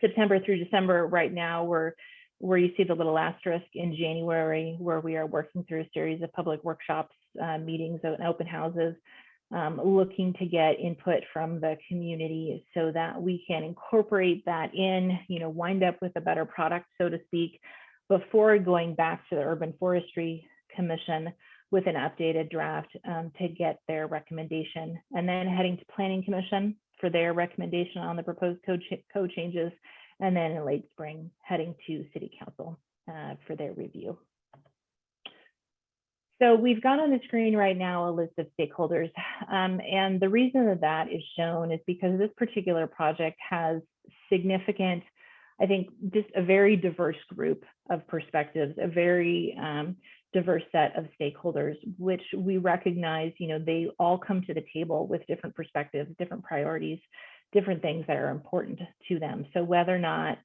September through December. Right now, where you see the little asterisk in January, where we are working through a series of public workshops, meetings, and open houses, looking to get input from the community so that we can incorporate that in, you know, wind up with a better product, so to speak, before going back to the Urban Forestry Commission with an updated draft to get their recommendation, and then heading to Planning Commission for their recommendation on the proposed code changes, and then in late spring heading to City Council for their review. So we've got on the screen right now a list of stakeholders, and the reason that that is shown is because this particular project has significant, I think, just a very diverse group of perspectives, a very diverse set of stakeholders, which we recognize, you know, they all come to the table with different perspectives, different priorities, different things that are important to them. So whether or not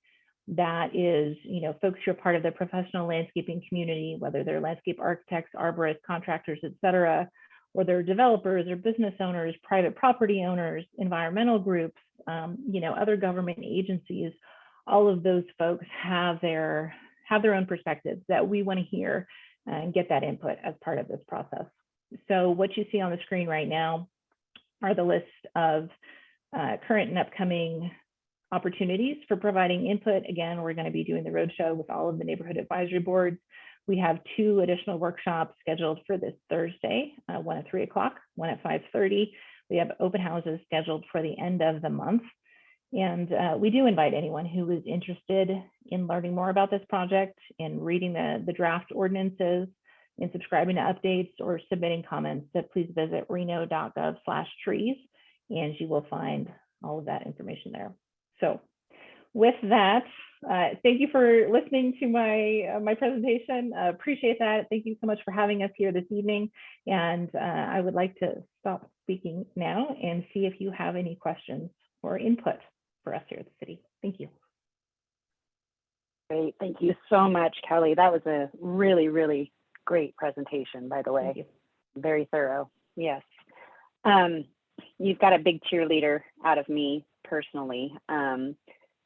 that is, you know, folks who are part of the professional landscaping community, whether they're landscape architects, arborists, contractors, et cetera, or they're developers or business owners, private property owners, environmental groups, you know, other government agencies, all of those folks have their own perspectives that we want to hear and get that input as part of this process. So what you see on the screen right now are the list of current and upcoming opportunities for providing input. Again, we're going to be doing the roadshow with all of the neighborhood advisory boards. We have 2 additional workshops scheduled for this Thursday, one at 3 o'clock, one at 5:30. We have open houses scheduled for the end of the month. And we do invite anyone who is interested in learning more about this project, in reading the draft ordinances, in subscribing to updates, or submitting comments, to please visit reno.gov/trees, and you will find all of that information there. So with that, thank you for listening to my presentation. Appreciate that. Thank you so much for having us here this evening. And I would like to stop speaking now and see if you have any questions or input for us here at the city. Thank you. Great. Thank you so much, Kelly. That was a really, really great presentation, by the way. Very thorough. Yes. You've got a big cheerleader out of me personally.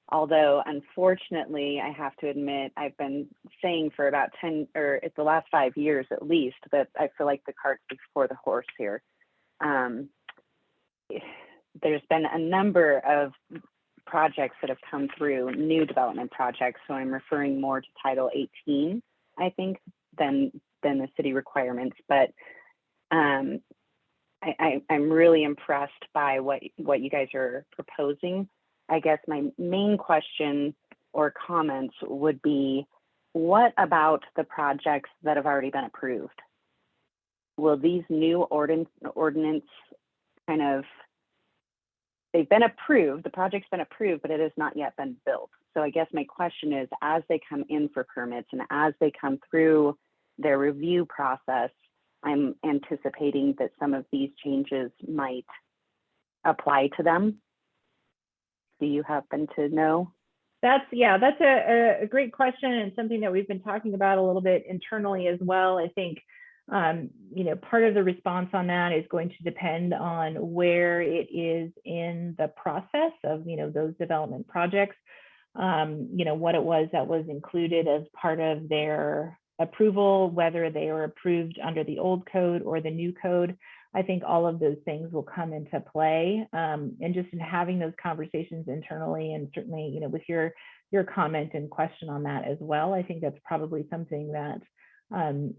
Although, unfortunately, I have to admit, I've been saying for about 10, or it's the last 5 years at least, that I feel like the cart's before the horse here. There's been a number of projects that have come through, new development projects, so I'm referring more to Title 18, I think, than the city requirements. But I'm really impressed by what you guys are proposing. I guess my main question or comments would be, what about the projects that have already been approved? Will these new ordinance kind of, they've been approved, the project's been approved, but it has not yet been built. So I guess my question is, as they come in for permits and as they come through their review process, I'm anticipating that some of these changes might apply to them. Do you happen to know? That's a great question, and something that we've been talking about a little bit internally as well. I think part of the response on that is going to depend on where it is in the process of those development projects. What it was that was included as part of their approval, whether they are approved under the old code or the new code. I think all of those things will come into play, and just in having those conversations internally, and certainly with your comment and question on that as well, I think that's probably something that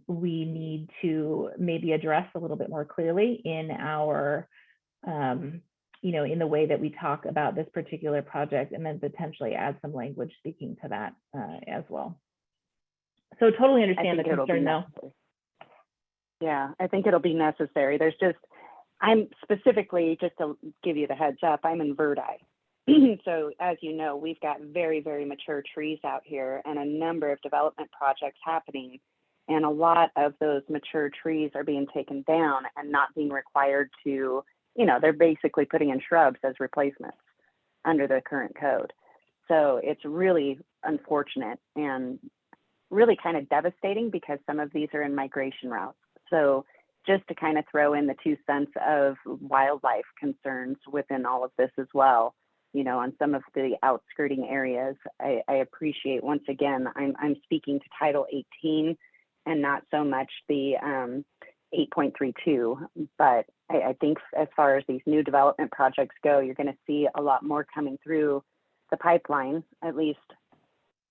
we need to maybe address a little bit more clearly in our in the way that we talk about this particular project, and then potentially add some language speaking to that as well. So totally understand the concern though. Yeah, I think it'll be necessary. I'm specifically, just to give you the heads up, I'm in Verdi. So as you know, we've got very, very mature trees out here and a number of development projects happening. And a lot of those mature trees are being taken down and not being required to, they're basically putting in shrubs as replacements under the current code. So it's really unfortunate and really kind of devastating, because some of these are in migration routes. So just to kind of throw in the 2 cents of wildlife concerns within all of this as well, on some of the outskirting areas, I appreciate, once again, I'm speaking to Title 18 and not so much the 8.32, but I think as far as these new development projects go, you're going to see a lot more coming through the pipeline, at least.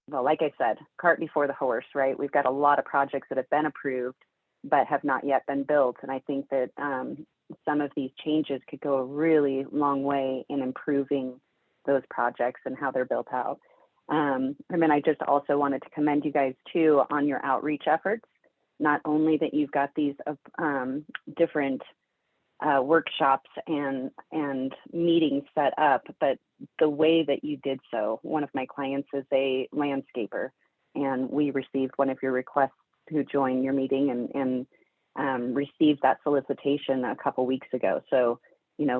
Well, like I said, cart before the horse, right? We've got a lot of projects that have been approved but have not yet been built. And I think that some of these changes could go a really long way in improving those projects and how they're built out. And then I just also wanted to commend you guys too on your outreach efforts. Not only that you've got these different workshops and meetings set up, but the way that you did so. One of my clients is a landscaper, and we received one of your requests to join your meeting and received that solicitation a couple weeks ago. So,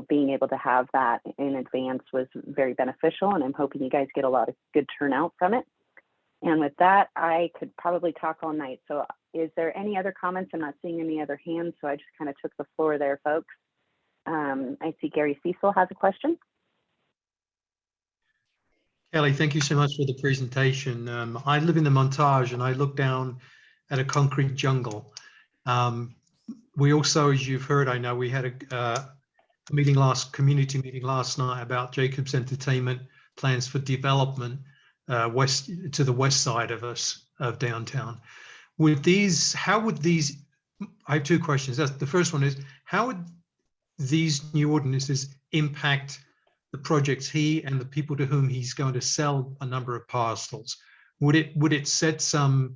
being able to have that in advance was very beneficial, and I'm hoping you guys get a lot of good turnout from it. And with that, I could probably talk all night. So is there any other comments? I'm not seeing any other hands, so I just kind of took the floor there, folks. I see Gary Cecil has a question. Kelly, thank you so much for the presentation. I live in the Montage and I look down at a concrete jungle. We also, as you've heard, I know we had a community meeting last night about Jacob's Entertainment plans for development to the west side of downtown. How would these, I have two questions. The first one is, how would these new ordinances impact the projects he and the people to whom he's going to sell a number of parcels? Would it set some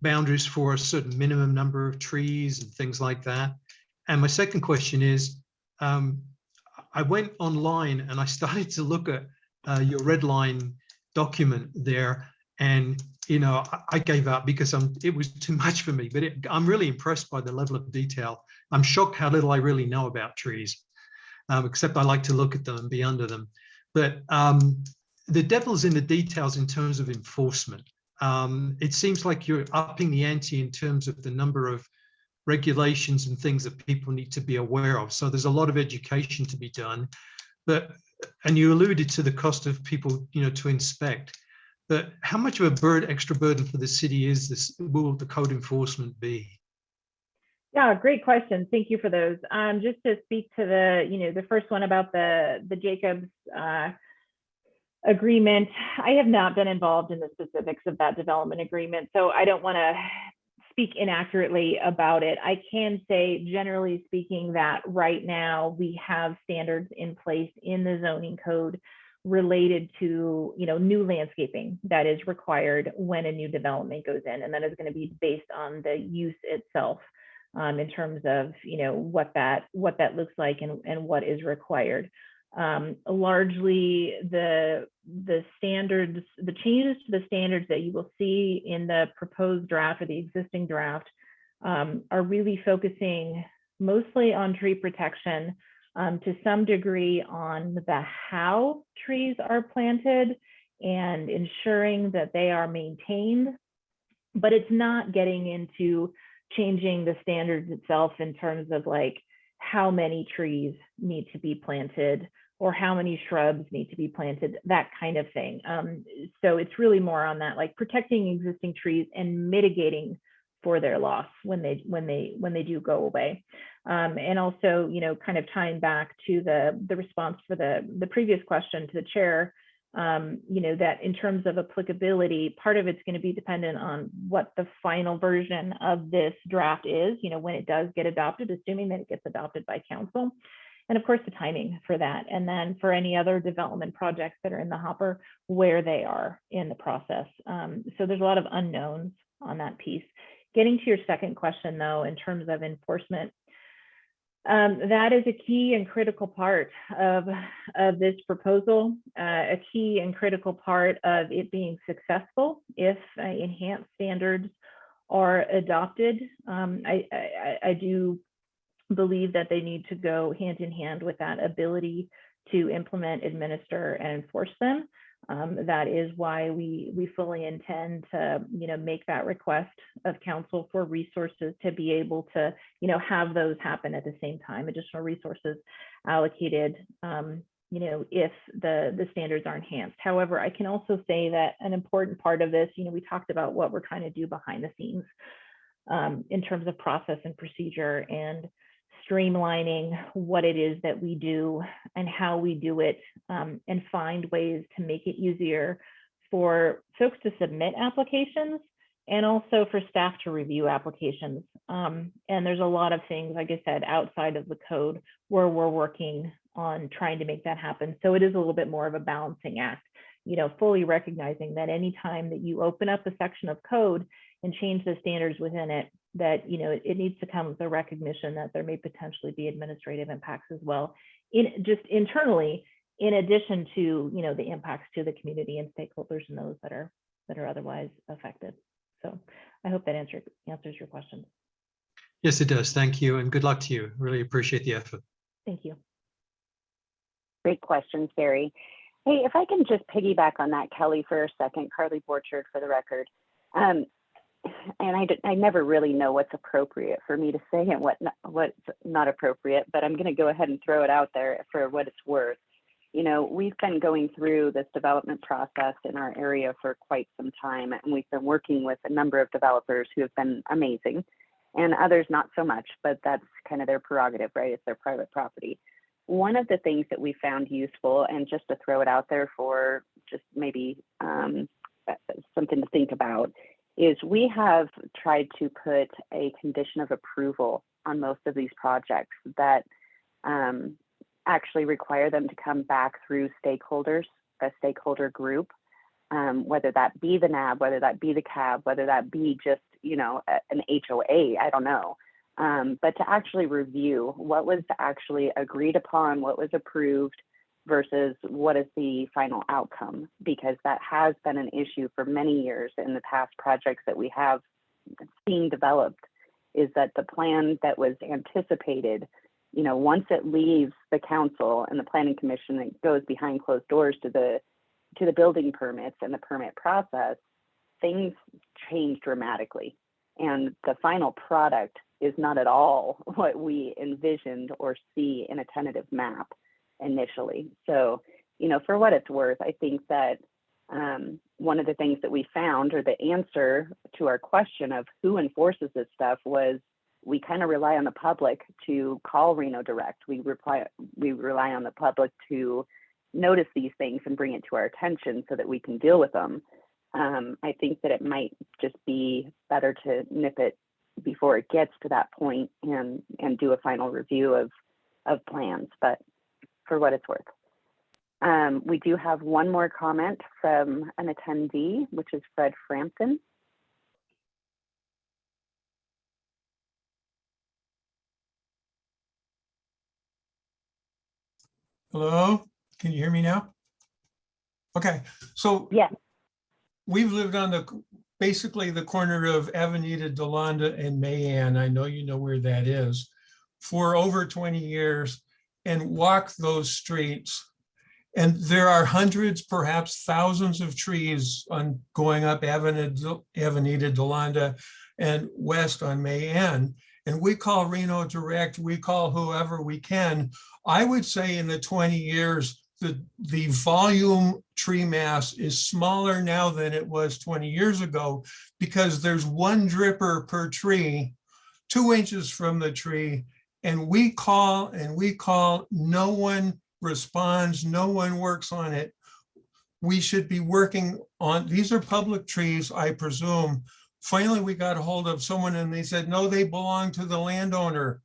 boundaries for a certain minimum number of trees and things like that? And my second question is, I went online and I started to look at your red line document there, and I gave up because it was too much for me. But I'm really impressed by the level of detail. I'm shocked how little I really know about trees, except I like to look at them and be under them. But the devil's in the details in terms of enforcement. It seems like you're upping the ante in terms of the number of regulations and things that people need to be aware of. So there's a lot of education to be done. And you alluded to the cost of people, to inspect. But how much of a extra burden for the city will the code enforcement be? Yeah, great question. Thank you for those. Just to speak to the first one about the Jacobs agreement, I have not been involved in the specifics of that development agreement, so I don't want to speak inaccurately about it. I can say, generally speaking, that right now we have standards in place in the zoning code related to new landscaping that is required when a new development goes in, and that is going to be based on the use itself, in terms of what that looks like and what is required. Largely the standards, the changes to the standards that you will see in the proposed draft or the existing draft are really focusing mostly on tree protection, to some degree on the how trees are planted and ensuring that they are maintained, but it's not getting into changing the standards itself in terms of like how many trees need to be planted or how many shrubs need to be planted, that kind of thing. So it's really more on that, like protecting existing trees and mitigating for their loss when they do go away. And also, kind of tying back to the response for the previous question to the chair, that in terms of applicability, part of it's going to be dependent on what the final version of this draft is, when it does get adopted, assuming that it gets adopted by council. And of course, the timing for that. And then for any other development projects that are in the hopper, where they are in the process. So there's a lot of unknowns on that piece. Getting to your second question, though, in terms of enforcement, that is a key and critical part of this proposal, a key and critical part of it being successful if enhanced standards are adopted. I do believe that they need to go hand in hand with that ability to implement, administer, and enforce them. That is why we fully intend to, make that request of council for resources to be able to, have those happen at the same time, additional resources allocated, if the standards are enhanced. However, I can also say that an important part of this, we talked about what we're trying to do behind the scenes in terms of process and procedure and streamlining what it is that we do and how we do it, and find ways to make it easier for folks to submit applications and also for staff to review applications. And there's a lot of things, like I said, outside of the code where we're working on trying to make that happen. So it is a little bit more of a balancing act, fully recognizing that anytime that you open up a section of code and change the standards within it, that it needs to come with a recognition that there may potentially be administrative impacts as well, just internally, in addition to the impacts to the community and stakeholders and those that are otherwise affected. So I hope that answers your question. Yes, it does. Thank you, and good luck to you. Really appreciate the effort. Thank you. Great questions, Gary. Hey, if I can just piggyback on that, Kelly, for a second, Carly Borchard for the record. And I never really know what's appropriate for me to say and what's not appropriate, but I'm going to go ahead and throw it out there for what it's worth. you know, we've been going through this development process in our area for quite some time, and we've been working with a number of developers who have been amazing, and others not so much, but that's kind of their prerogative, right? It's their private property. One of the things that we found useful, and just to throw it out there for just maybe something to think about, is we have tried to put a condition of approval on most of these projects that actually require them to come back through stakeholders, a stakeholder group, whether that be the NAB, whether that be the CAB, whether that be just, you know, an HOA, I don't know. But to actually review what was actually agreed upon, what was approved versus what is the final outcome, because that has been an issue for many years in the past projects that we have seen developed, is that the plan that was anticipated, you know, once it leaves the council and the planning commission, it goes behind closed doors to the building permits and the permit process, things change dramatically. And the final product is not at all what we envisioned or see in a tentative map initially. So, you know, for what it's worth, I think that one of the things that we found, or the answer to our question of who enforces this stuff, was we kind of rely on the public to call Reno direct. We rely on the public to notice these things and bring it to our attention so that we can deal with them. I think that it might just be better to nip it before it gets to that point and do a final review of plans, but for what it's worth. We do have one more comment from an attendee, which is Fred Frampton. Hello, can you hear me now? Okay, so yeah, we've lived on basically the corner of Avenida Delanda and Mayan. I know you know where that is, for over 20 years, and walk those streets. And there are hundreds, perhaps thousands of trees on going up Avenida Delanda and west on Mayan. And we call Reno direct, we call whoever we can. I would say in the 20 years, the volume tree mass is smaller now than it was 20 years ago, because there's one dripper per tree, 2 inches from the tree, and we call, no one responds, no one works on it. We should be working on, these are public trees, I presume. Finally, we got a hold of someone and they said, no, they belong to the landowner,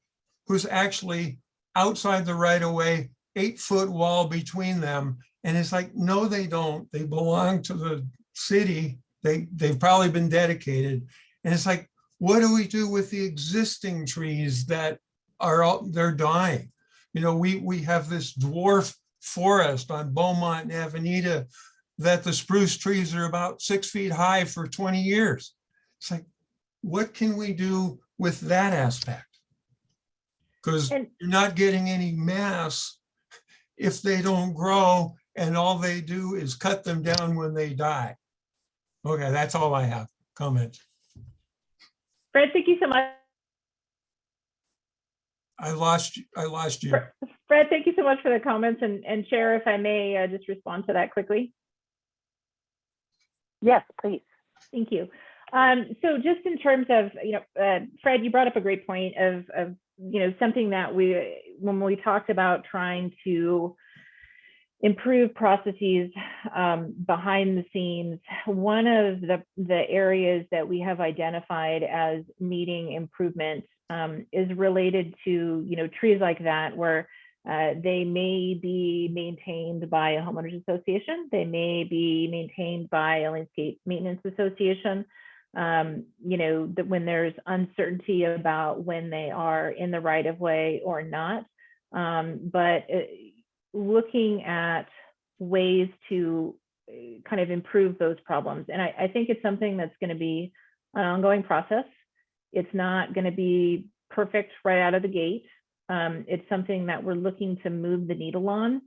who's actually outside the right of way, 8-foot wall between them. And it's like, no, they don't. They belong to the city. They've probably been dedicated. And it's like, what do we do with the existing trees that they're dying? You know, we have this dwarf forest on Beaumont and Avenida that the spruce trees are about 6 feet high for 20 years. It's like, what can we do with that aspect? Because you're not getting any mass if they don't grow, and all they do is cut them down when they die. Okay, that's all I have. Comment. Fred, thank you so much. I lost you. Fred, thank you so much for the comments. And Chair, if I may just respond to that quickly. Yes, please. Thank you. So just in terms of, Fred, you brought up a great point of something that when we talked about trying to improve processes behind the scenes, one of the areas that we have identified as needing improvement is related to, trees like that, where they may be maintained by a homeowners association, they may be maintained by a landscape maintenance association, that when there's uncertainty about when they are in the right of way or not, but looking at ways to kind of improve those problems. And I think it's something that's going to be an ongoing process. It's not going to be perfect right out of the gate. It's something that we're looking to move the needle on.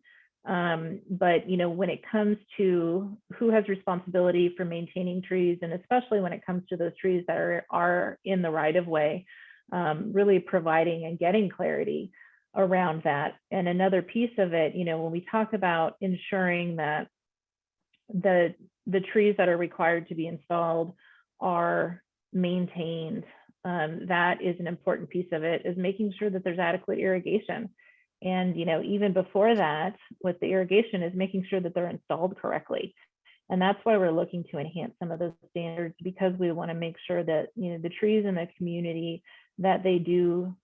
But when it comes to who has responsibility for maintaining trees, and especially when it comes to those trees that are in the right of way, really providing and getting clarity around that. And another piece of it, when we talk about ensuring that the trees that are required to be installed are maintained, that is an important piece of it, is making sure that there's adequate irrigation. And even before that, with the irrigation, is making sure that they're installed correctly. And that's why we're looking to enhance some of those standards, because we want to make sure that the trees in the community, that they do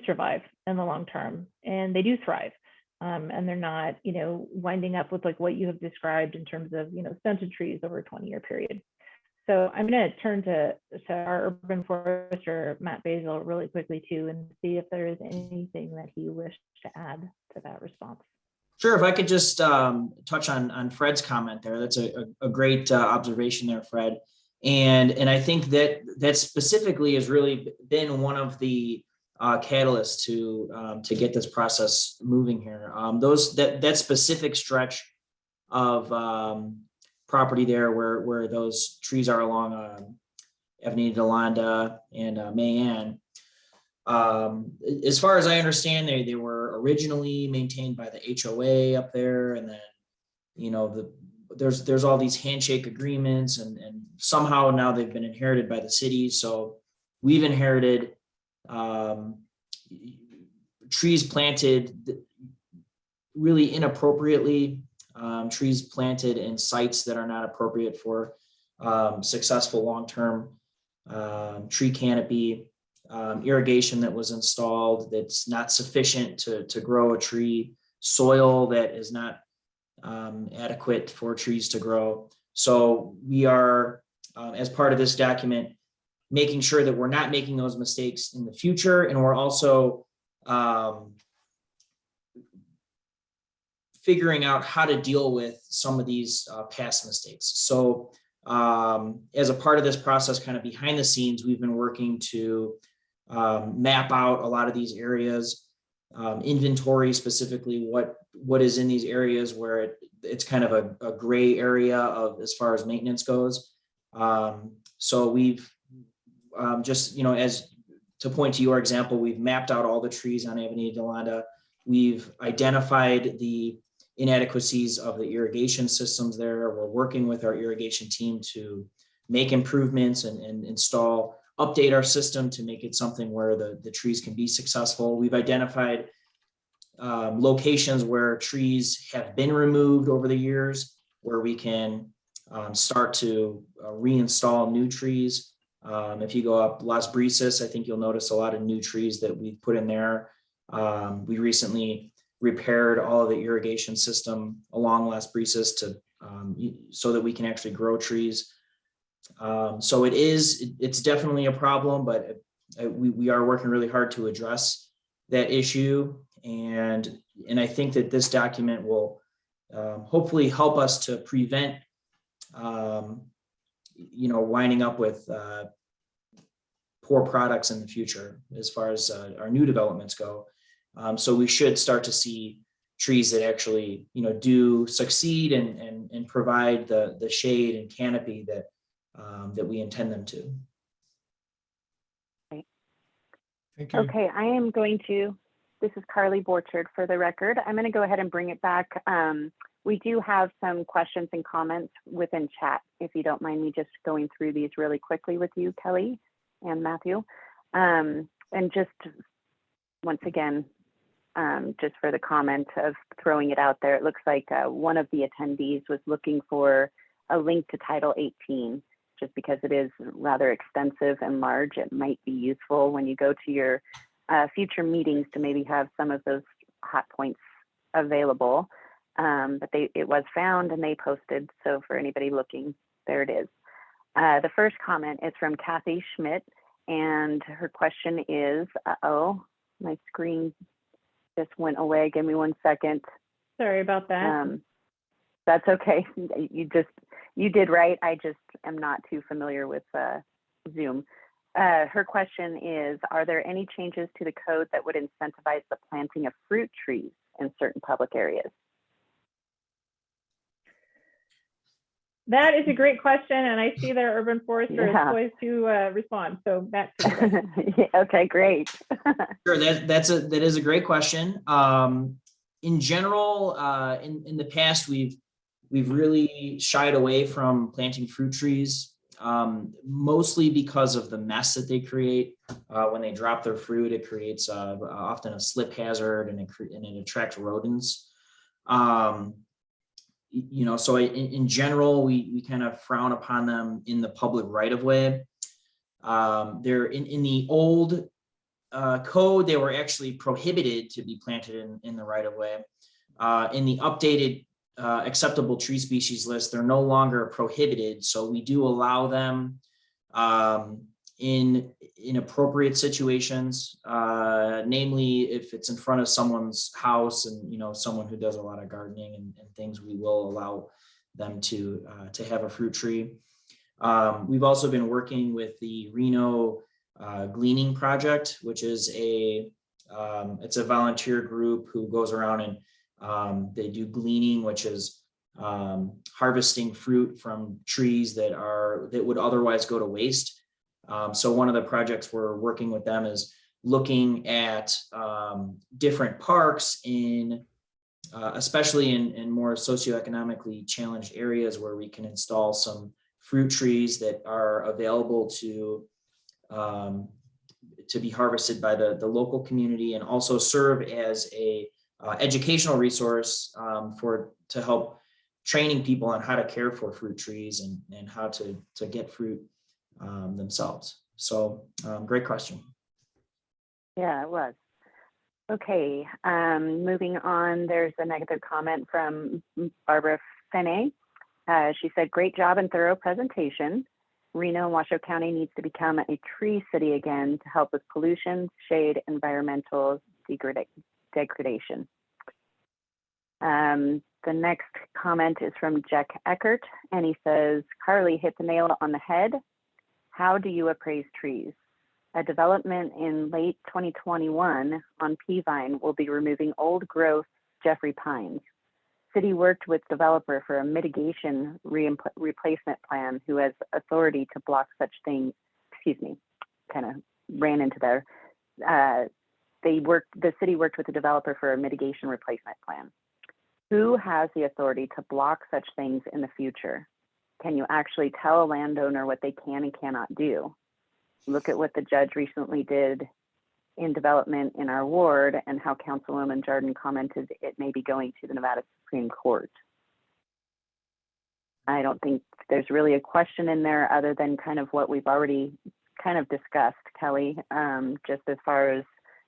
survive in the long term, and they do thrive. And they're not, winding up with like what you have described in terms of, stunted trees over a 20-year period. So I'm going to turn to our urban forester, Matt Basil, really quickly too, and see if there is anything that he wished to add to that response. Sure, if I could just touch on Fred's comment there. That's a great observation there, Fred. And I think that specifically has really been one of the catalysts to get this process moving here. That specific stretch of property there where those trees are along Avenida Delanda and Mayan. As far as I understand, they were originally maintained by the HOA up there, and then there's all these handshake agreements, and somehow now they've been inherited by the city. So we've inherited trees planted really inappropriately, trees planted in sites that are not appropriate for successful long-term tree canopy. Irrigation that was installed that's not sufficient to grow a tree, soil that is not adequate for trees to grow. So we are, as part of this document, making sure that we're not making those mistakes in the future, and we're also figuring out how to deal with some of these past mistakes. So as a part of this process, kind of behind the scenes, we've been working to map out a lot of these areas, inventory specifically what is in these areas where it's kind of a gray area of as far as maintenance goes. So we've just, as to point to your example, we've mapped out all the trees on Avenida Delanda. We've identified the inadequacies of the irrigation systems there. We're working with our irrigation team to make improvements and update our system to make it something where the trees can be successful. We've identified locations where trees have been removed over the years, where we can start to reinstall new trees. If you go up Las Brisas, I think you'll notice a lot of new trees that we've put in there. We recently repaired all of the irrigation system along Las Brisas so that we can actually grow trees. So it's definitely a problem, but we are working really hard to address that issue. And I think that this document will hopefully help us to prevent, winding up with poor products in the future as far as our new developments go. So we should start to see trees that actually, do succeed and provide the shade and canopy that we intend them to. Thank you. Okay, this is Carly Borchard for the record. I'm going to go ahead and bring it back. We do have some questions and comments within chat, if you don't mind me just going through these really quickly with you, Kelly and Matthew. And just once again, just for the comment of throwing it out there, it looks like one of the attendees was looking for a link to Title 18, just because it is rather extensive and large. It might be useful when you go to your future meetings to maybe have some of those hot points available. But it was found and they posted. So for anybody looking, there it is. The first comment is from Kathy Schmidt, and her question is, my screen just went away. Give me 1 second. Sorry about that. That's okay. You did right. I just am not too familiar with Zoom. Her question is, are there any changes to the code that would incentivize the planting of fruit trees in certain public areas? That is a great question, and I see that our urban forester is poised to respond. So back to you. Okay, great. Sure, that is a great question. In general, in the past, we've really shied away from planting fruit trees, mostly because of the mess that they create when they drop their fruit. It creates often a slip hazard, and it attracts rodents. You know, so in general, we kind of frown upon them in the public right of way. They're in the old code, they were actually prohibited to be planted in the right of way. In the updated acceptable tree species list, they're no longer prohibited. So we do allow them in appropriate situations, namely if it's in front of someone's house and, you know, someone who does a lot of gardening and things, we will allow them to have a fruit tree. We've also been working with the Reno Gleaning Project, which is it's a volunteer group who goes around and they do gleaning, which is harvesting fruit from trees that would otherwise go to waste. So one of the projects we're working with them is looking at different parks especially in more socioeconomically challenged areas, where we can install some fruit trees that are available to be harvested by the local community, and also serve as a educational resource to help training people on how to care for fruit trees and how to get fruit themselves. So great question. Yeah, it was. Okay, moving on, there's a negative comment from Barbara Fene. She said, great job and thorough presentation. Reno and Washoe County needs to become a tree city again to help with pollution, shade, environmental degradation. The next comment is from Jack Eckert, and he says, Carly hit the nail on the head. How do you appraise trees? A development in late 2021 on Peavine will be removing old growth Jeffrey pines. City worked with developer for a mitigation replacement plan who has authority to block such things. Excuse me, kind of ran into there. The city worked with the developer for a mitigation replacement plan. Who has the authority to block such things in the future? Can you actually tell a landowner what they can and cannot do? Look at what the judge recently did in development in our ward and how Councilwoman Jordan commented it may be going to the Nevada Supreme Court. I don't think there's really a question in there other than kind of what we've already kind of discussed, Kelly, just as far as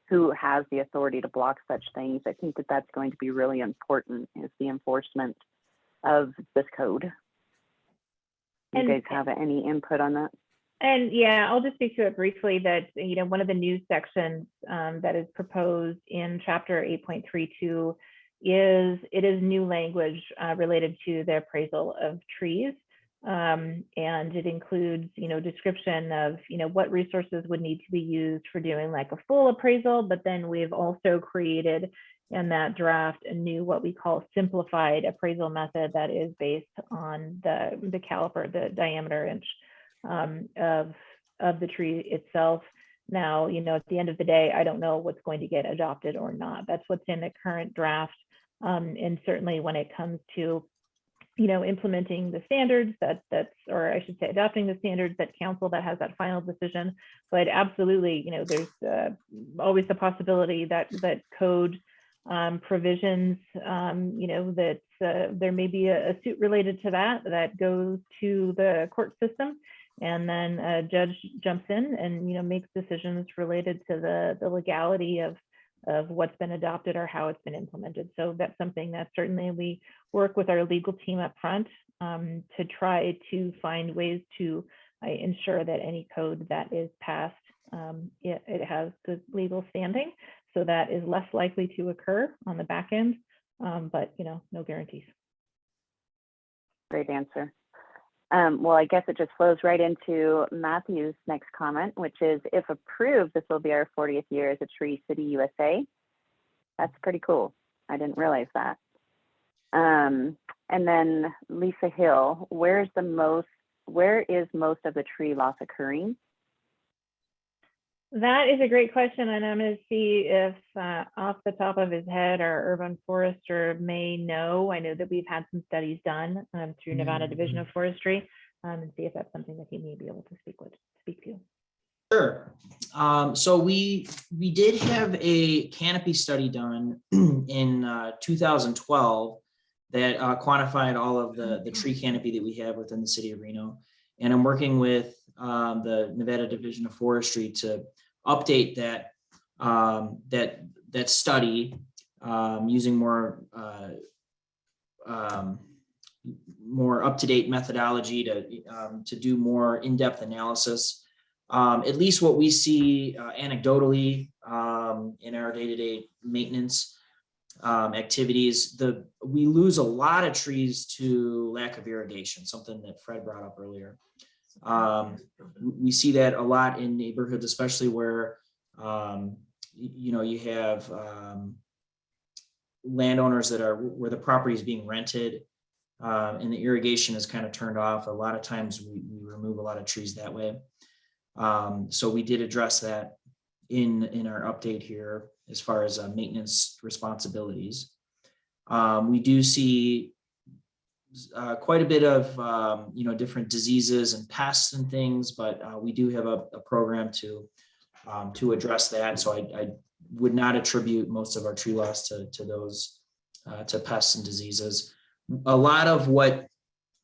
who has the authority to block such things. I think that that's going to be really important, is the enforcement of this code. You guys have any input on that? And yeah, I'll just speak to it briefly that, you know, one of the new sections that is proposed in chapter 8.32 is new language related to the appraisal of trees. And it includes, you know, description of, you know, what resources would need to be used for doing like a full appraisal, but then we've also created in that draft a new, what we call simplified appraisal method that is based on the caliper, the diameter inch of the tree itself. Now, you know, at the end of the day, I don't know what's going to get adopted or not. That's what's in the current draft. And certainly when it comes to, you know, implementing the standards or I should say adopting the standards, that council that has that final decision. But absolutely, you know, there's always the possibility that code provisions, you know, that there may be a suit related to that goes to the court system, and then a judge jumps in and, you know, makes decisions related to the legality of what's been adopted or how it's been implemented. So that's something that certainly we work with our legal team up front to try to find ways to ensure that any code that is passed, it has good legal standing. So that is less likely to occur on the back end, but, you know, no guarantees. Great answer. Well, I guess it just flows right into Matthew's next comment, which is, if approved, this will be our 40th year as a Tree City USA. That's pretty cool. I didn't realize that. And then Lisa Hill, where is most of the tree loss occurring? That is a great question, and I'm going to see if off the top of his head, our urban forester may know. I know that we've had some studies done through Nevada Division of Forestry, and see if that's something that he may be able to speak to. Sure. So we did have a canopy study done in 2012 that quantified all of the tree canopy that we have within the city of Reno. And I'm working with the Nevada Division of Forestry to update that that study using more up-to-date methodology to do more in-depth analysis. At least what we see anecdotally in our day-to-day maintenance activities, we lose a lot of trees to lack of irrigation, something that Fred brought up earlier. We see that a lot in neighborhoods, especially where you have landowners that are where the property is being rented and the irrigation is kind of turned off. A lot of times we remove a lot of trees that way. So we did address that in our update here as far as maintenance responsibilities. We do see quite a bit of different diseases and pests and things, but we do have a program to address that. So I would not attribute most of our tree loss to those to pests and diseases. A lot of what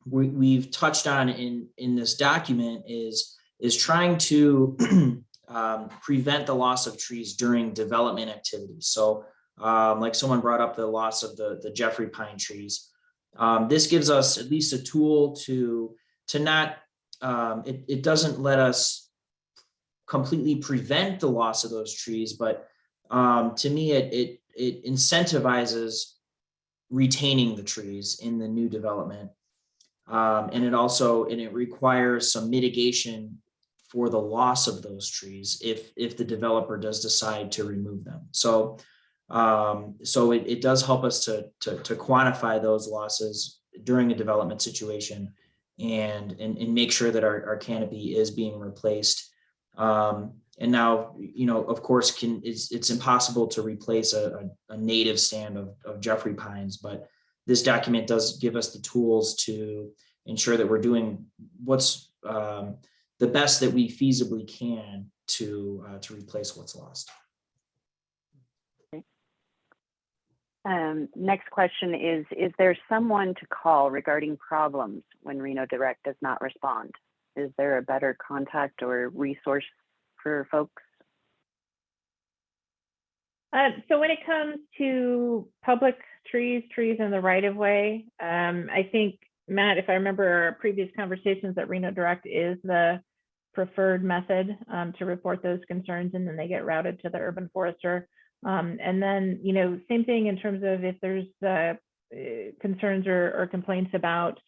we've touched on in this document is trying to prevent the loss of trees during development activities. So like someone brought up the loss of the Jeffrey pine trees. This gives us at least a tool to not, it doesn't let us completely prevent the loss of those trees, but to me, it incentivizes retaining the trees in the new development. And it requires some mitigation for the loss of those trees if the developer does decide to remove them. So it does help us to quantify those losses during a development situation and make sure that our canopy is being replaced. And now, of course, it's impossible to replace a native stand of Jeffrey pines, but this document does give us the tools to ensure that we're doing what's the best that we feasibly can to replace what's lost. Next question is there someone to call regarding problems when Reno Direct does not respond? Is there a better contact or resource for folks? So when it comes to public trees in the right of way, I think, Matt, if I remember our previous conversations, that Reno Direct is the preferred method to report those concerns, and then they get routed to the urban forester. And then, same thing in terms of if there's concerns or complaints about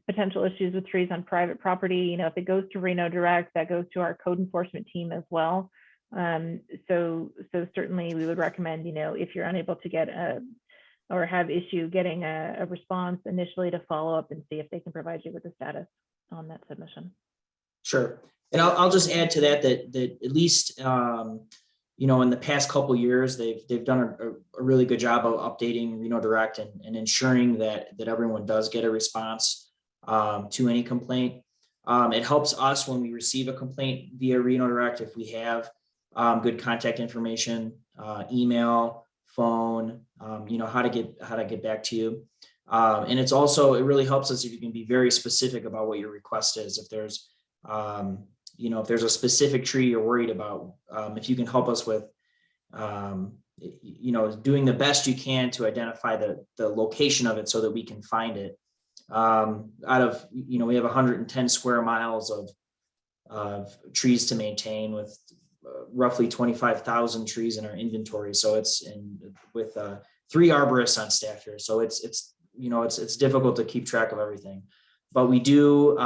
potential issues with trees on private property. If it goes to Reno Direct, that goes to our code enforcement team as well. So certainly we would recommend, if you're unable to get or have issue getting a response initially, to follow up and see if they can provide you with the status on that submission. Sure. And I'll just add to that at least, in the past couple of years, they've done a really good job of updating Reno Direct and ensuring that everyone does get a response to any complaint. It helps us when we receive a complaint via Reno Direct if we have good contact information, email, phone, how to get back to you. And it really helps us if you can be very specific about what your request is. If there's if there's a specific tree you're worried about, if you can help us with, doing the best you can to identify the location of it so that we can find it. We have 110 square miles of trees to maintain with roughly 25,000 trees in our inventory. So it's with 3 arborists on staff here. So it's difficult to keep track of everything, but we do,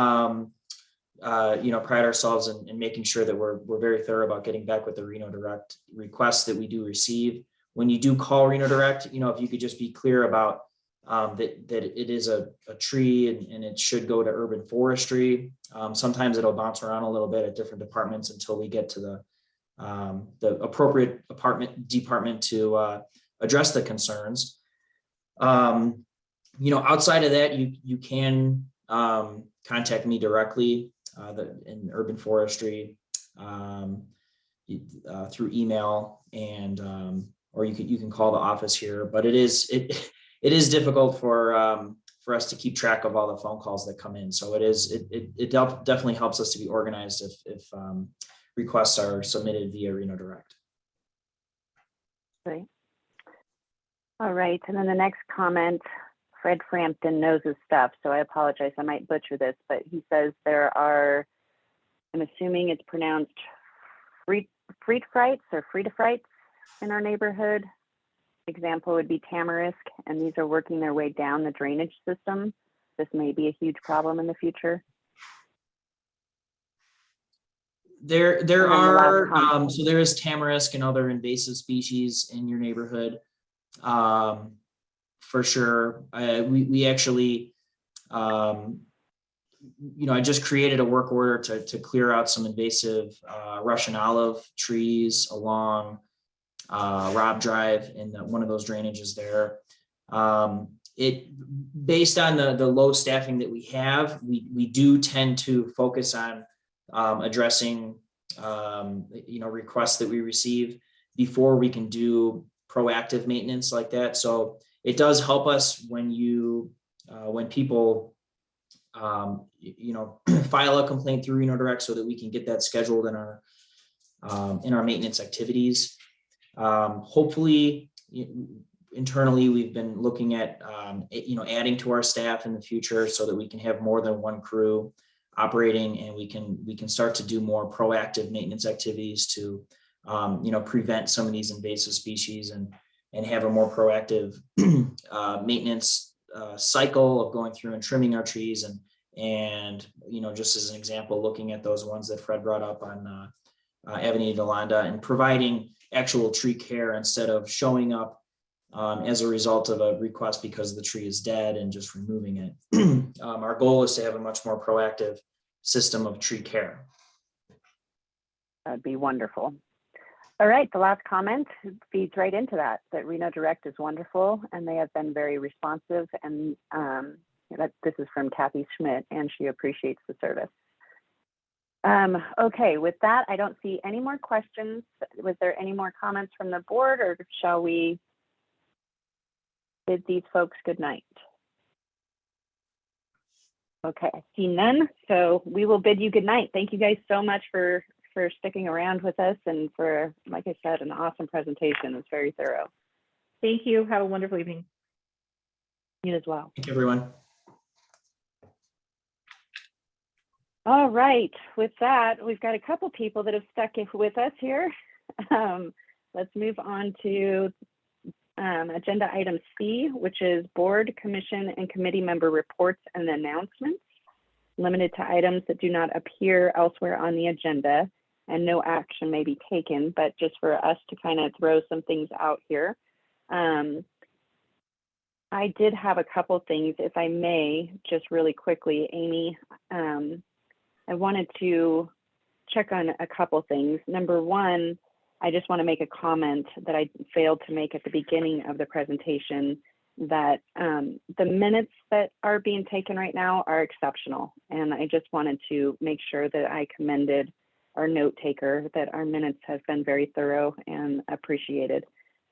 pride ourselves in making sure that we're very thorough about getting back with the Reno Direct requests that we do receive. when you do call Reno Direct, if you could just be clear about that it is a tree and it should go to urban forestry. Sometimes it'll bounce around a little bit at different departments until we get to the appropriate department to address the concerns. Outside of that, you can contact me directly in urban forestry through email, and or you can call the office here. But it is difficult for us to keep track of all the phone calls that come in. So it definitely helps us to be organized if requests are submitted via Reno Direct. Great. All right, and then the next comment, Fred Frampton knows his stuff, so I apologize, I might butcher this, but he says there are, I'm assuming it's pronounced Friedfrites or Friedefrites in our neighborhood. Example would be Tamarisk, and these are working their way down the drainage system. This may be a huge problem in the future. There are so there is tamarisk and other invasive species in your neighborhood, for sure. We actually, I just created a work order to clear out some invasive Russian olive trees along Robb Drive in one of those drainages there. Based on the low staffing that we have, we do tend to focus on addressing requests that we receive before we can do proactive maintenance like that. So it does help us when people file a complaint through Reno Direct so that we can get that scheduled in our maintenance activities. Hopefully, internally, we've been looking at adding to our staff in the future so that we can have more than one crew operating, and we can start to do more proactive maintenance activities to prevent some of these invasive species and have a more proactive maintenance cycle of going through and trimming our trees and just as an example, looking at those ones that Fred brought up on Avenida Delanda and providing actual tree care instead of showing up as a result of a request because the tree is dead and just removing it. Our goal is to have a much more proactive system of tree care. That'd be wonderful. All right, the last comment feeds right into that Reno Direct is wonderful and they have been very responsive, and this is from Kathy Schmidt, and she appreciates the service. Okay, with that, I don't see any more questions. Was there any more comments from the board, or shall we bid these folks good night? Okay, I see none, so we will bid you good night. Thank you guys so much for sticking around with us and for, like I said, an awesome presentation. It was very thorough. Thank you. Have a wonderful evening. You as well. Thank you, everyone. All right, with that, we've got a couple people that have stuck with us here. Let's move on to agenda item C, which is board, commission, and committee member reports and announcements, limited to items that do not appear elsewhere on the agenda, and no action may be taken, but just for us to kind of throw some things out here. I did have a couple things, if I may, just really quickly. Amy, I wanted to check on a couple things. Number one, I just want to make a comment that I failed to make at the beginning of the presentation, that the minutes that are being taken right now are exceptional. And I just wanted to make sure that I commended our note taker, that our minutes have been very thorough and appreciated.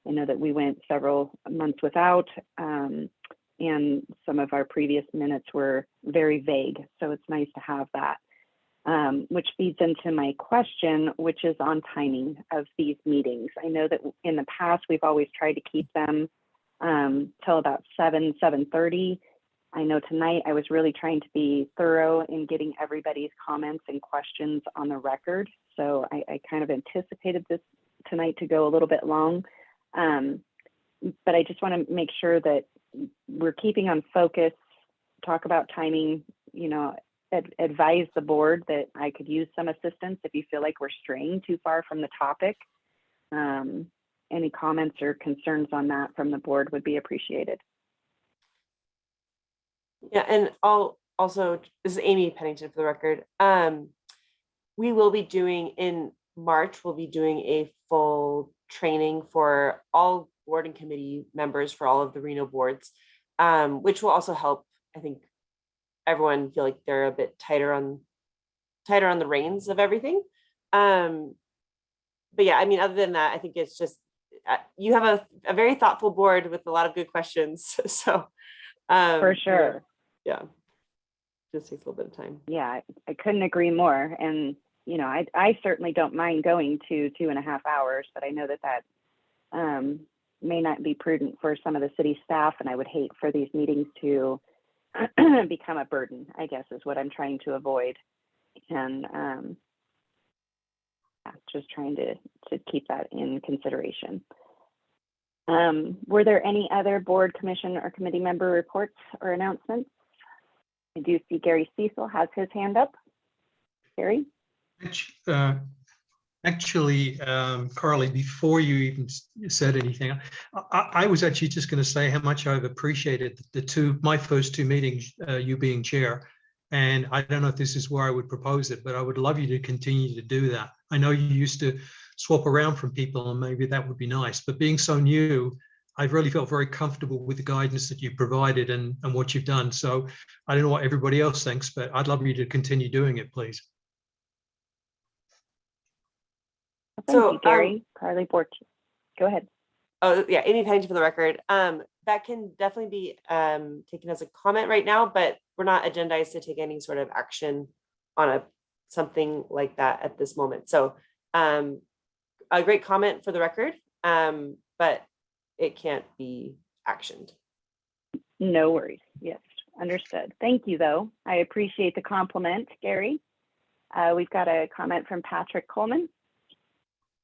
I know that we went several months without, and some of our previous minutes were very vague. So it's nice to have that. Which feeds into my question, which is on timing of these meetings. I know that in the past, we've always tried to keep them till about 7:30. I know tonight I was really trying to be thorough in getting everybody's comments and questions on the record. So I kind of anticipated this tonight to go a little bit long. But I just want to make sure that we're keeping on focus, talk about timing, advise the board that I could use some assistance if you feel like we're straying too far from the topic. any comments or concerns on that from the board would be appreciated. Yeah, and I'll also, this is Amy Pennington for the record. We will be doing in March, we'll be doing a full training for all board and committee members for all of the Reno boards, which will also help, I think, everyone feel like they're a bit tighter on the reins of everything. But yeah, I mean, other than that, I think it's just, you have a very thoughtful board with a lot of good questions. So For sure. Yeah. Just takes a little bit of time. Yeah, I couldn't agree more. And, you know, I certainly don't mind going to 2.5 hours, but I know that may not be prudent for some of the city staff. And I would hate for these meetings to become a burden, I guess, is what I'm trying to avoid. And just trying to keep that in consideration. Were there any other board, commission, or committee member reports or announcements? I do see Gary Cecil has his hand up. Gary? Actually, Carly, before you even said anything, I was actually just going to say how much I've appreciated my first two meetings, you being chair. And I don't know if this is where I would propose it, but I would love you to continue to do that. I know you used to swap around from people, and maybe that would be nice. But being so new, I've really felt very comfortable with the guidance that you've provided and what you've done. So I don't know what everybody else thinks, but I'd love you to continue doing it, please. Thank you, Gary. Carly Borch, go ahead. Oh yeah, Amy Pennington for the record. That can definitely be taken as a comment right now, but we're not agendized to take any sort of action on something like that at this moment. So a great comment for the record, but it can't be actioned. No worries. Yes, understood. Thank you, though. I appreciate the compliment, Gary. We've got a comment from Patrick Coleman.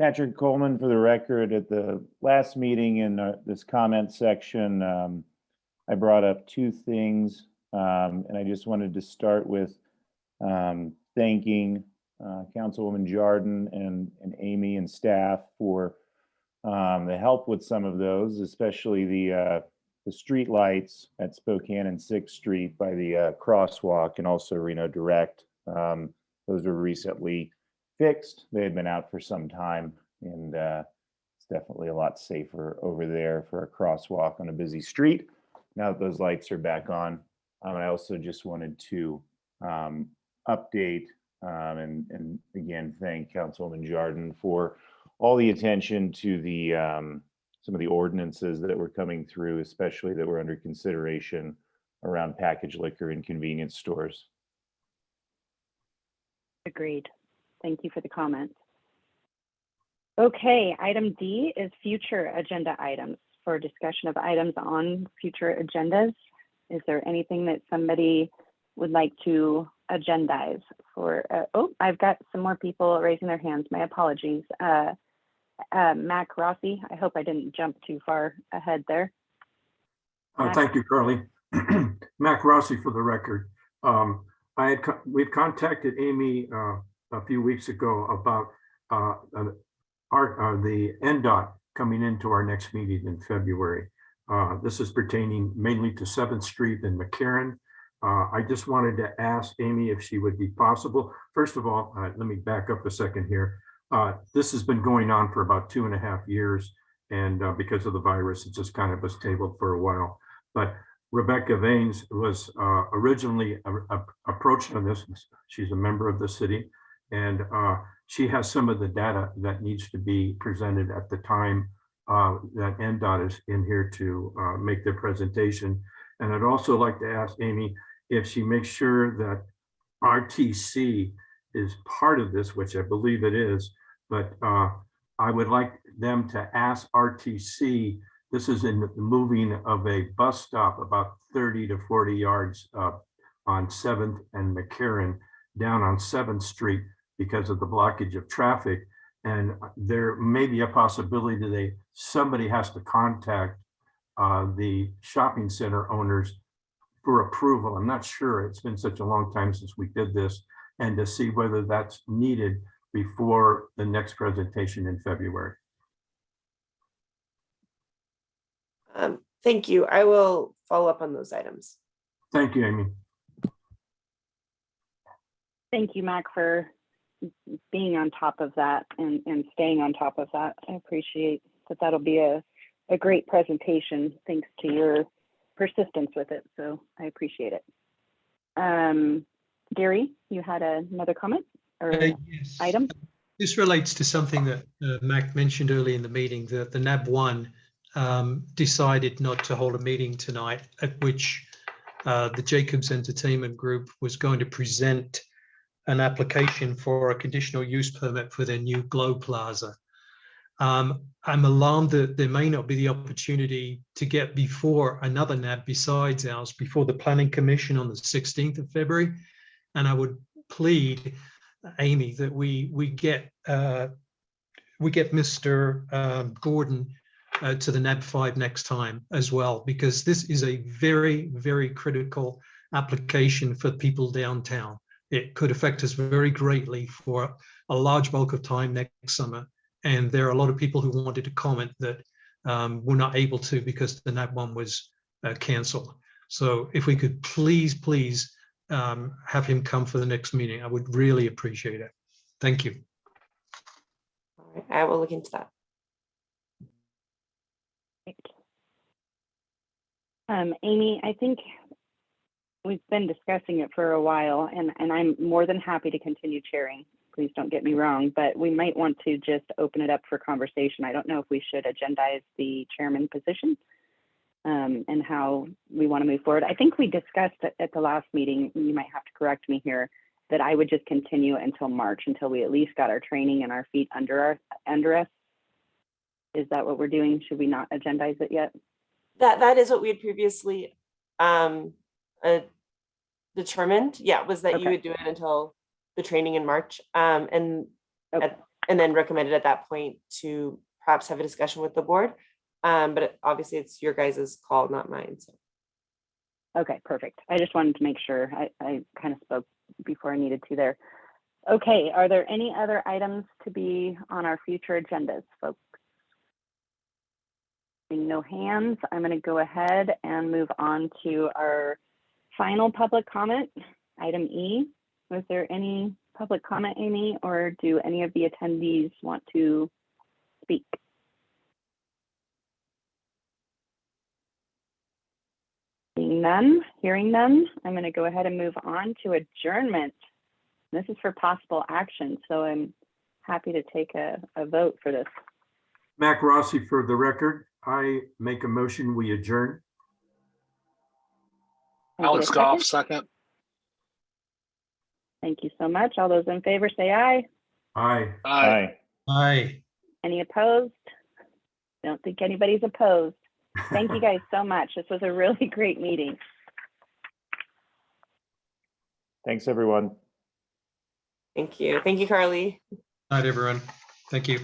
Patrick Coleman, for the record, at the last meeting in this comment section, I brought up two things, and I just wanted to start with thanking Councilwoman Jordan and Amy and staff for the help with some of those, especially the street lights at Spokane and 6th Street by the crosswalk, and also Reno Direct. Those were recently fixed. They had been out for some time, and it's definitely a lot safer over there for a crosswalk on a busy street now that those lights are back on. I also just wanted to update and again thank Councilwoman Jordan for all the attention to the some of the ordinances that were coming through, especially that were under consideration around packaged liquor in convenience stores. Agreed. Thank you for the comment. Okay, item D is future agenda items. For discussion of items on future agendas, is there anything that somebody would like to agendize for? Oh, I've got some more people raising their hands. My apologies. Mac Rossi, I hope I didn't jump too far ahead there. Thank you, Carly. Mac Rossi for the record. We've contacted Amy a few weeks ago about the NDOT coming into our next meeting in February. This is pertaining mainly to 7th Street and McCarran. I just wanted to ask Amy if she would be possible. First of all, let me back up a second here. This has been going on for about 2.5 years, and because of the virus, it just kind of was tabled for a while. But Rebecca Vaines was originally approached on this. She's a member of the city, and she has some of the data that needs to be presented at the time that NDOT is in here to make their presentation. And I'd also like to ask Amy if she makes sure that RTC is part of this, which I believe it is, but I would like them to ask RTC. This is in the moving of a bus stop about 30 to 40 yards on 7th and McCarran down on 7th Street because of the blockage of traffic. And there may be a possibility that somebody has to contact the shopping center owners for approval. I'm not sure. It's been such a long time since we did this, and to see whether that's needed before the next presentation in February. Thank you. I will follow up on those items. Thank you, Amy. Thank you, Mac, for being on top of that and staying on top of that. I appreciate that. That'll be a great presentation thanks to your persistence with it. So I appreciate it. Gary, you had another comment or Yes. item? This relates to something that Mac mentioned early in the meeting, that the NAB1 decided not to hold a meeting tonight, at which the Jacobs Entertainment Group was going to present an application for a conditional use permit for their new Glow Plaza. I'm alarmed that there may not be the opportunity to get before another NAB besides ours, before the Planning Commission on the 16th of February. And I would plead, Amy, that we get Mr. Gordon to the NAB 5 next time as well, because this is a very, very critical application for people downtown. It could affect us very greatly for a large bulk of time next summer. And there are a lot of people who wanted to comment that were not able to because the NAB 1 was canceled. So if we could please have him come for the next meeting, I would really appreciate it. Thank you. All right, I will look into that. Amy, I think we've been discussing it for a while, and I'm more than happy to continue chairing. Please don't get me wrong, but we might want to just open it up for conversation. I don't know if we should agendize the chairman position and how we want to move forward. I think we discussed at the last meeting, you might have to correct me here, that I would just continue until March, until we at least got our training and our feet under us. Is that what we're doing? Should we not agendize it yet? That is what we had previously determined. Yeah, was that you would do it until the training in March, and then recommended at that point to perhaps have a discussion with the board. But obviously it's your guys' call, not mine. So. Okay, perfect. I just wanted to make sure. I kind of spoke before I needed to there. Okay, are there any other items to be on our future agendas, folks? Seeing no hands, I'm going to go ahead and move on to our final public comment, item E. Was there any public comment, Amy, or do any of the attendees want to speak? Seeing none, hearing none, I'm going to go ahead and move on to adjournment. This is for possible action, so I'm happy to take a vote for this. Mac Rossi, for the record, I make a motion, we adjourn. Alex Goff, second. Thank you so much. All those in favor say aye. Aye. Aye. Aye. Any opposed? Don't think anybody's opposed. Thank you guys so much. This was a really great meeting. Thanks, everyone. Thank you. Thank you, Carly. Night, everyone. Thank you.